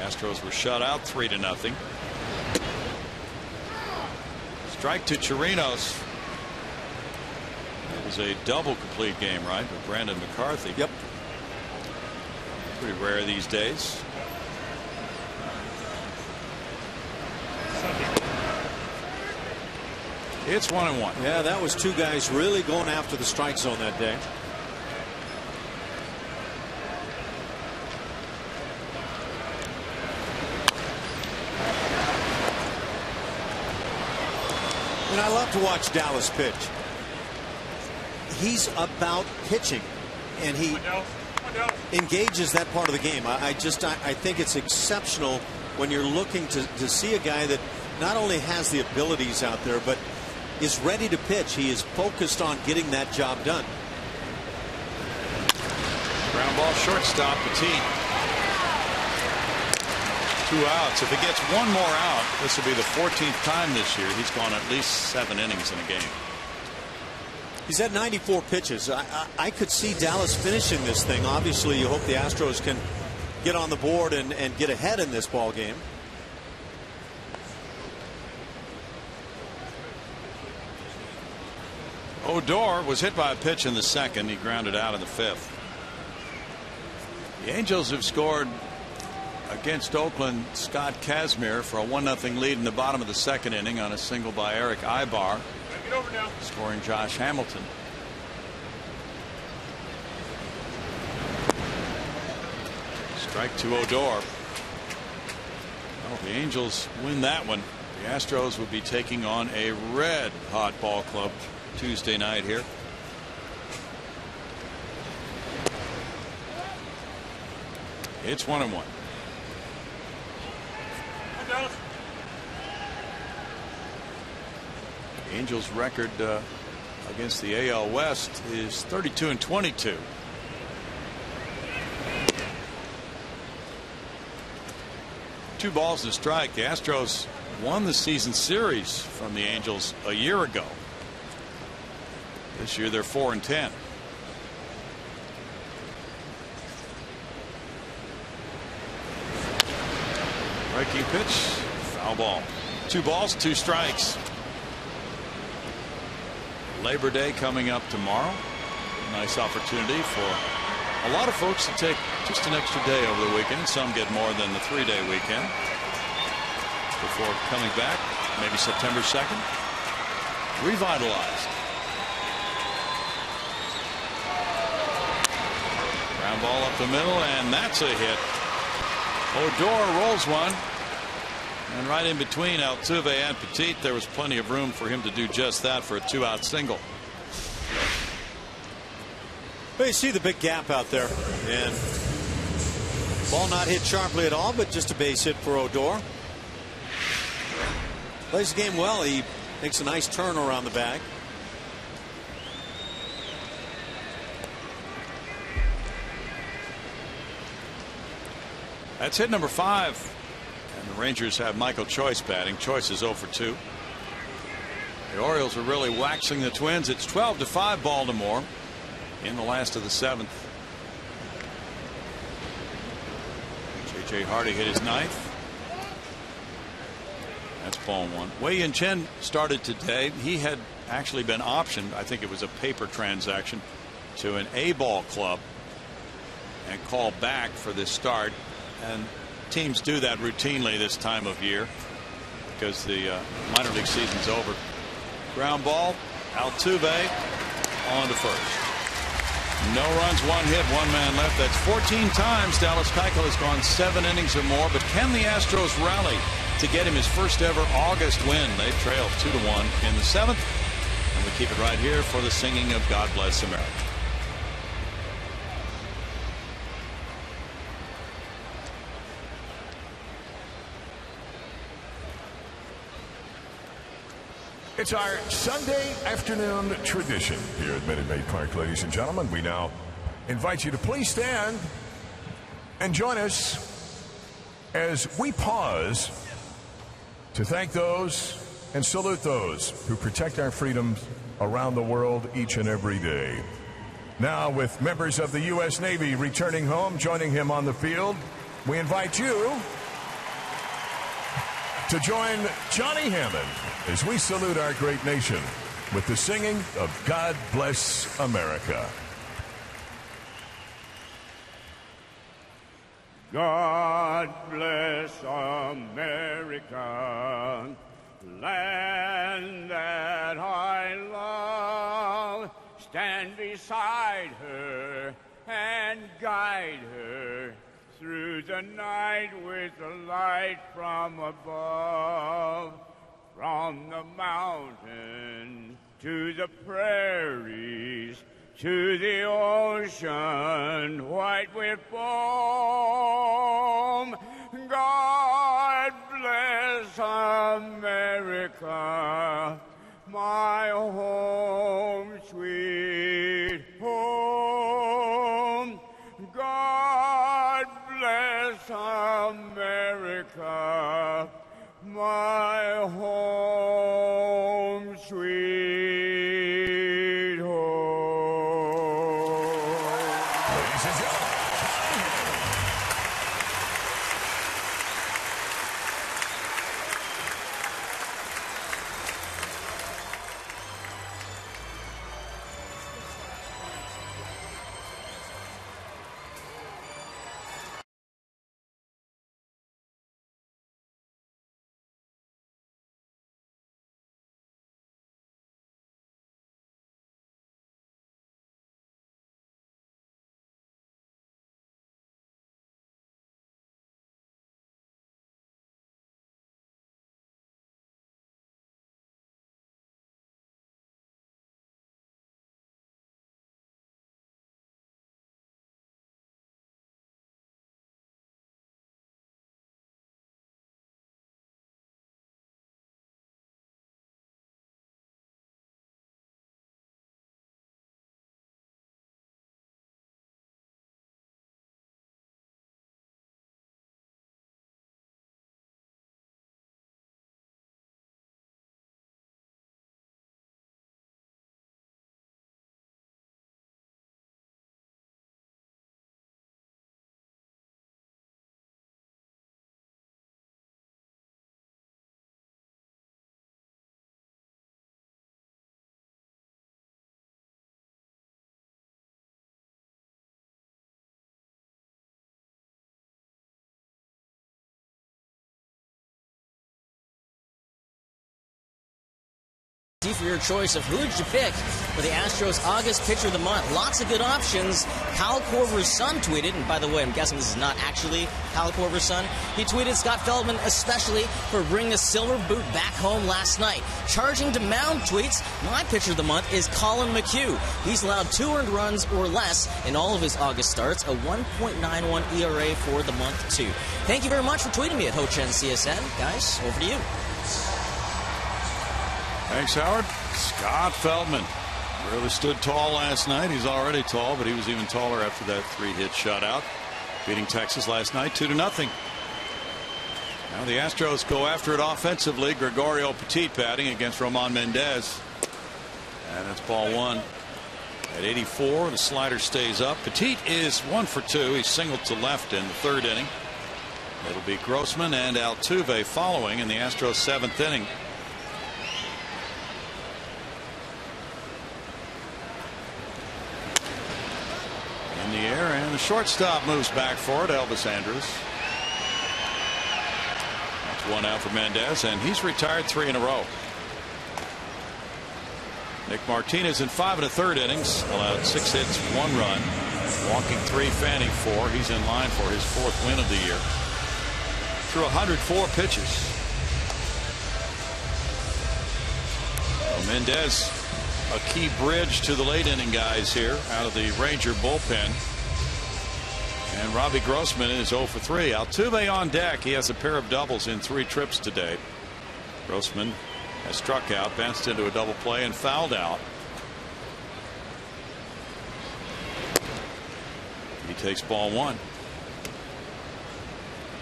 Astros were shut out 3-0. Strike to Chirinos. It was a double complete game, right, with Brandon McCarthy. Yep. Pretty rare these days. It's 1-1. Yeah, that was 2 guys really going after the strike zone that day. And I love to watch Dallas pitch. He's about pitching, and he engages that part of the game. I think it's exceptional when you're looking to see a guy that not only has the abilities out there, but is ready to pitch. He is focused on getting that job done. Ground ball, shortstop, Petit. 2 outs. If he gets 1 more out, this will be the 14th time this year he's gone at least 7 innings in a game. He's at 94 pitches. I could see Dallas finishing this thing. Obviously, you hope the Astros can get on the board and get ahead in this ball game. Odor was hit by a pitch in the 2nd. He grounded out in the 5th. The Angels have scored against Oakland Scott Kazmir for a 1-0 lead in the bottom of the 2nd inning on a single by Eric Ibar, scoring Josh Hamilton. Strike to Odor. Well, the Angels win that one. The Astros would be taking on a red hot ball club Tuesday night here. It's 1-1. Angels record against the AL West is 32-22. Two balls and a strike. The Astros won the season series from the Angels a year ago. This year they're 4-10. Breaking pitch, foul ball. 2 balls, 2 strikes. Labor Day coming up tomorrow. Nice opportunity for a lot of folks to take just an extra day over the weekend. Some get more than the 3-day weekend before coming back, maybe September 2nd, revitalized. Ground ball up the middle, and that's a hit. Odor rolls one, and right in between Altuve and Petit, there was plenty of room for him to do just that for a 2-out single. Well, you see the big gap out there, and ball not hit sharply at all, but just a base hit for Odor. Plays the game well. He makes a nice turn around the bag. That's hit number 5 And the Rangers have Michael Choice batting. Choice is 0 for 2. The Orioles are really waxing the Twins. It's 12-5 Baltimore in the last of the 7th. J.J. Hardy hit his 9th. That's ball 1. Wei-Yin Chen started today. He had actually been optioned, I think it was a paper transaction, to an A-ball club and called back for this start. And teams do that routinely this time of year because the minor league season's over. Ground ball, Altuve on to first. No runs, 1 hit, 1 man left. That's 14 times Dallas Keuchel has gone 7 innings or more. But can the Astros rally to get him his first ever August win? They trail 2-1 in the 7th. And we keep it right here for the singing of God Bless America. It's our Sunday afternoon tradition here at Minute Maid Park, ladies and gentlemen. We now invite you to please stand and join us as we pause to thank those and salute those who protect our freedoms around the world each and every day. Now, with members of the U.S. Navy returning home, joining him on the field, we invite you to join Johnny Hammond as we salute our great nation with the singing of God Bless America. God bless America, land that I love. Stand beside her and guide her through the night with the light from above. From the mountain to the prairies, to the ocean white with foam. God bless America, my home, sweet home. God bless America, my home, sweet home. Ladies and gentlemen. For your choice of who did you pick for the Astros August Pitcher of the Month. Lots of good options. Kyle Korver's son tweeted, and by the way, I'm guessing this is not actually Kyle Korver's son. He tweeted Scott Feldman especially for bringing a silver boot back home last night. Charging to Mound tweets, my Pitcher of the Month is Colin McHugh. He's allowed 2 earned runs or less in all of his August starts, a 1.91 ERA for the month too. Thank you very much for tweeting me at Ho-Chen CSN. Guys, over to you. Thanks, Howard. Scott Feldman really stood tall last night. He's already tall, but he was even taller after that 3-hit shutout, beating Texas last night 2-0. Now the Astros go after it offensively. Gregorio Petit batting against Roman Mendez. And that's ball one. At 84, the slider stays up. Petit is 1 for 2. He's singled to left in the 3rd inning. It'll be Grossman and Altuve following in the Astros 7th inning. In the air, and the shortstop moves back for it, Elvis Andrus. That's 1 out for Mendez, and he's retired 3 in a row. Nick Martinez in 5 1/3 innings, allowed 6 hits, 1 run, walking 3, fanning 4. He's in line for his 4th win of the year. Through 104 pitches. Mendez, a key bridge to the late inning guys here out of the Ranger bullpen. And Robbie Grossman is 0 for 3. Altuve on deck. He has a pair of doubles in 3 trips today. Grossman has struck out, bounced into a double play, and fouled out. He takes ball 1.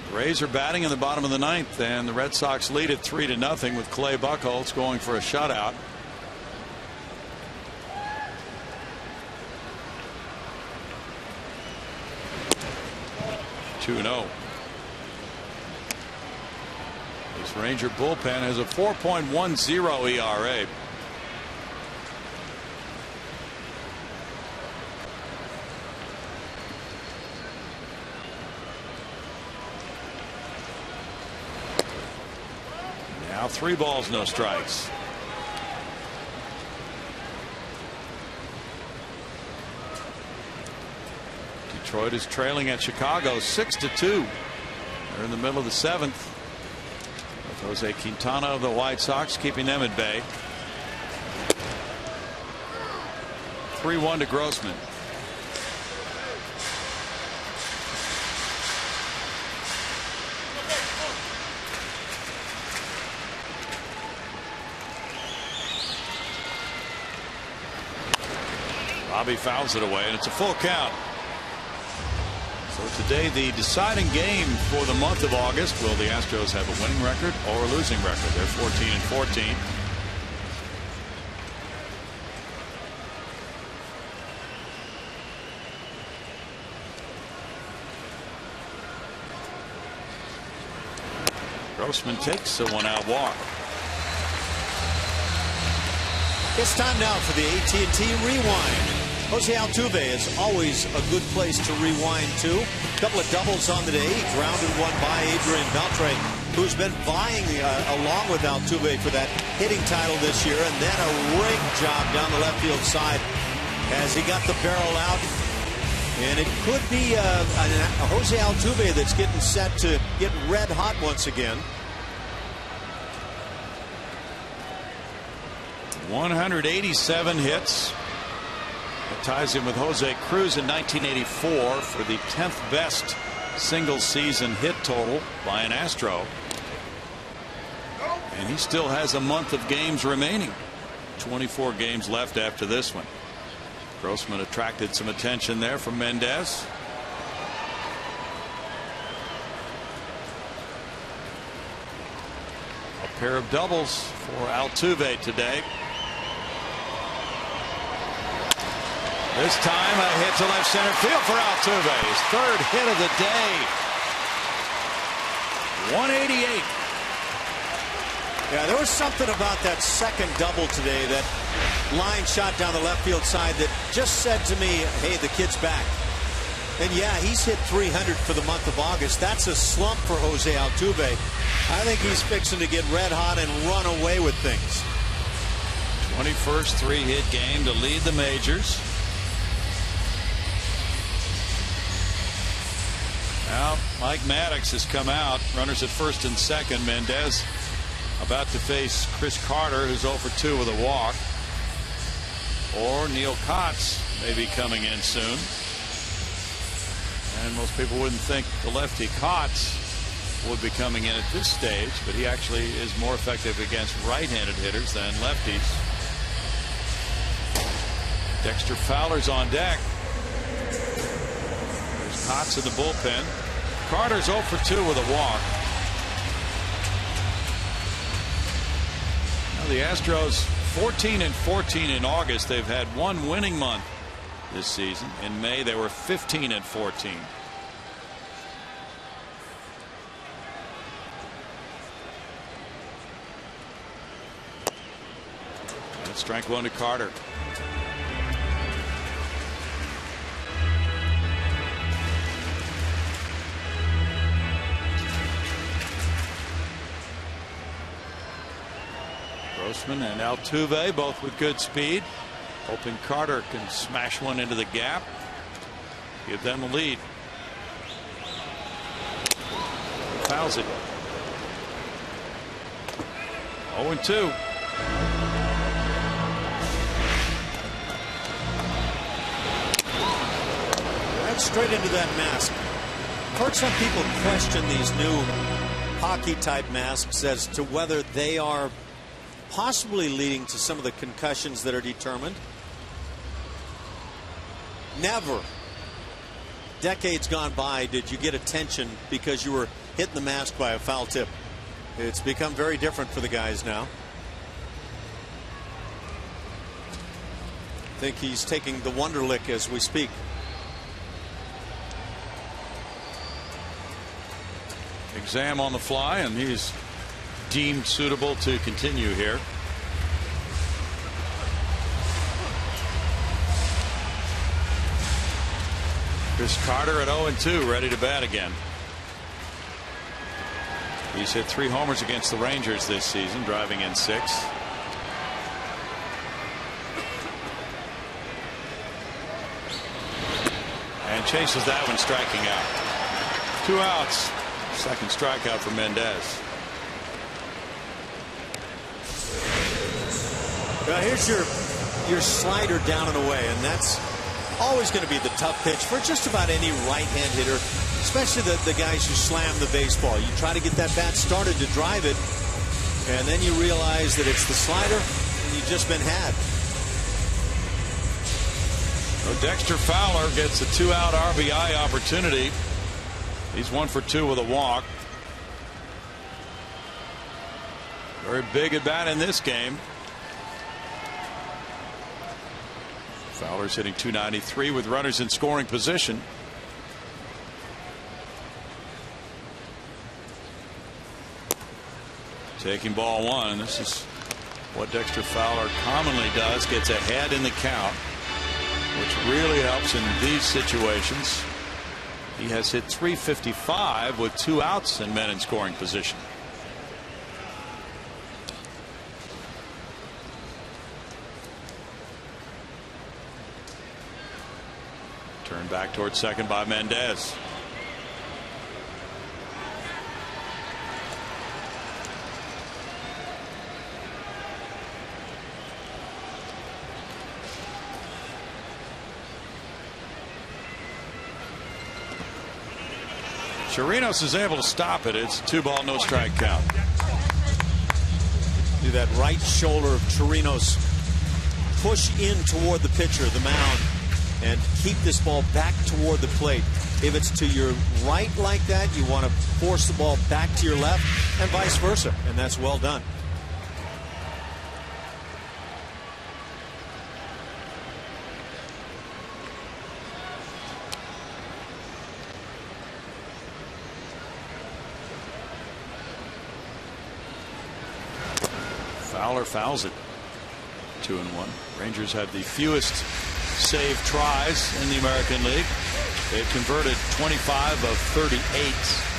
The Rays are batting in the bottom of the 9th, and the Red Sox lead it 3-0 with Clay Buchholz going for a shutout. This Ranger bullpen has a 4.10 ERA. Now 3 balls, no strikes. Detroit is trailing at Chicago 6-2. They're in the middle of the 7th. With Jose Quintana of the White Sox keeping them at bay. 3-1 to Grossman. Bobby fouls it away, and it's a full count. So today, the deciding game for the month of August. Will the Astros have a winning record or a losing record? They're 14-14. Grossman takes a 1-out walk. It's time now for the AT&T Rewind. Jose Altuve is always a good place to rewind to. A couple of doubles on the day. Grounded one by Adrian Beltre, who's been vying along with Altuve for that hitting title this year. And then a rig job down the left field side as he got the barrel out. And it could be a Jose Altuve that's getting set to get red hot once again. 187 hits. That ties him with Jose Cruz in 1984 for the 10th best single season hit total by an Astro. And he still has a month of games remaining. 24 games left after this one. Grossman attracted some attention there from Mendez. A pair of doubles for Altuve today. This time a hit to left center field for Altuve. His 3rd hit of the day. 188. Yeah, there was something about that second double today, that line shot down the left field side, that just said to me, hey, the kid's back. And yeah, he's hit 300 for the month of August. That's a slump for Jose Altuve. I think he's fixing to get red hot and run away with things. 21st 3-hit game to lead the majors. Now Mike Maddox has come out. Runners at 1st and 2nd. Mendez about to face Chris Carter, who's 0 for 2 with a walk. Or Neil Kotz may be coming in soon. And most people wouldn't think the lefty Kotz would be coming in at this stage, but he actually is more effective against right-handed hitters than lefties. Dexter Fowler's on deck. There's Kotz in the bullpen. Carter's 0 for 2 with a walk. the Astros 14-14 in August. They've had one winning month this season. In May, they were 15-14. And strike one to Carter. Grossman and Altuve both with good speed, hoping Carter can smash one into the gap, give them the lead. Fouls it. 0-2. Right straight into that mask. I've heard some people question these new hockey type masks as to whether they are possibly leading to some of the concussions that are determined. Never, decades gone by, did you get attention because you were hitting the mask by a foul tip. It's become very different for the guys now. I think he's taking the Wonderlick as we speak. Exam on the fly, and he's deemed suitable to continue here. Chris Carter at 0-2, ready to bat again. He's hit 3 homers against the Rangers this season, driving in 6. And chases that one, striking out. 2 outs. Second strikeout for Mendez. Now here's your slider down and away, and that's always going to be the tough pitch for just about any right-hand hitter, especially the guys who slam the baseball. You try to get that bat started to drive it, and then you realize that it's the slider, and you've just been had. So Dexter Fowler gets a 2-out RBI opportunity. He's 1 for 2 with a walk. Very big at bat in this game. Fowler's hitting .293 with runners in scoring position. Taking ball 1. This is what Dexter Fowler commonly does. Gets ahead in the count, which really helps in these situations. He has hit .355 with 2 outs and men in scoring position. Turned back towards second by Mendez. Chirinos is able to stop it. It's a 2-ball, no strike count. Do that right shoulder of Chirinos push in toward the pitcher, the mound, and keep this ball back toward the plate. If it's to your right like that, you want to force the ball back to your left, and vice versa, and that's well done. Fowler fouls it. 2-1. Rangers had the fewest save tries in the American League. They've converted 25 of 38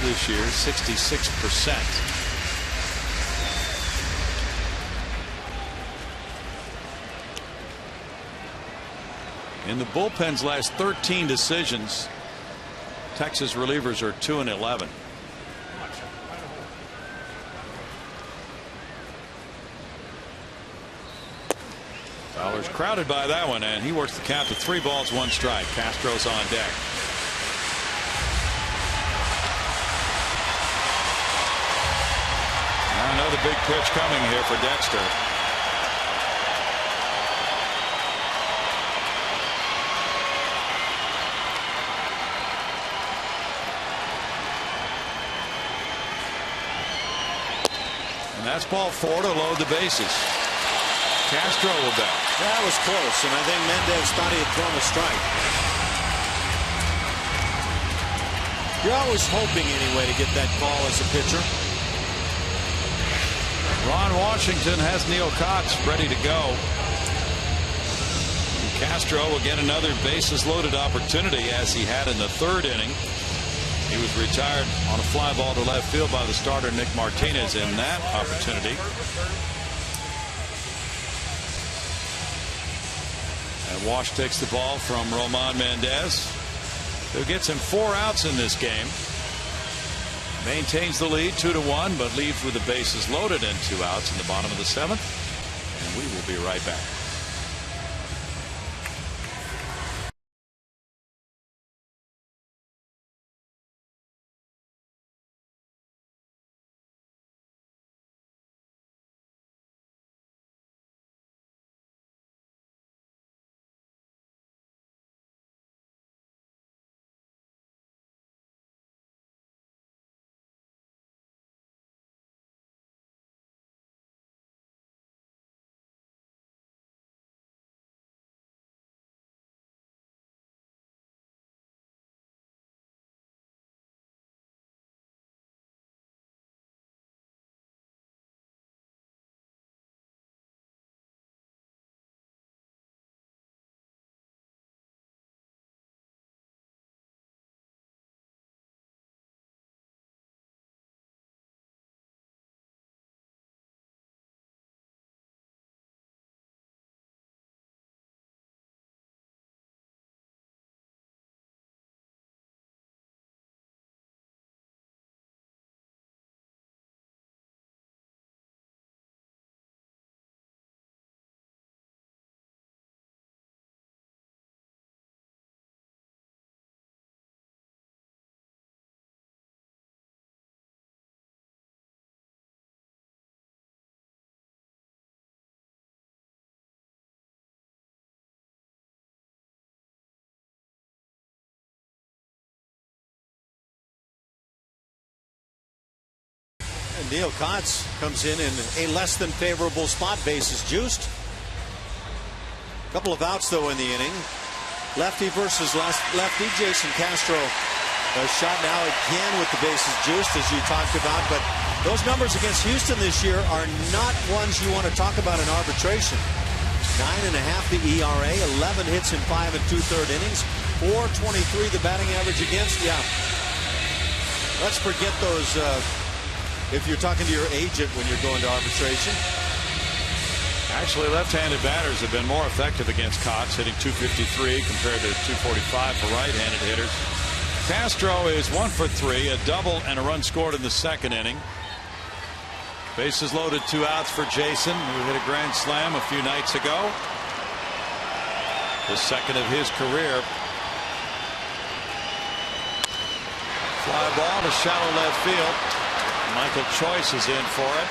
this year, 66%. In the bullpen's last 13 decisions, Texas relievers are 2-11. Fowler's crowded by that one, and he works the count to 3 balls, 1 strike. Castro's on deck. Another big pitch coming here for Dexter. And that's ball 4 to load the bases. Castro will bat. That was close, and I think Mendez thought he had thrown a strike. You're always hoping anyway to get that call as a pitcher. Ron Washington has Neil Cox ready to go. Castro will get another bases loaded opportunity as he had in the third inning. He was retired on a fly ball to left field by the starter Nick Martinez in that opportunity. And Wash takes the ball from Roman Mendez, who gets him 4 outs in this game. Maintains the lead 2-1, but leaves with the bases loaded and 2 outs in the bottom of the 7th. And we will be right back. And Neil Kotz comes in a less than favorable spot. Bases juiced. A couple of outs though in the inning. Lefty versus lefty. Jason Castro shot now again with the bases juiced, as you talked about. But those numbers against Houston this year are not ones you want to talk about in arbitration. 9.5 the ERA, 11 hits in 5 2/3 innings, 4.23 the batting average against. Yeah, let's forget those. If you're talking to your agent when you're going to arbitration. Actually, left-handed batters have been more effective against Cox, hitting .253 compared to .245 for right-handed hitters. Castro is 1 for 3, a double and a run scored in the second inning. Bases loaded, 2 outs for Jason, who hit a grand slam a few nights ago. The second of his career. Fly ball to shallow left field. Michael Choice is in for it.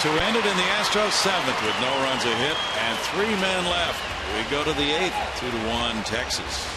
To end it in the Astros 7th with no runs a hit and 3 men left. We go to the 8th, 2-1 Texas.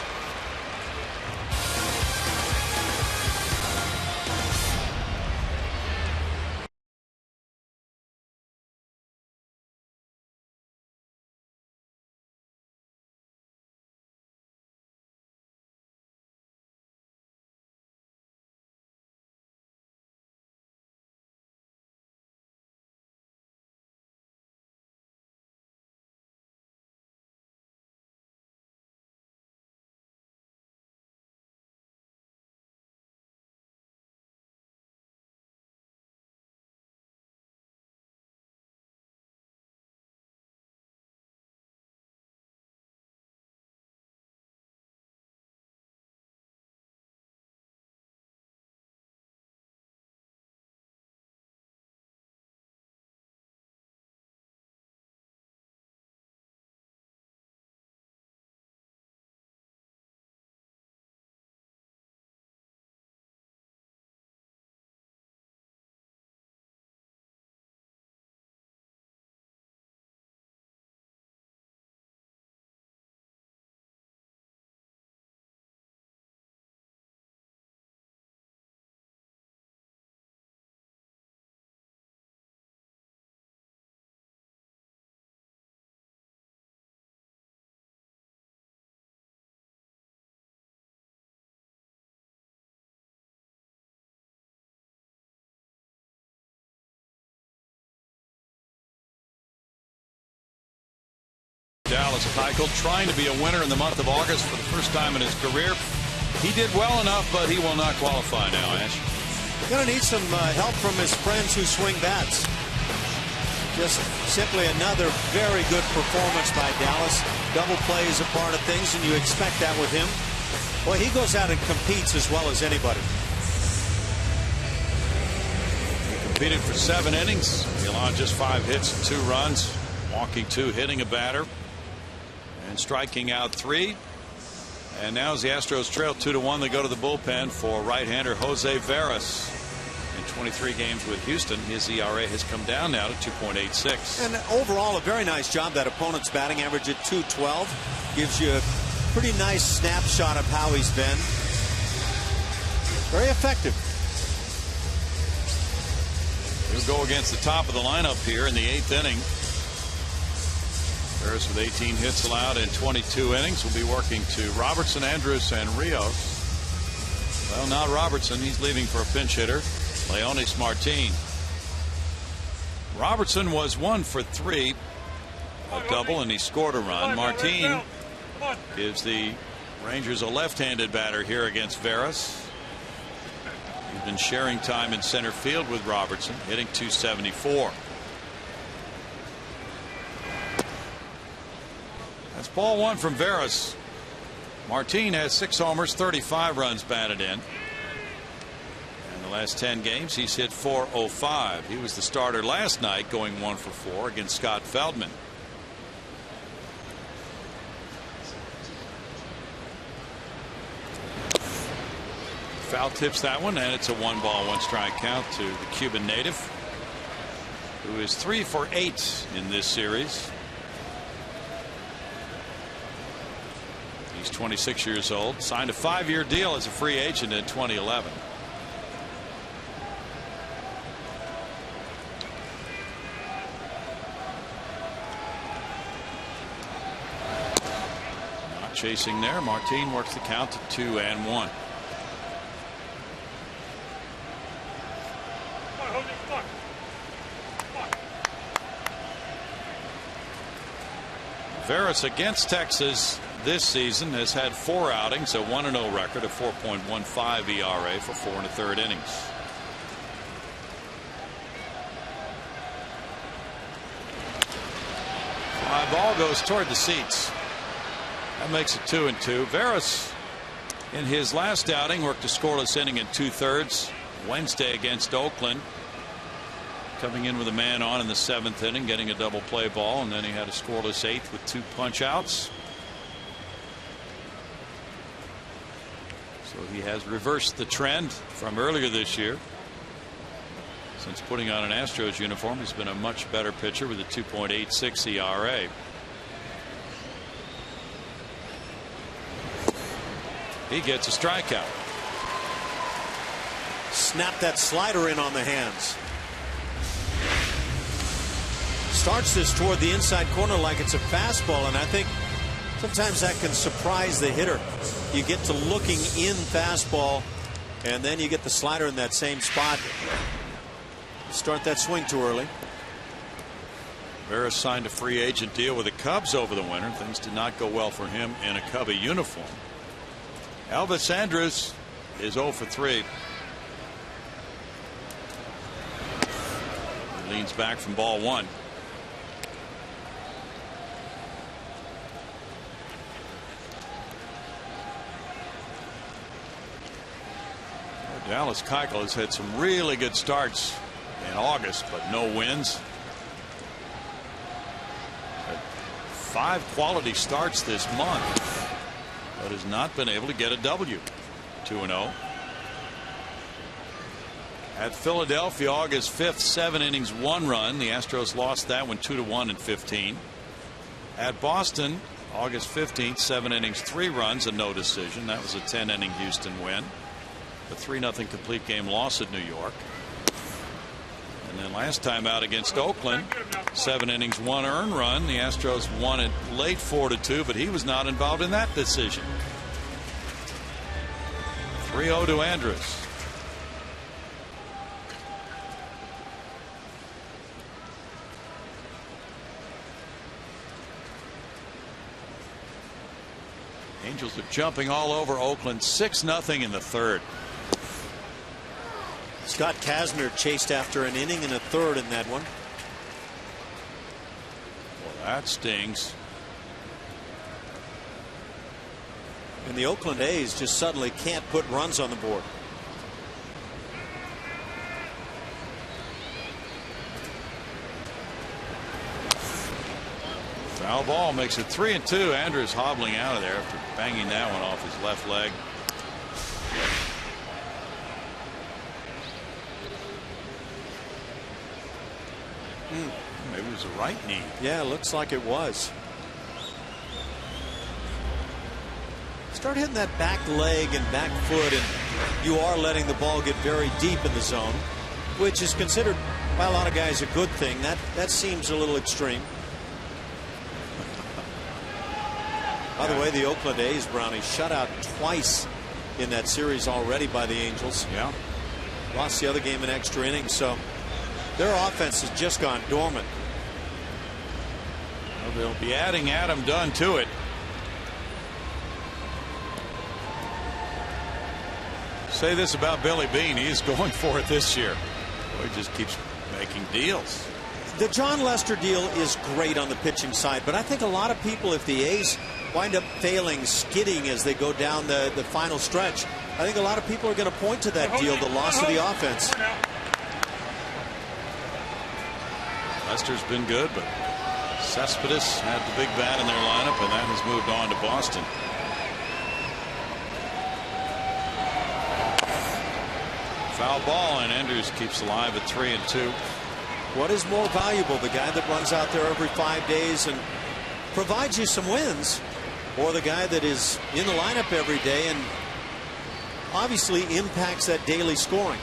Dallas Keuchel, trying to be a winner in the month of August for the first time in his career. He did well enough, but he will not qualify now, Ash. Going to need some help from his friends who swing bats. Just simply another very good performance by Dallas. Double play is a part of things, and you expect that with him. Boy, he goes out and competes as well as anybody. He competed for 7 innings. He allowed just 5 hits and 2 runs, walking 2, hitting a batter, and striking out 3. And now as the Astros trail 2-1, they go to the bullpen for right-hander Jose Veras. In 23 games with Houston, his ERA has come down now to 2.86. And overall, a very nice job. That opponent's batting average at .212 gives you a pretty nice snapshot of how he's been. Very effective. He'll go against the top of the lineup here in the 8th inning. Veras with 18 hits allowed in 22 innings will be working to Robertson, Andrus, and Rios. Well, not Robertson. He's leaving for a pinch hitter, Leonis Martin. Robertson was 1 for 3, a double, and he scored a run. Martin gives the Rangers a left-handed batter here against Veras. He's been sharing time in center field with Robertson, hitting .274. That's ball 1 from Veras. Martin has 6 homers, 35 runs batted in. In the last 10 games, he's hit .405. He was the starter last night, going 1 for 4 against Scott Feldman. Foul tips that one, and it's a 1-ball, 1-strike count to the Cuban native, who is 3 for 8 in this series. He's 26 years old, signed a 5-year deal as a free agent in 2011. Not chasing there. Martin works the count to 2-1. Veras against Texas this season has had 4 outings, a 1-0 record, a 4.15 ERA for 4 1/3 innings. Fly ball goes toward the seats. That makes it 2-2. Veras, in his last outing, worked a scoreless inning in 2/3 Wednesday against Oakland, coming in with a man on in the 7th inning, getting a double play ball, and then he had a scoreless 8th with 2 punch outs. So he has reversed the trend from earlier this year. Since putting on an Astros uniform, he's been a much better pitcher with a 2.86 ERA. He gets a strikeout. Snap that slider in on the hands. Starts this toward the inside corner like it's a fastball, and I think sometimes that can surprise the hitter. You get to looking in fastball, and then you get the slider in that same spot. You start that swing too early. Veras signed a free agent deal with the Cubs over the winter. Things did not go well for him in a Cubby uniform. Elvis Andrus is 0 for 3. He leans back from ball 1. Dallas Keuchel has had some really good starts in August, but no wins. Had 5 quality starts this month, but has not been able to get a W. 2-0. At Philadelphia, August 5th, 7 innings, 1 run. The Astros lost that one 2-1 in 15. At Boston, August 15th, 7 innings, 3 runs, and no decision. That was a 10-inning Houston win. A 3-0 complete game loss at New York. And then last time out against Oakland, 7 innings, 1 earned run. The Astros won it late 4-2, but he was not involved in that decision. 3-0 to Andrus. Angels are jumping all over Oakland 6-0 in the third. Scott Kazmir chased after an inning and a third in that one. Well, that stings. And the Oakland A's just suddenly can't put runs on the board. Foul ball makes it 3-2. Andrews hobbling out of there after banging that one off his left leg. Maybe it was a right knee. Yeah, looks like it was. Start hitting that back leg and back foot, and you are letting the ball get very deep in the zone, which is considered by a lot of guys a good thing. That seems a little extreme. By the way, the Oakland A's, Brownie, shut out twice in that series already by the Angels. Yeah. Lost the other game in extra innings, so their offense has just gone dormant. Well, they'll be adding Adam Dunn to it. Say this about Billy Beane, he's going for it this year. Boy, he just keeps making deals. The John Lester deal is great on the pitching side, but I think a lot of people, if the A's wind up failing, skidding as they go down the final stretch, I think a lot of people are going to point to that deal, the loss of the offense. Lester's been good, but Cespedes had the big bat in their lineup, and that has moved on to Boston. Foul ball, and Andrews keeps alive at 3-2. What is more valuable, the guy that runs out there every 5 days and provides you some wins, or the guy that is in the lineup every day and obviously impacts that daily scoring?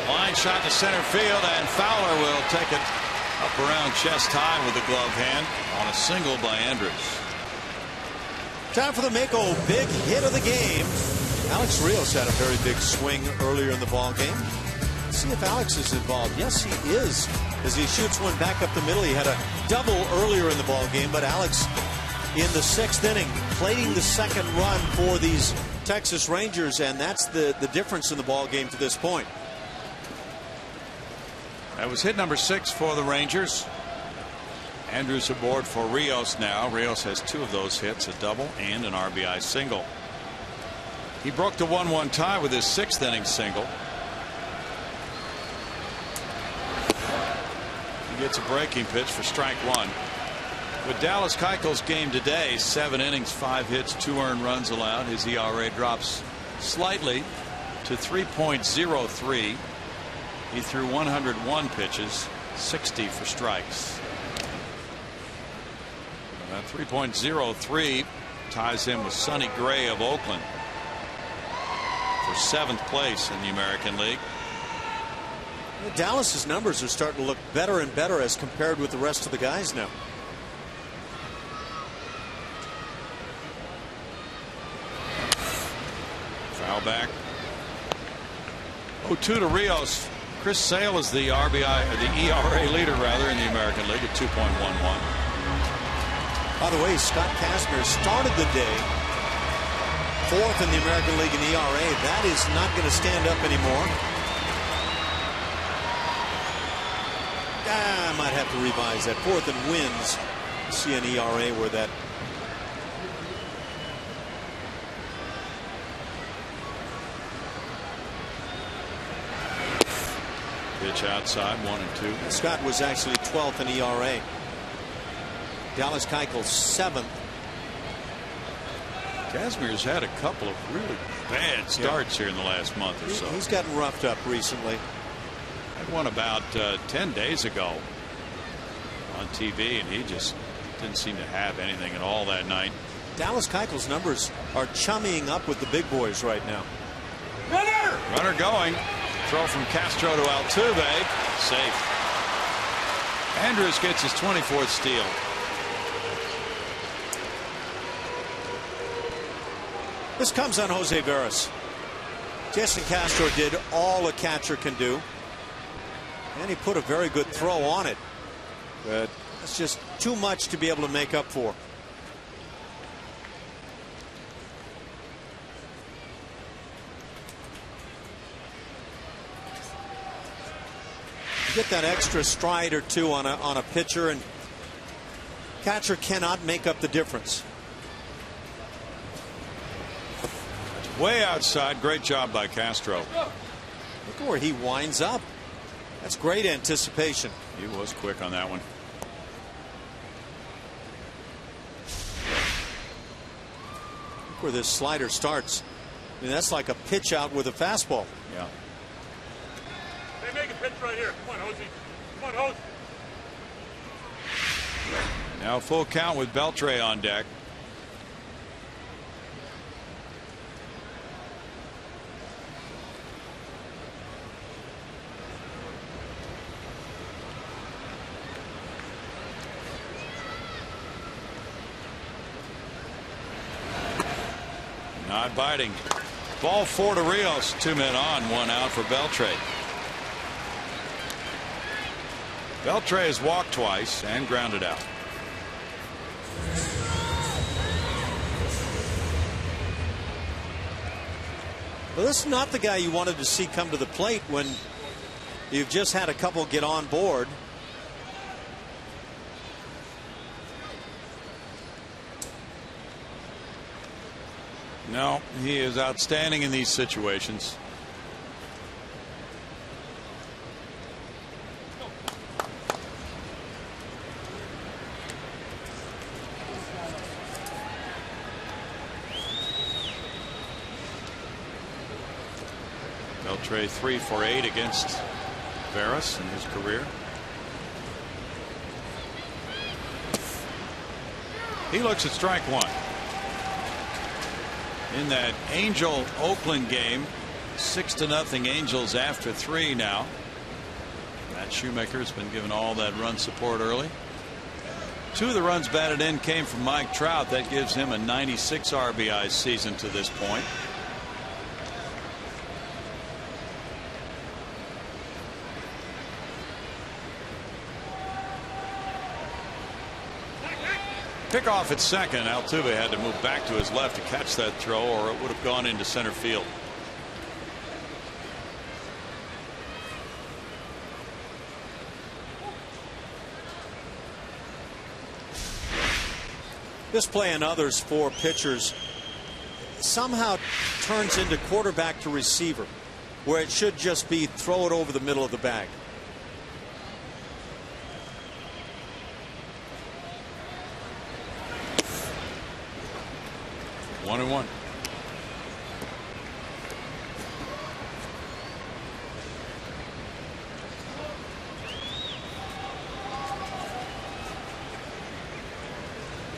Line shot to center field, and Fowler will take it up around chest high with a glove hand on a single by Andrews. Time for the Mako big hit of the game. Alex Rios had a very big swing earlier in the ball game. Let's see if Alex is involved. Yes, he is, as he shoots one back up the middle. He had a double earlier in the ball game, but Alex in the 6th inning plating the second run for these Texas Rangers, and that's the difference in the ball game to this point. That was hit number 6 for the Rangers. Andrews aboard for Rios now. Rios has 2 of those hits, a double and an RBI single. He broke the 1-1 tie with his 6th inning single. He gets a breaking pitch for strike 1. With Dallas Keuchel's game today, 7 innings, 5 hits, 2 earned runs allowed. His ERA drops slightly to 3.03. He threw 101 pitches, 60 for strikes. That 3.03 ties him with Sonny Gray of Oakland for 7th place in the American League. Dallas's numbers are starting to look better and better as compared with the rest of the guys now. Foul back. 0-2 to Rios. Chris Sale is the RBI, or the ERA leader rather, in the American League at 2.11. By the way, Scott Kazmir started the day 4th in the American League in ERA. That is not going to stand up anymore. I might have to revise that. 4th in wins. See an ERA where that. Pitch outside, 1-2. Scott was actually 12th in ERA. Dallas Keuchel 7th. Kazmir's had a couple of really bad starts here in the last month or so. He's gotten roughed up recently. Had one about 10 days ago on TV, and he just didn't seem to have anything at all that night. Dallas Keuchel's numbers are chummying up with the big boys right now. Runner going. Throw from Castro to Altuve. Safe. Andrews gets his 24th steal. This comes on Jose Veras. Jason Castro did all a catcher can do, and he put a very good throw on it, but it's just too much to be able to make up for. Get that extra stride or two on a pitcher, and catcher cannot make up the difference. Way outside. Great job by Castro. Look at where he winds up. That's great anticipation. He was quick on that one. Look where this slider starts. I mean, that's like a pitch out with a fastball. Yeah. They make a pitch right here. Come on, Hosey. Come on, Hosey. Now full count with Beltre on deck. Not biting. Ball 4 to Rios. 2 men on, 1 out for Beltre. Beltre has walked twice and grounded out. Well, this is not the guy you wanted to see come to the plate when you've just had a couple get on board. No, he is outstanding in these situations. Beltre 3 for 8 against Veras in his career. He looks at strike 1. In that Angel Oakland game, 6-0 Angels after 3 now. Matt Shoemaker has been given all that run support early. 2 of the runs batted in came from Mike Trout. That gives him a 96 RBI season to this point. Pickoff at second. Altuve had to move back to his left to catch that throw, or it would have gone into center field. This play and others for pitchers somehow turns into quarterback to receiver, where it should just be throw it over the middle of the bag. One and one.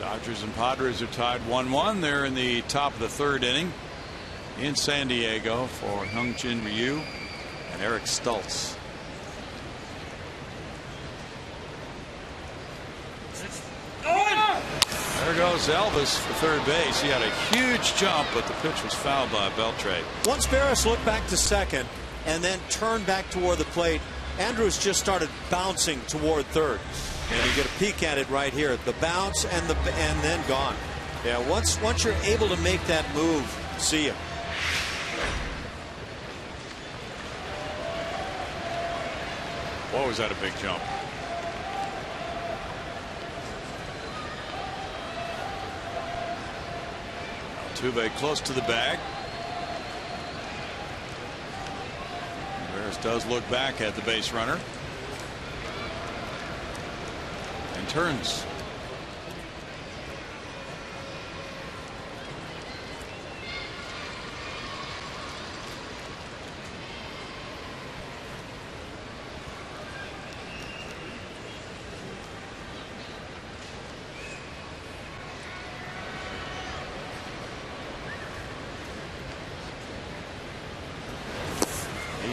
Dodgers and Padres are tied 1-1. They're in the top of the 3rd inning in San Diego for Hyunjin Ryu and Eric Stultz. There goes Elvis for third base. He had a huge jump, but the pitch was fouled by Beltre. Once Veras looked back to second and then turned back toward the plate, Andrews just started bouncing toward third. And you get a peek at it right here. The bounce and then gone. Yeah, once you're able to make that move, see ya. Boy, was that a big jump. Altuve close to the bag. Veras does look back at the base runner and turns.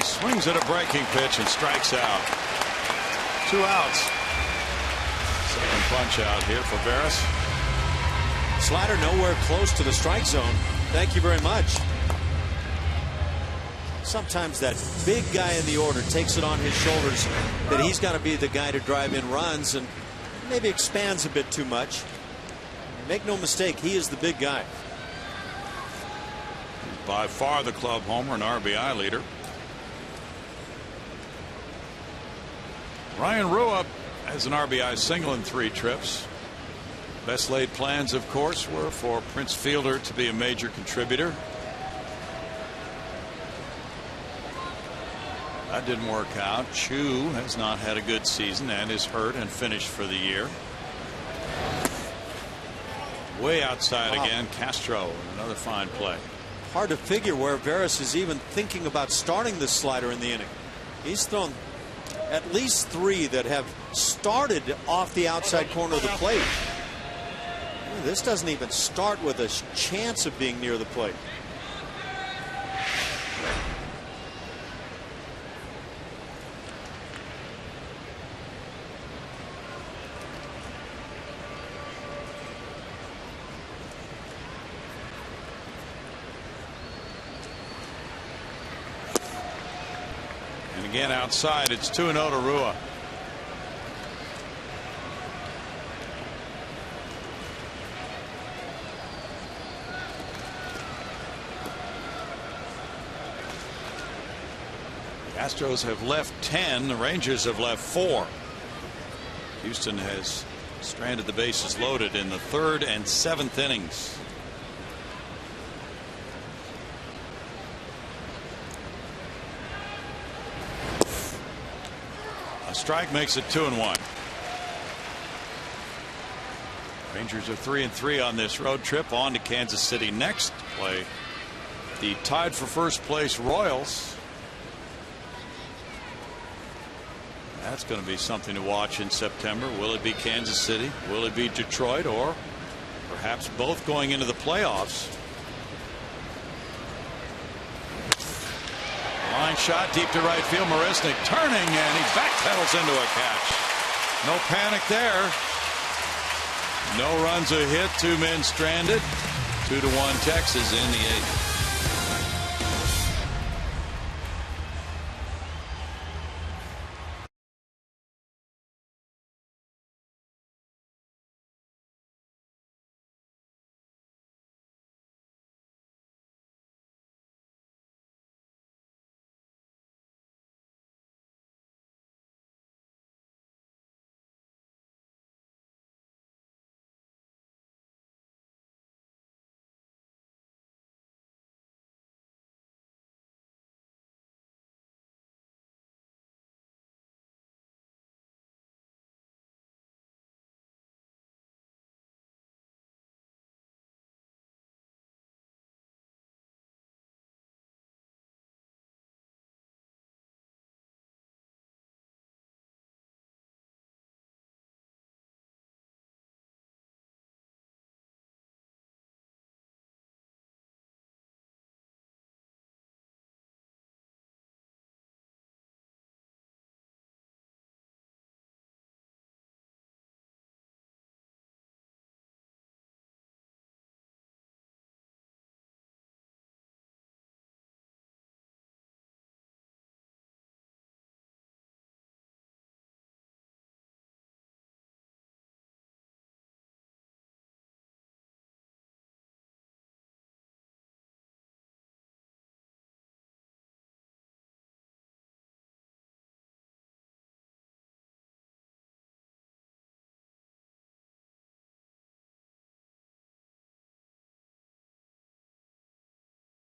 Swings at a breaking pitch and strikes out. 2 outs. Second punch out here for Veras. Slider nowhere close to the strike zone. Thank you very much. sometimes that big guy in the order takes it on his shoulders that he's got to be the guy to drive in runs, and maybe expands a bit too much. Make no mistake, he is the big guy. By far the club homer and RBI leader. Ryan Rua has an RBI single in 3 trips. Best laid plans, of course, were for Prince Fielder to be a major contributor. That didn't work out. Chu has not had a good season and is hurt and finished for the year. Way outside again. Castro, another fine play. Hard to figure where Veras is even thinking about starting this slider in the inning. He's thrown at least 3 that have started off the outside corner of the plate. This doesn't even start with a chance of being near the plate. And again outside, it's 2-0 to Rua. Astros have left 10. The Rangers have left 4. Houston has stranded the bases loaded in the 3rd and 7th innings. A strike makes it 2-1. Rangers are 3-3 on this road trip. On to Kansas City next to play the tied for first place Royals. That's going to be something to watch in September. Will it be Kansas City? Will it be Detroit? Or perhaps both going into the playoffs? Line shot deep to right field. Marisnik turning, and he backpedals into a catch. No panic there. No runs a hit. 2 men stranded. 2-1 Texas in the 8th.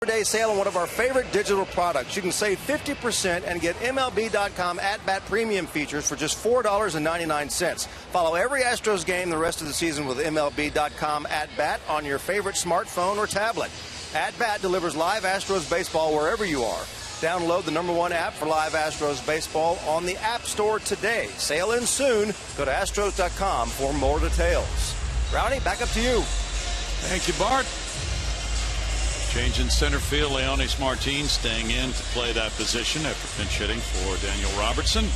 Day sale on one of our favorite digital products. You can save 50% and get MLB.com at-bat premium features for just $4.99. Follow every Astros game the rest of the season with MLB.com at-bat on your favorite smartphone or tablet. At-bat delivers live Astros baseball wherever you are. Download the #1 app for live Astros baseball on the App Store today. Sale ends soon. Go to Astros.com for more details. Rowdy, back up to you. Thank you, Bart. Change in center field. Leonis Martin staying in to play that position after pinch hitting for Daniel Robertson.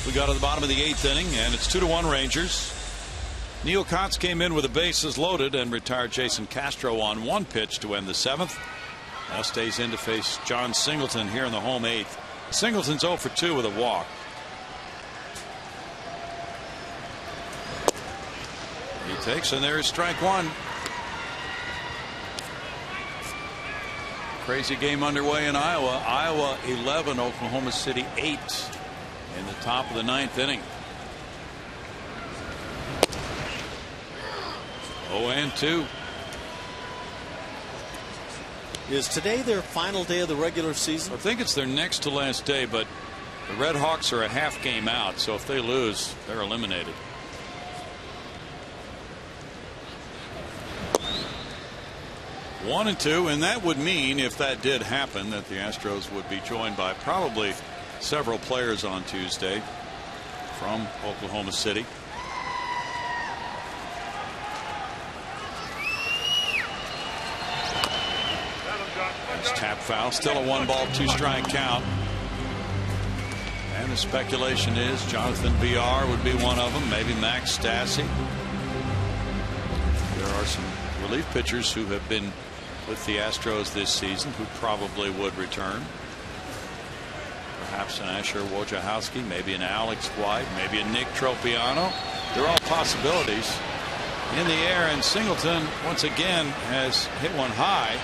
We got to the bottom of the 8th inning, and it's 2-1 Rangers. Neil Kotz came in with the bases loaded and retired Jason Castro on 1 pitch to end the 7th. Now stays in to face John Singleton here in the home eighth. Singleton's 0 for 2 with a walk. He takes, and there's strike one. Crazy game underway in Iowa. Iowa 11, Oklahoma City 8 in the top of the ninth inning. 0-2. Is today their final day of the regular season? I think it's their next to last day, but the Red Hawks are a half game out, so if they lose, they're eliminated. One and two, and that would mean, if that did happen, that the Astros would be joined by probably several players on Tuesday from Oklahoma City. That's tap foul. Still a 1-ball, 2-strike count. And the speculation is Jonathan BR would be one of them. Maybe Max Stassi. There are some relief pitchers who have been with the Astros this season who probably would return. Perhaps an Asher Wojciechowski, maybe an Alex White, maybe a Nick Tropiano. They're all possibilities in the air, and Singleton once again has hit one high,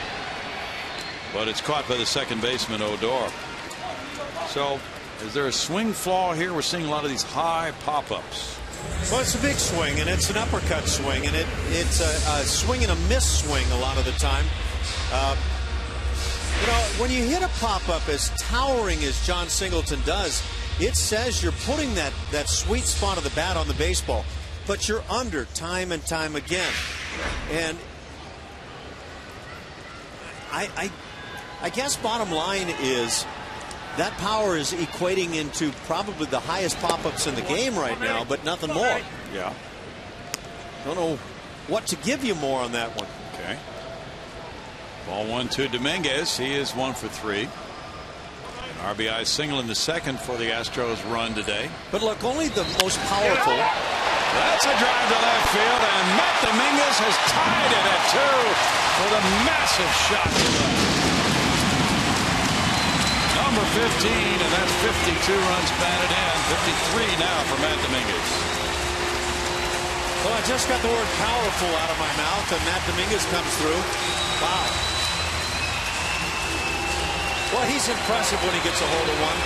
but it's caught by the second baseman Odor. So is there a swing flaw here? We're seeing a lot of these high pop-ups. Well, it's a big swing, and it's an uppercut swing, and it's a swing and a miss swing a lot of the time. You know, when you hit a pop-up as towering as John Singleton does, it says you're putting that sweet spot of the bat on the baseball, but you're under time and time again. And I guess bottom line is that power is equating into probably the highest pop-ups in the game right now, but nothing more. Yeah. Don't know what to give you more on that one. Okay. Ball 1-2 Dominguez. He is 1 for 3. An RBI single in the second for the Astros run today. But look, only the most powerful. That's a drive to left field, and Matt Dominguez has tied it at 2 with a massive shot to left. Number 15, and that's 52 runs batted in. 53 now for Matt Dominguez. Well, I just got the word powerful out of my mouth, and Matt Dominguez comes through. Wow. Well, he's impressive when he gets a hold of one.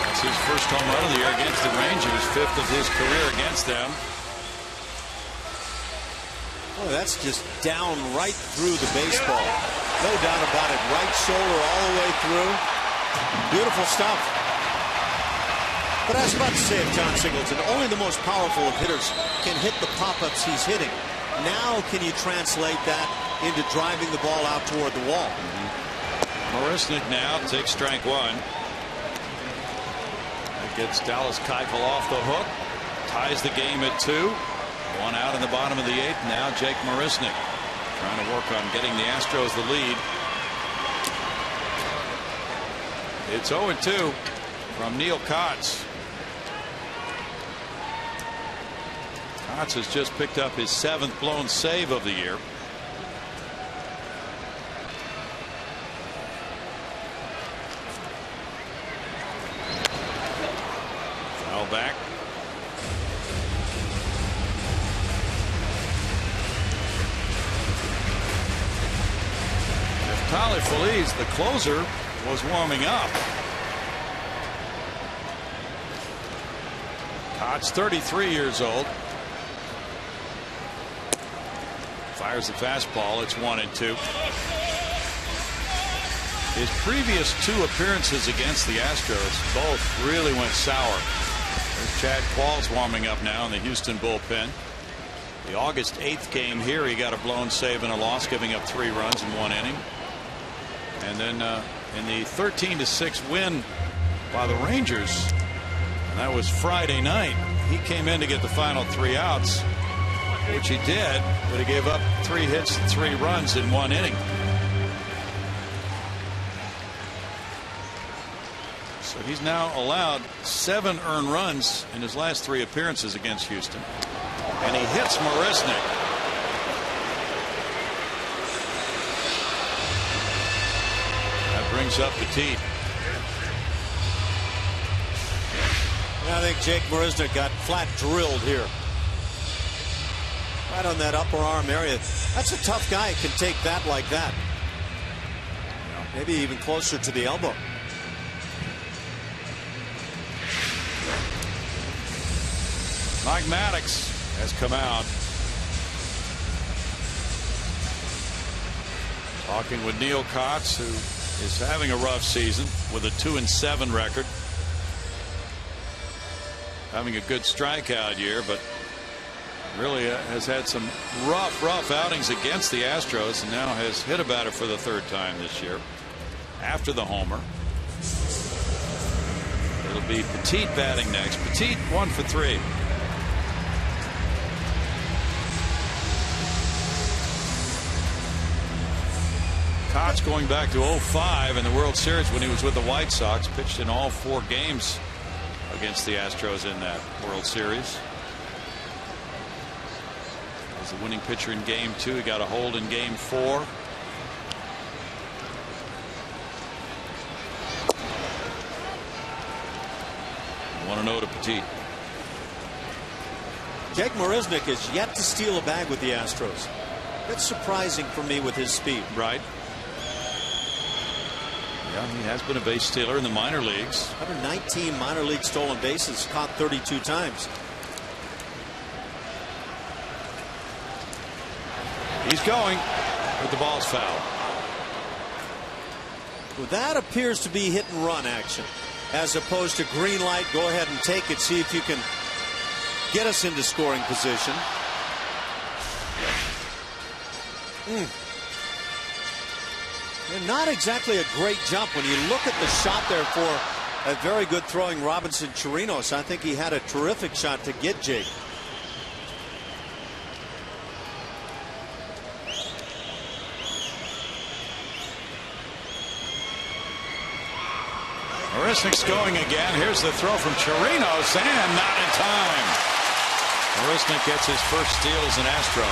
That's his first home run of the year against the Rangers, 5th of his career against them. Oh, that's just down right through the baseball. No doubt about it. Right shoulder all the way through. Beautiful stuff. But I was about to say of John Singleton, only the most powerful of hitters can hit the pop-ups he's hitting. Now can you translate that into driving the ball out toward the wall? Marisnick now takes strike one. That gets Dallas Keuchel off the hook. Ties the game at 2. One out in the bottom of the 8th. Now Jake Marisnick trying to work on getting the Astros the lead. It's 0-2 from Neil Kotz. Kotz has just picked up his 7th blown save of the year. Foul back. Neftali Feliz, the closer, was warming up. Kotz, 33 years old. Fires the fastball. It's 1-2. His previous 2 appearances against the Astros both really went sour. There's Chad Qualls warming up now in the Houston bullpen. The August 8th game here, he got a blown save and a loss, giving up 3 runs in 1 inning. And then in the 13-6 win by the Rangers, and that was Friday night, he came in to get the final 3 outs, which he did, but he gave up 3 hits and 3 runs in 1 inning. So he's now allowed 7 earned runs in his last 3 appearances against Houston. And he hits Marisnick. brings up Petit. I think Jake Marisnick got flat drilled here. Right on that upper arm area. That's a tough guy, can take that like that. Maybe even closer to the elbow. Mike Maddox has come out. Talking with Neil Kotz, who is having a rough season with a 2-7 record. Having a good strikeout year, but really has had some rough outings against the Astros, and now has hit a batter for the third time this year after the homer. It'll be Petit batting next. Petit 1 for 3. Kotz going back to 05 in the World Series when he was with the White Sox, pitched in all 4 games against the Astros in that World Series. Was the winning pitcher in Game 2. He got a hold in Game 4. Want to know to Petit. Jake Marisnick has yet to steal a bag with the Astros. That's surprising for me with his speed. Right. Yeah, he has been a base stealer in the minor leagues. 119 minor league stolen bases, caught 32 times. He's going, but the ball's foul. Well, that appears to be hit and run action, as opposed to green light, go ahead and take it, see if you can get us into scoring position. And not exactly a great jump when you look at the shot there for a very good throwing Robinson Chirinos. I think he had a terrific shot to get Jake. Marisnick's going again. Here's the throw from Chirinos, and not in time. Marisnick gets his first steal as an Astro.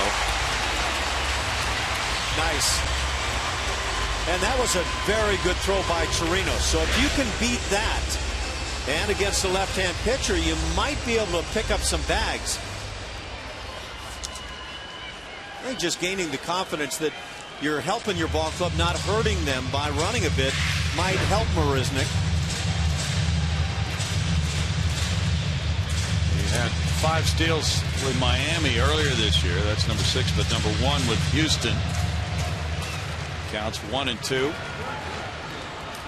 Nice. And that was a very good throw by Chirinos. So if you can beat that, and against the left-hand pitcher, you might be able to pick up some bags. I think just gaining the confidence that you're helping your ball club, not hurting them by running a bit, might help Marisnick. He had 5 steals with Miami earlier this year. That's number 6, but number 1 with Houston. Counts 1 and 2.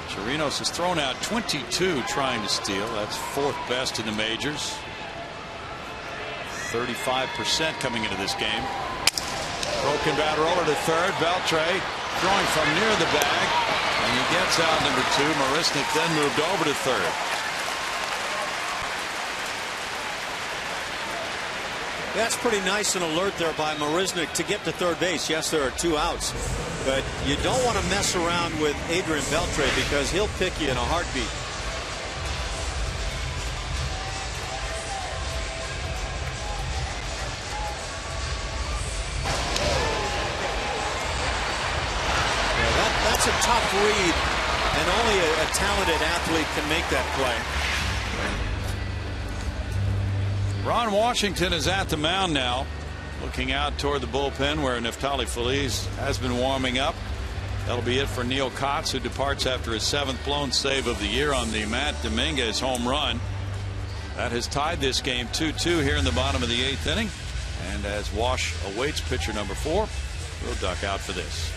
Chirinos has thrown out 22 trying to steal. That's 4th best in the majors. 35% coming into this game. Broken bat roller to third. Beltre throwing from near the bag, and he gets out number 2. Marisnick then moved over to third. That's pretty nice and alert there by Marisnick to get to third base. Yes, there are 2 outs, but you don't want to mess around with Adrian Beltre because he'll pick you in a heartbeat. Yeah, that's a tough read, and only a talented athlete can make that play. Ron Washington is at the mound now, looking out toward the bullpen where Neftali Feliz has been warming up. That'll be it for Neil Kotz, who departs after his 7th blown save of the year on the Matt Dominguez home run. That has tied this game 2-2 here in the bottom of the 8th inning. And as Wash awaits pitcher number 4, we'll duck out for this.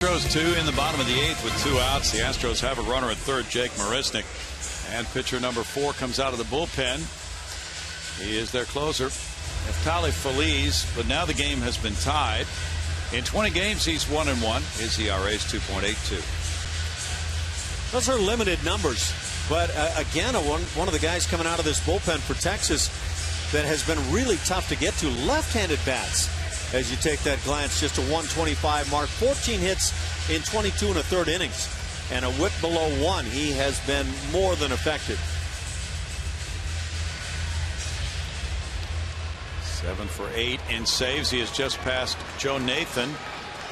Astros 2 in the bottom of the 8th with 2 outs. The Astros have a runner at third, Jake Marisnick. And pitcher number 4 comes out of the bullpen. He is their closer, Neftali Feliz. But now the game has been tied. In 20 games, he's 1-1. His ERA is 2.82. Those are limited numbers. But again, one of the guys coming out of this bullpen for Texas that has been really tough to get to. Left-handed bats. As you take that glance, just a 125 mark, 14 hits in 22 1/3 innings, and a whip below 1. He has been more than effective. 7 for 8 in saves. He has just passed Joe Nathan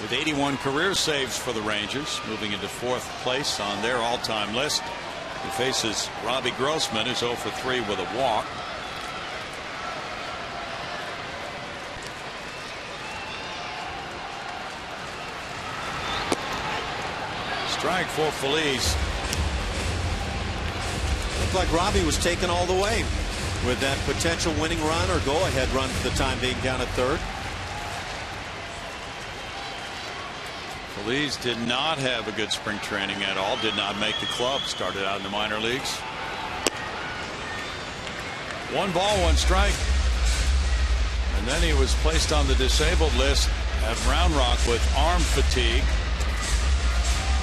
with 81 career saves for the Rangers, moving into 4th place on their all-time list. He faces Robbie Grossman, who's 0 for 3 with a walk. Strike for Feliz. Looked like Robbie was taken all the way with that potential winning run or go-ahead run for the time being down at third. Feliz did not have a good spring training at all. Did not make the club. Started out in the minor leagues. 1 ball, 1 strike. And then he was placed on the disabled list at Round Rock with arm fatigue.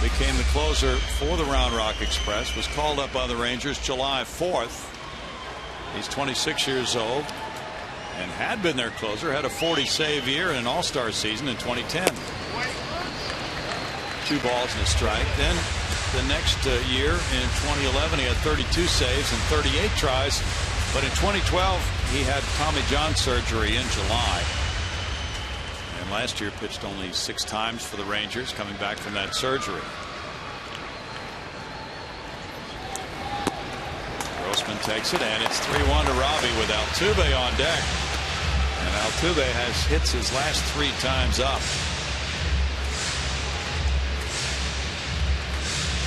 Became the closer for the Round Rock Express. Was called up by the Rangers July 4th. He's 26 years old and had been their closer. Had a 40 save year in an all-star season in 2010. 2 balls and a strike. Then the next year in 2011 he had 32 saves and 38 tries. But in 2012 he had Tommy John surgery in July. And last year pitched only 6 times for the Rangers, coming back from that surgery. Grossman takes it, and it's 3-1 to Robbie with Altuve on deck. And Altuve has hits his last 3 times up.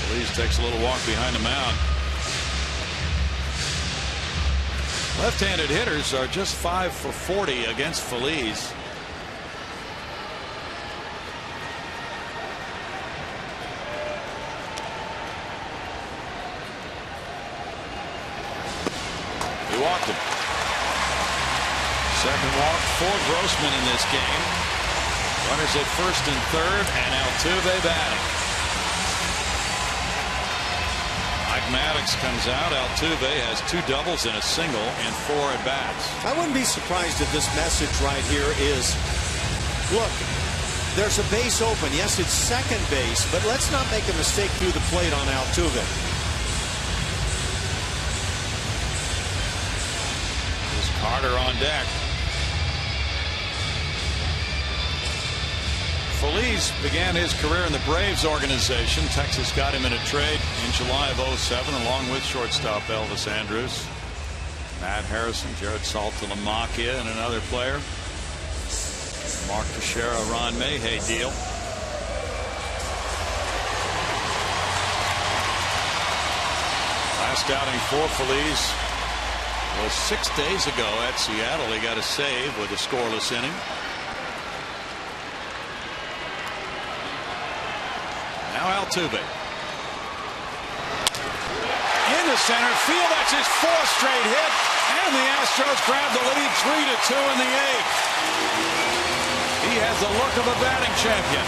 Feliz takes a little walk behind the mound. Left-handed hitters are just 5 for 40 against Feliz. He walked him. Second walk for Grossman in this game. Runners at first and third, and Altuve batting. Mike Maddox comes out. Altuve has 2 doubles and a single in 4 at-bats. I wouldn't be surprised if this message right here is, look, there's a base open. Yes, it's second base, but let's not make a mistake through the plate on Altuve. Here's Carter on deck. Feliz began his career in the Braves organization. Texas got him in a trade in July of 2007 along with shortstop Elvis Andrus, Matt Harrison, Jared Saltalamacchia, and another player. Mark Teixeira, Ron Mayhay deal. Last outing for Feliz was 6 days ago at Seattle. He got a save with a scoreless inning. Now Altuve. Into center field. That's his 4th straight hit. And the Astros grab the lead 3-2 in the 8th. He has the look of a batting champion.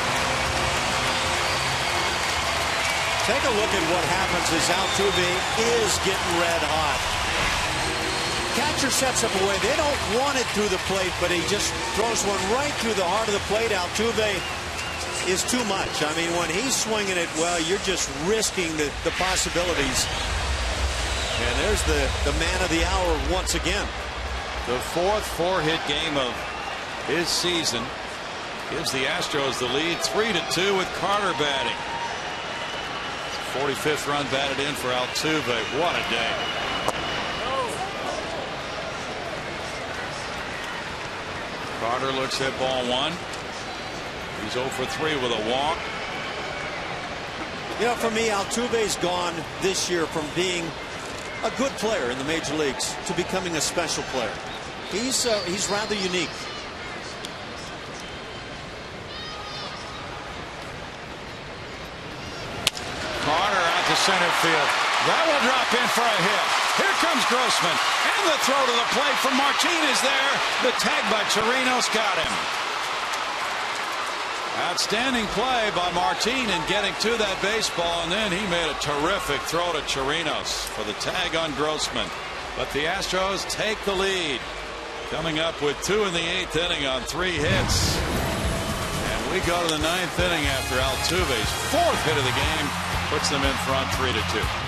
Take a look at what happens as Altuve is getting red hot. Catcher sets up away. They don't want it through the plate, but he just throws one right through the heart of the plate. Altuve is too much. I mean, when he's swinging it well, you're just risking the possibilities. And there's the man of the hour once again. The 4th 4-hit game of his season gives the Astros the lead 3-2 with Carter batting. 45th run batted in for Altuve. What a day. Carter looks at ball 1. He's 0 for 3 with a walk. You know, for me, Altuve's gone this year from being a good player in the major leagues to becoming a special player. He's rather unique. center field. That will drop in for a hit. Here comes Grossman. And the throw to the plate from Martin is there. The tag by Chirinos got him. Outstanding play by Martin in getting to that baseball, and then he made a terrific throw to Chirinos for the tag on Grossman. But the Astros take the lead, coming up with 2 in the 8th inning on 3 hits. And we go to the 9th inning after Altuve's 4th hit of the game puts them in front 3-2.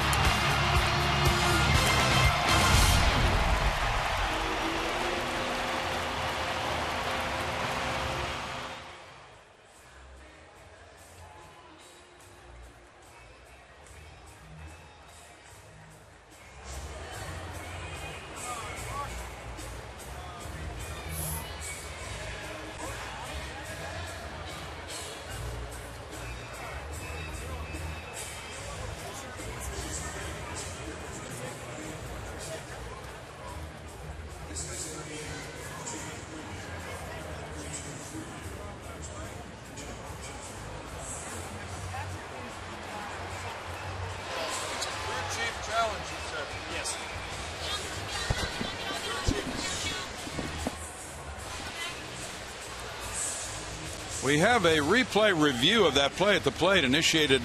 We have a replay review of that play at the plate initiated,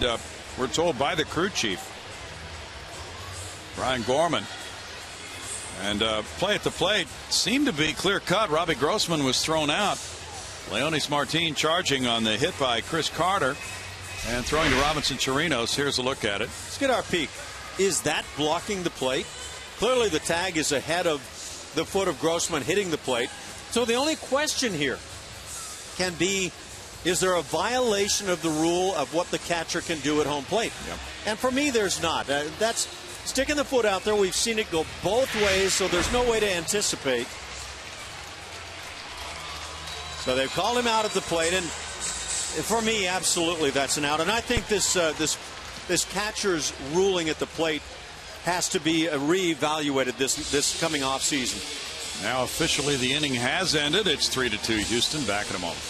we're told, by the crew chief, Brian Gorman. And play at the plate seemed to be clear cut. Robbie Grossman was thrown out. Leonis Martin charging on the hit by Chris Carter and throwing to Robinson Chirinos. Here's a look at it. Let's get our peek. Is that blocking the plate? Clearly the tag is ahead of the foot of Grossman hitting the plate. So the only question here can be, is there a violation of the rule of what the catcher can do at home plate? Yep. And for me, there's not. That's sticking the foot out there. We've seen it go both ways, so there's no way to anticipate. So they've called him out at the plate, and for me, absolutely, that's an out. And I think this catcher's ruling at the plate has to be reevaluated this coming off season. Now officially the inning has ended. It's 3-2 Houston. Back in a moment.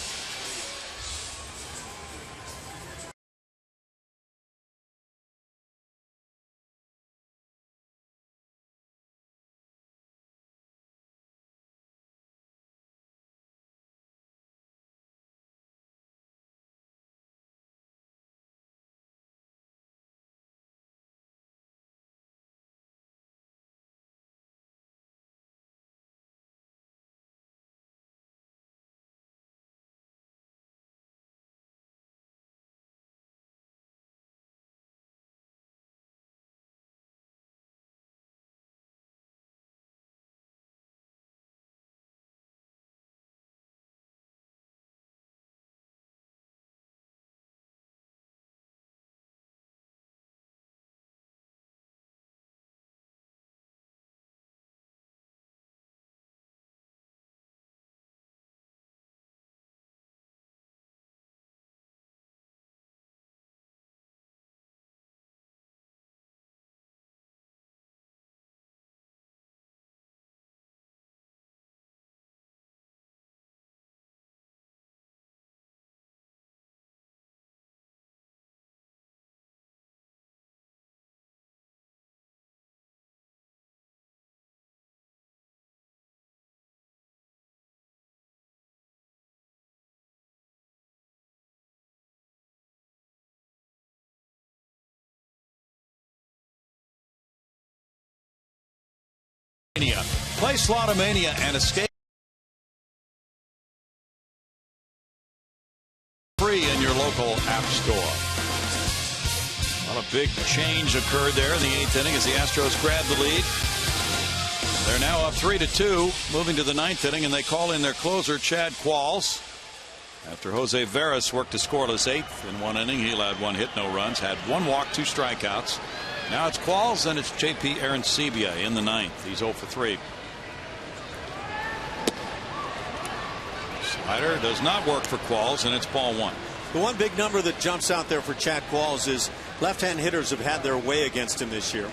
Play Slotomania and escape free in your local app store. Well, a big change occurred there in the 8th inning as the Astros grabbed the lead. They're now up 3-2, moving to the 9th inning, and they call in their closer, Chad Qualls. After Jose Veras worked a scoreless 8th in 1 inning, he allowed 1 hit, no runs, had 1 walk, 2 strikeouts. Now it's Qualls, and it's J.P. Arancibia in the 9th. He's 0 for 3. Slider does not work for Qualls, and it's ball 1. The one big number that jumps out there for Chad Qualls is left-hand hitters have had their way against him this year.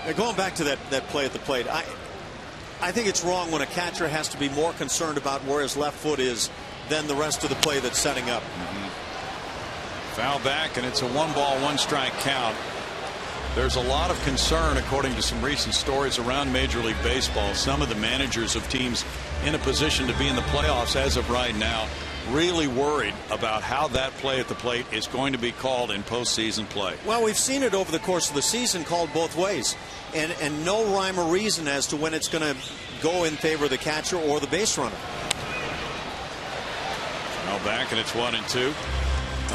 Now, going back to that play at the plate, I think it's wrong when a catcher has to be more concerned about where his left foot is than the rest of the play that's setting up. Foul back, and it's a 1-ball, 1-strike count. There's a lot of concern, according to some recent stories around Major League Baseball. Some of the managers of teams in a position to be in the playoffs as of right now really worried about how that play at the plate is going to be called in postseason play. Well, we've seen it over the course of the season called both ways, and no rhyme or reason as to when it's going to go in favor of the catcher or the base runner. Now back, and it's 1-2.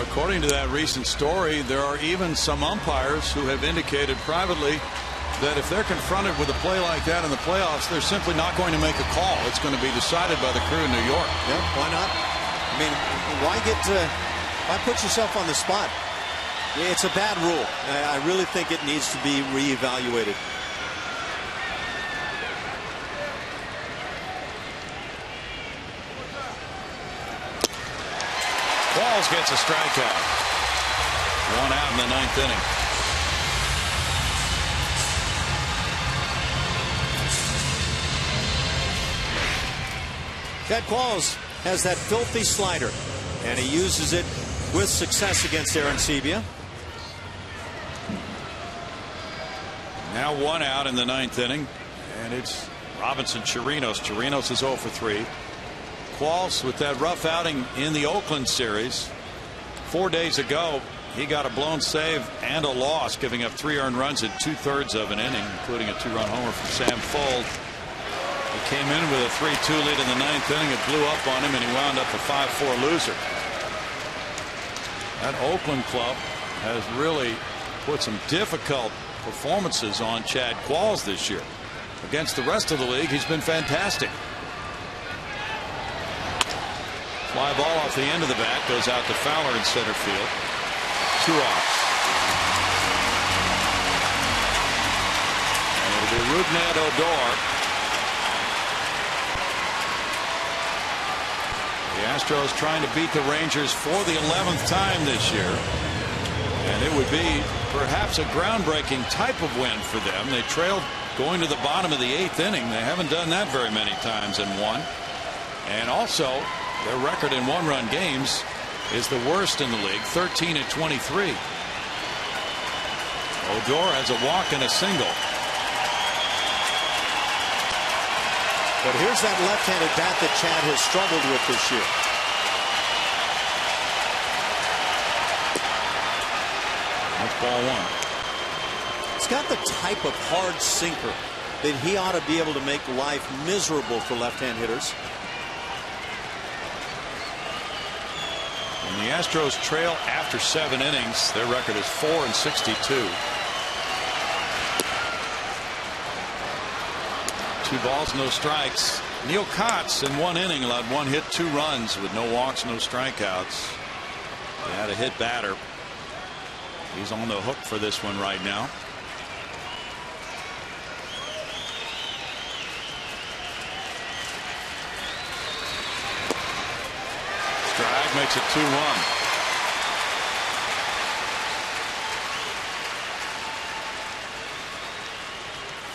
According to that recent story, there are even some umpires who have indicated privately that if they're confronted with a play like that in the playoffs, they're simply not going to make a call. It's going to be decided by the crew in New York. Yeah, why not? I mean, why put yourself on the spot? It's a bad rule. I really think it needs to be reevaluated. Qualls gets a strikeout. 1 out in the 9th inning. Chad Qualls has that filthy slider, and he uses it with success against Aaron Sebia. Now 1 out in the 9th inning, and it's Robinson Chirinos. Chirinos is 0 for 3. Qualls with that rough outing in the Oakland series. 4 days ago, he got a blown save and a loss, giving up 3 earned runs in 2/3 of an inning, including a 2-run homer from Sam Fuld. He came in with a 3-2 lead in the 9th inning. It blew up on him, and he wound up a 5-4 loser. That Oakland club has really put some difficult performances on Chad Qualls this year. Against the rest of the league, he's been fantastic. Fly ball off the end of the bat, goes out to Fowler in center field. 2 outs. And it'll be Rougned Odor. The Astros trying to beat the Rangers for the 11th time this year. And it would be perhaps a groundbreaking type of win for them. They trailed going to the bottom of the 8th inning. They haven't done that very many times and won. And also, their record in 1-run games is the worst in the league, 13-23. Odor has a walk and a single. But here's that left-handed bat that Chad has struggled with this year. That's ball 1. It's got the type of hard sinker that he ought to be able to make life miserable for left-hand hitters. And the Astros trail after 7 innings. Their record is 4-62. 2 balls, no strikes. Neil Kotz in 1 inning allowed 1 hit, 2 runs with no walks, no strikeouts. They had a hit batter. He's on the hook for this one right now. Strike makes it 2-1.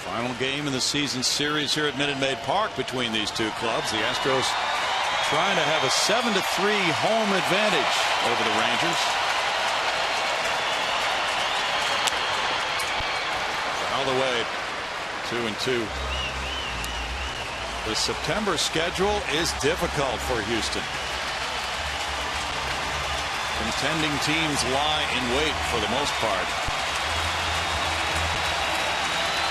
Final game in the season series here at Minute Maid Park between these two clubs. The Astros trying to have a 7-3 home advantage over the Rangers. All the way 2-2. The September schedule is difficult for Houston. Contending teams lie in wait for the most part.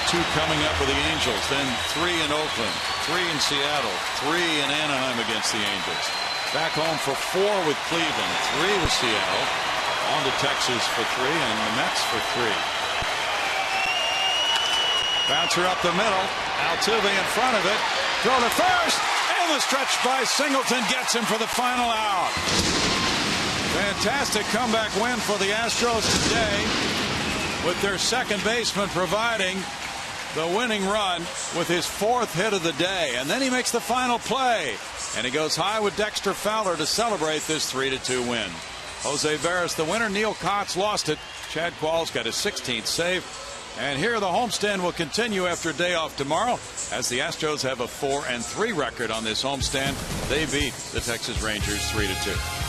2 coming up with the Angels, then 3 in Oakland, 3 in Seattle, 3 in Anaheim against the Angels. Back home for 4 with Cleveland, 3 with Seattle, on to Texas for 3, and the Mets for 3. Bouncer up the middle, Altuve in front of it, throw to first, and the stretch by Singleton gets him for the final out. Fantastic comeback win for the Astros today, with their second baseman providing the winning run with his 4th hit of the day. And then he makes the final play, and he goes high with Dexter Fowler to celebrate this 3-2 win. Jose Veras the winner. Neil Kotz lost it. Chad Qualls got his 16th save. And here the homestand will continue after a day off tomorrow, as the Astros have a 4-3 record on this homestand. They beat the Texas Rangers 3-2.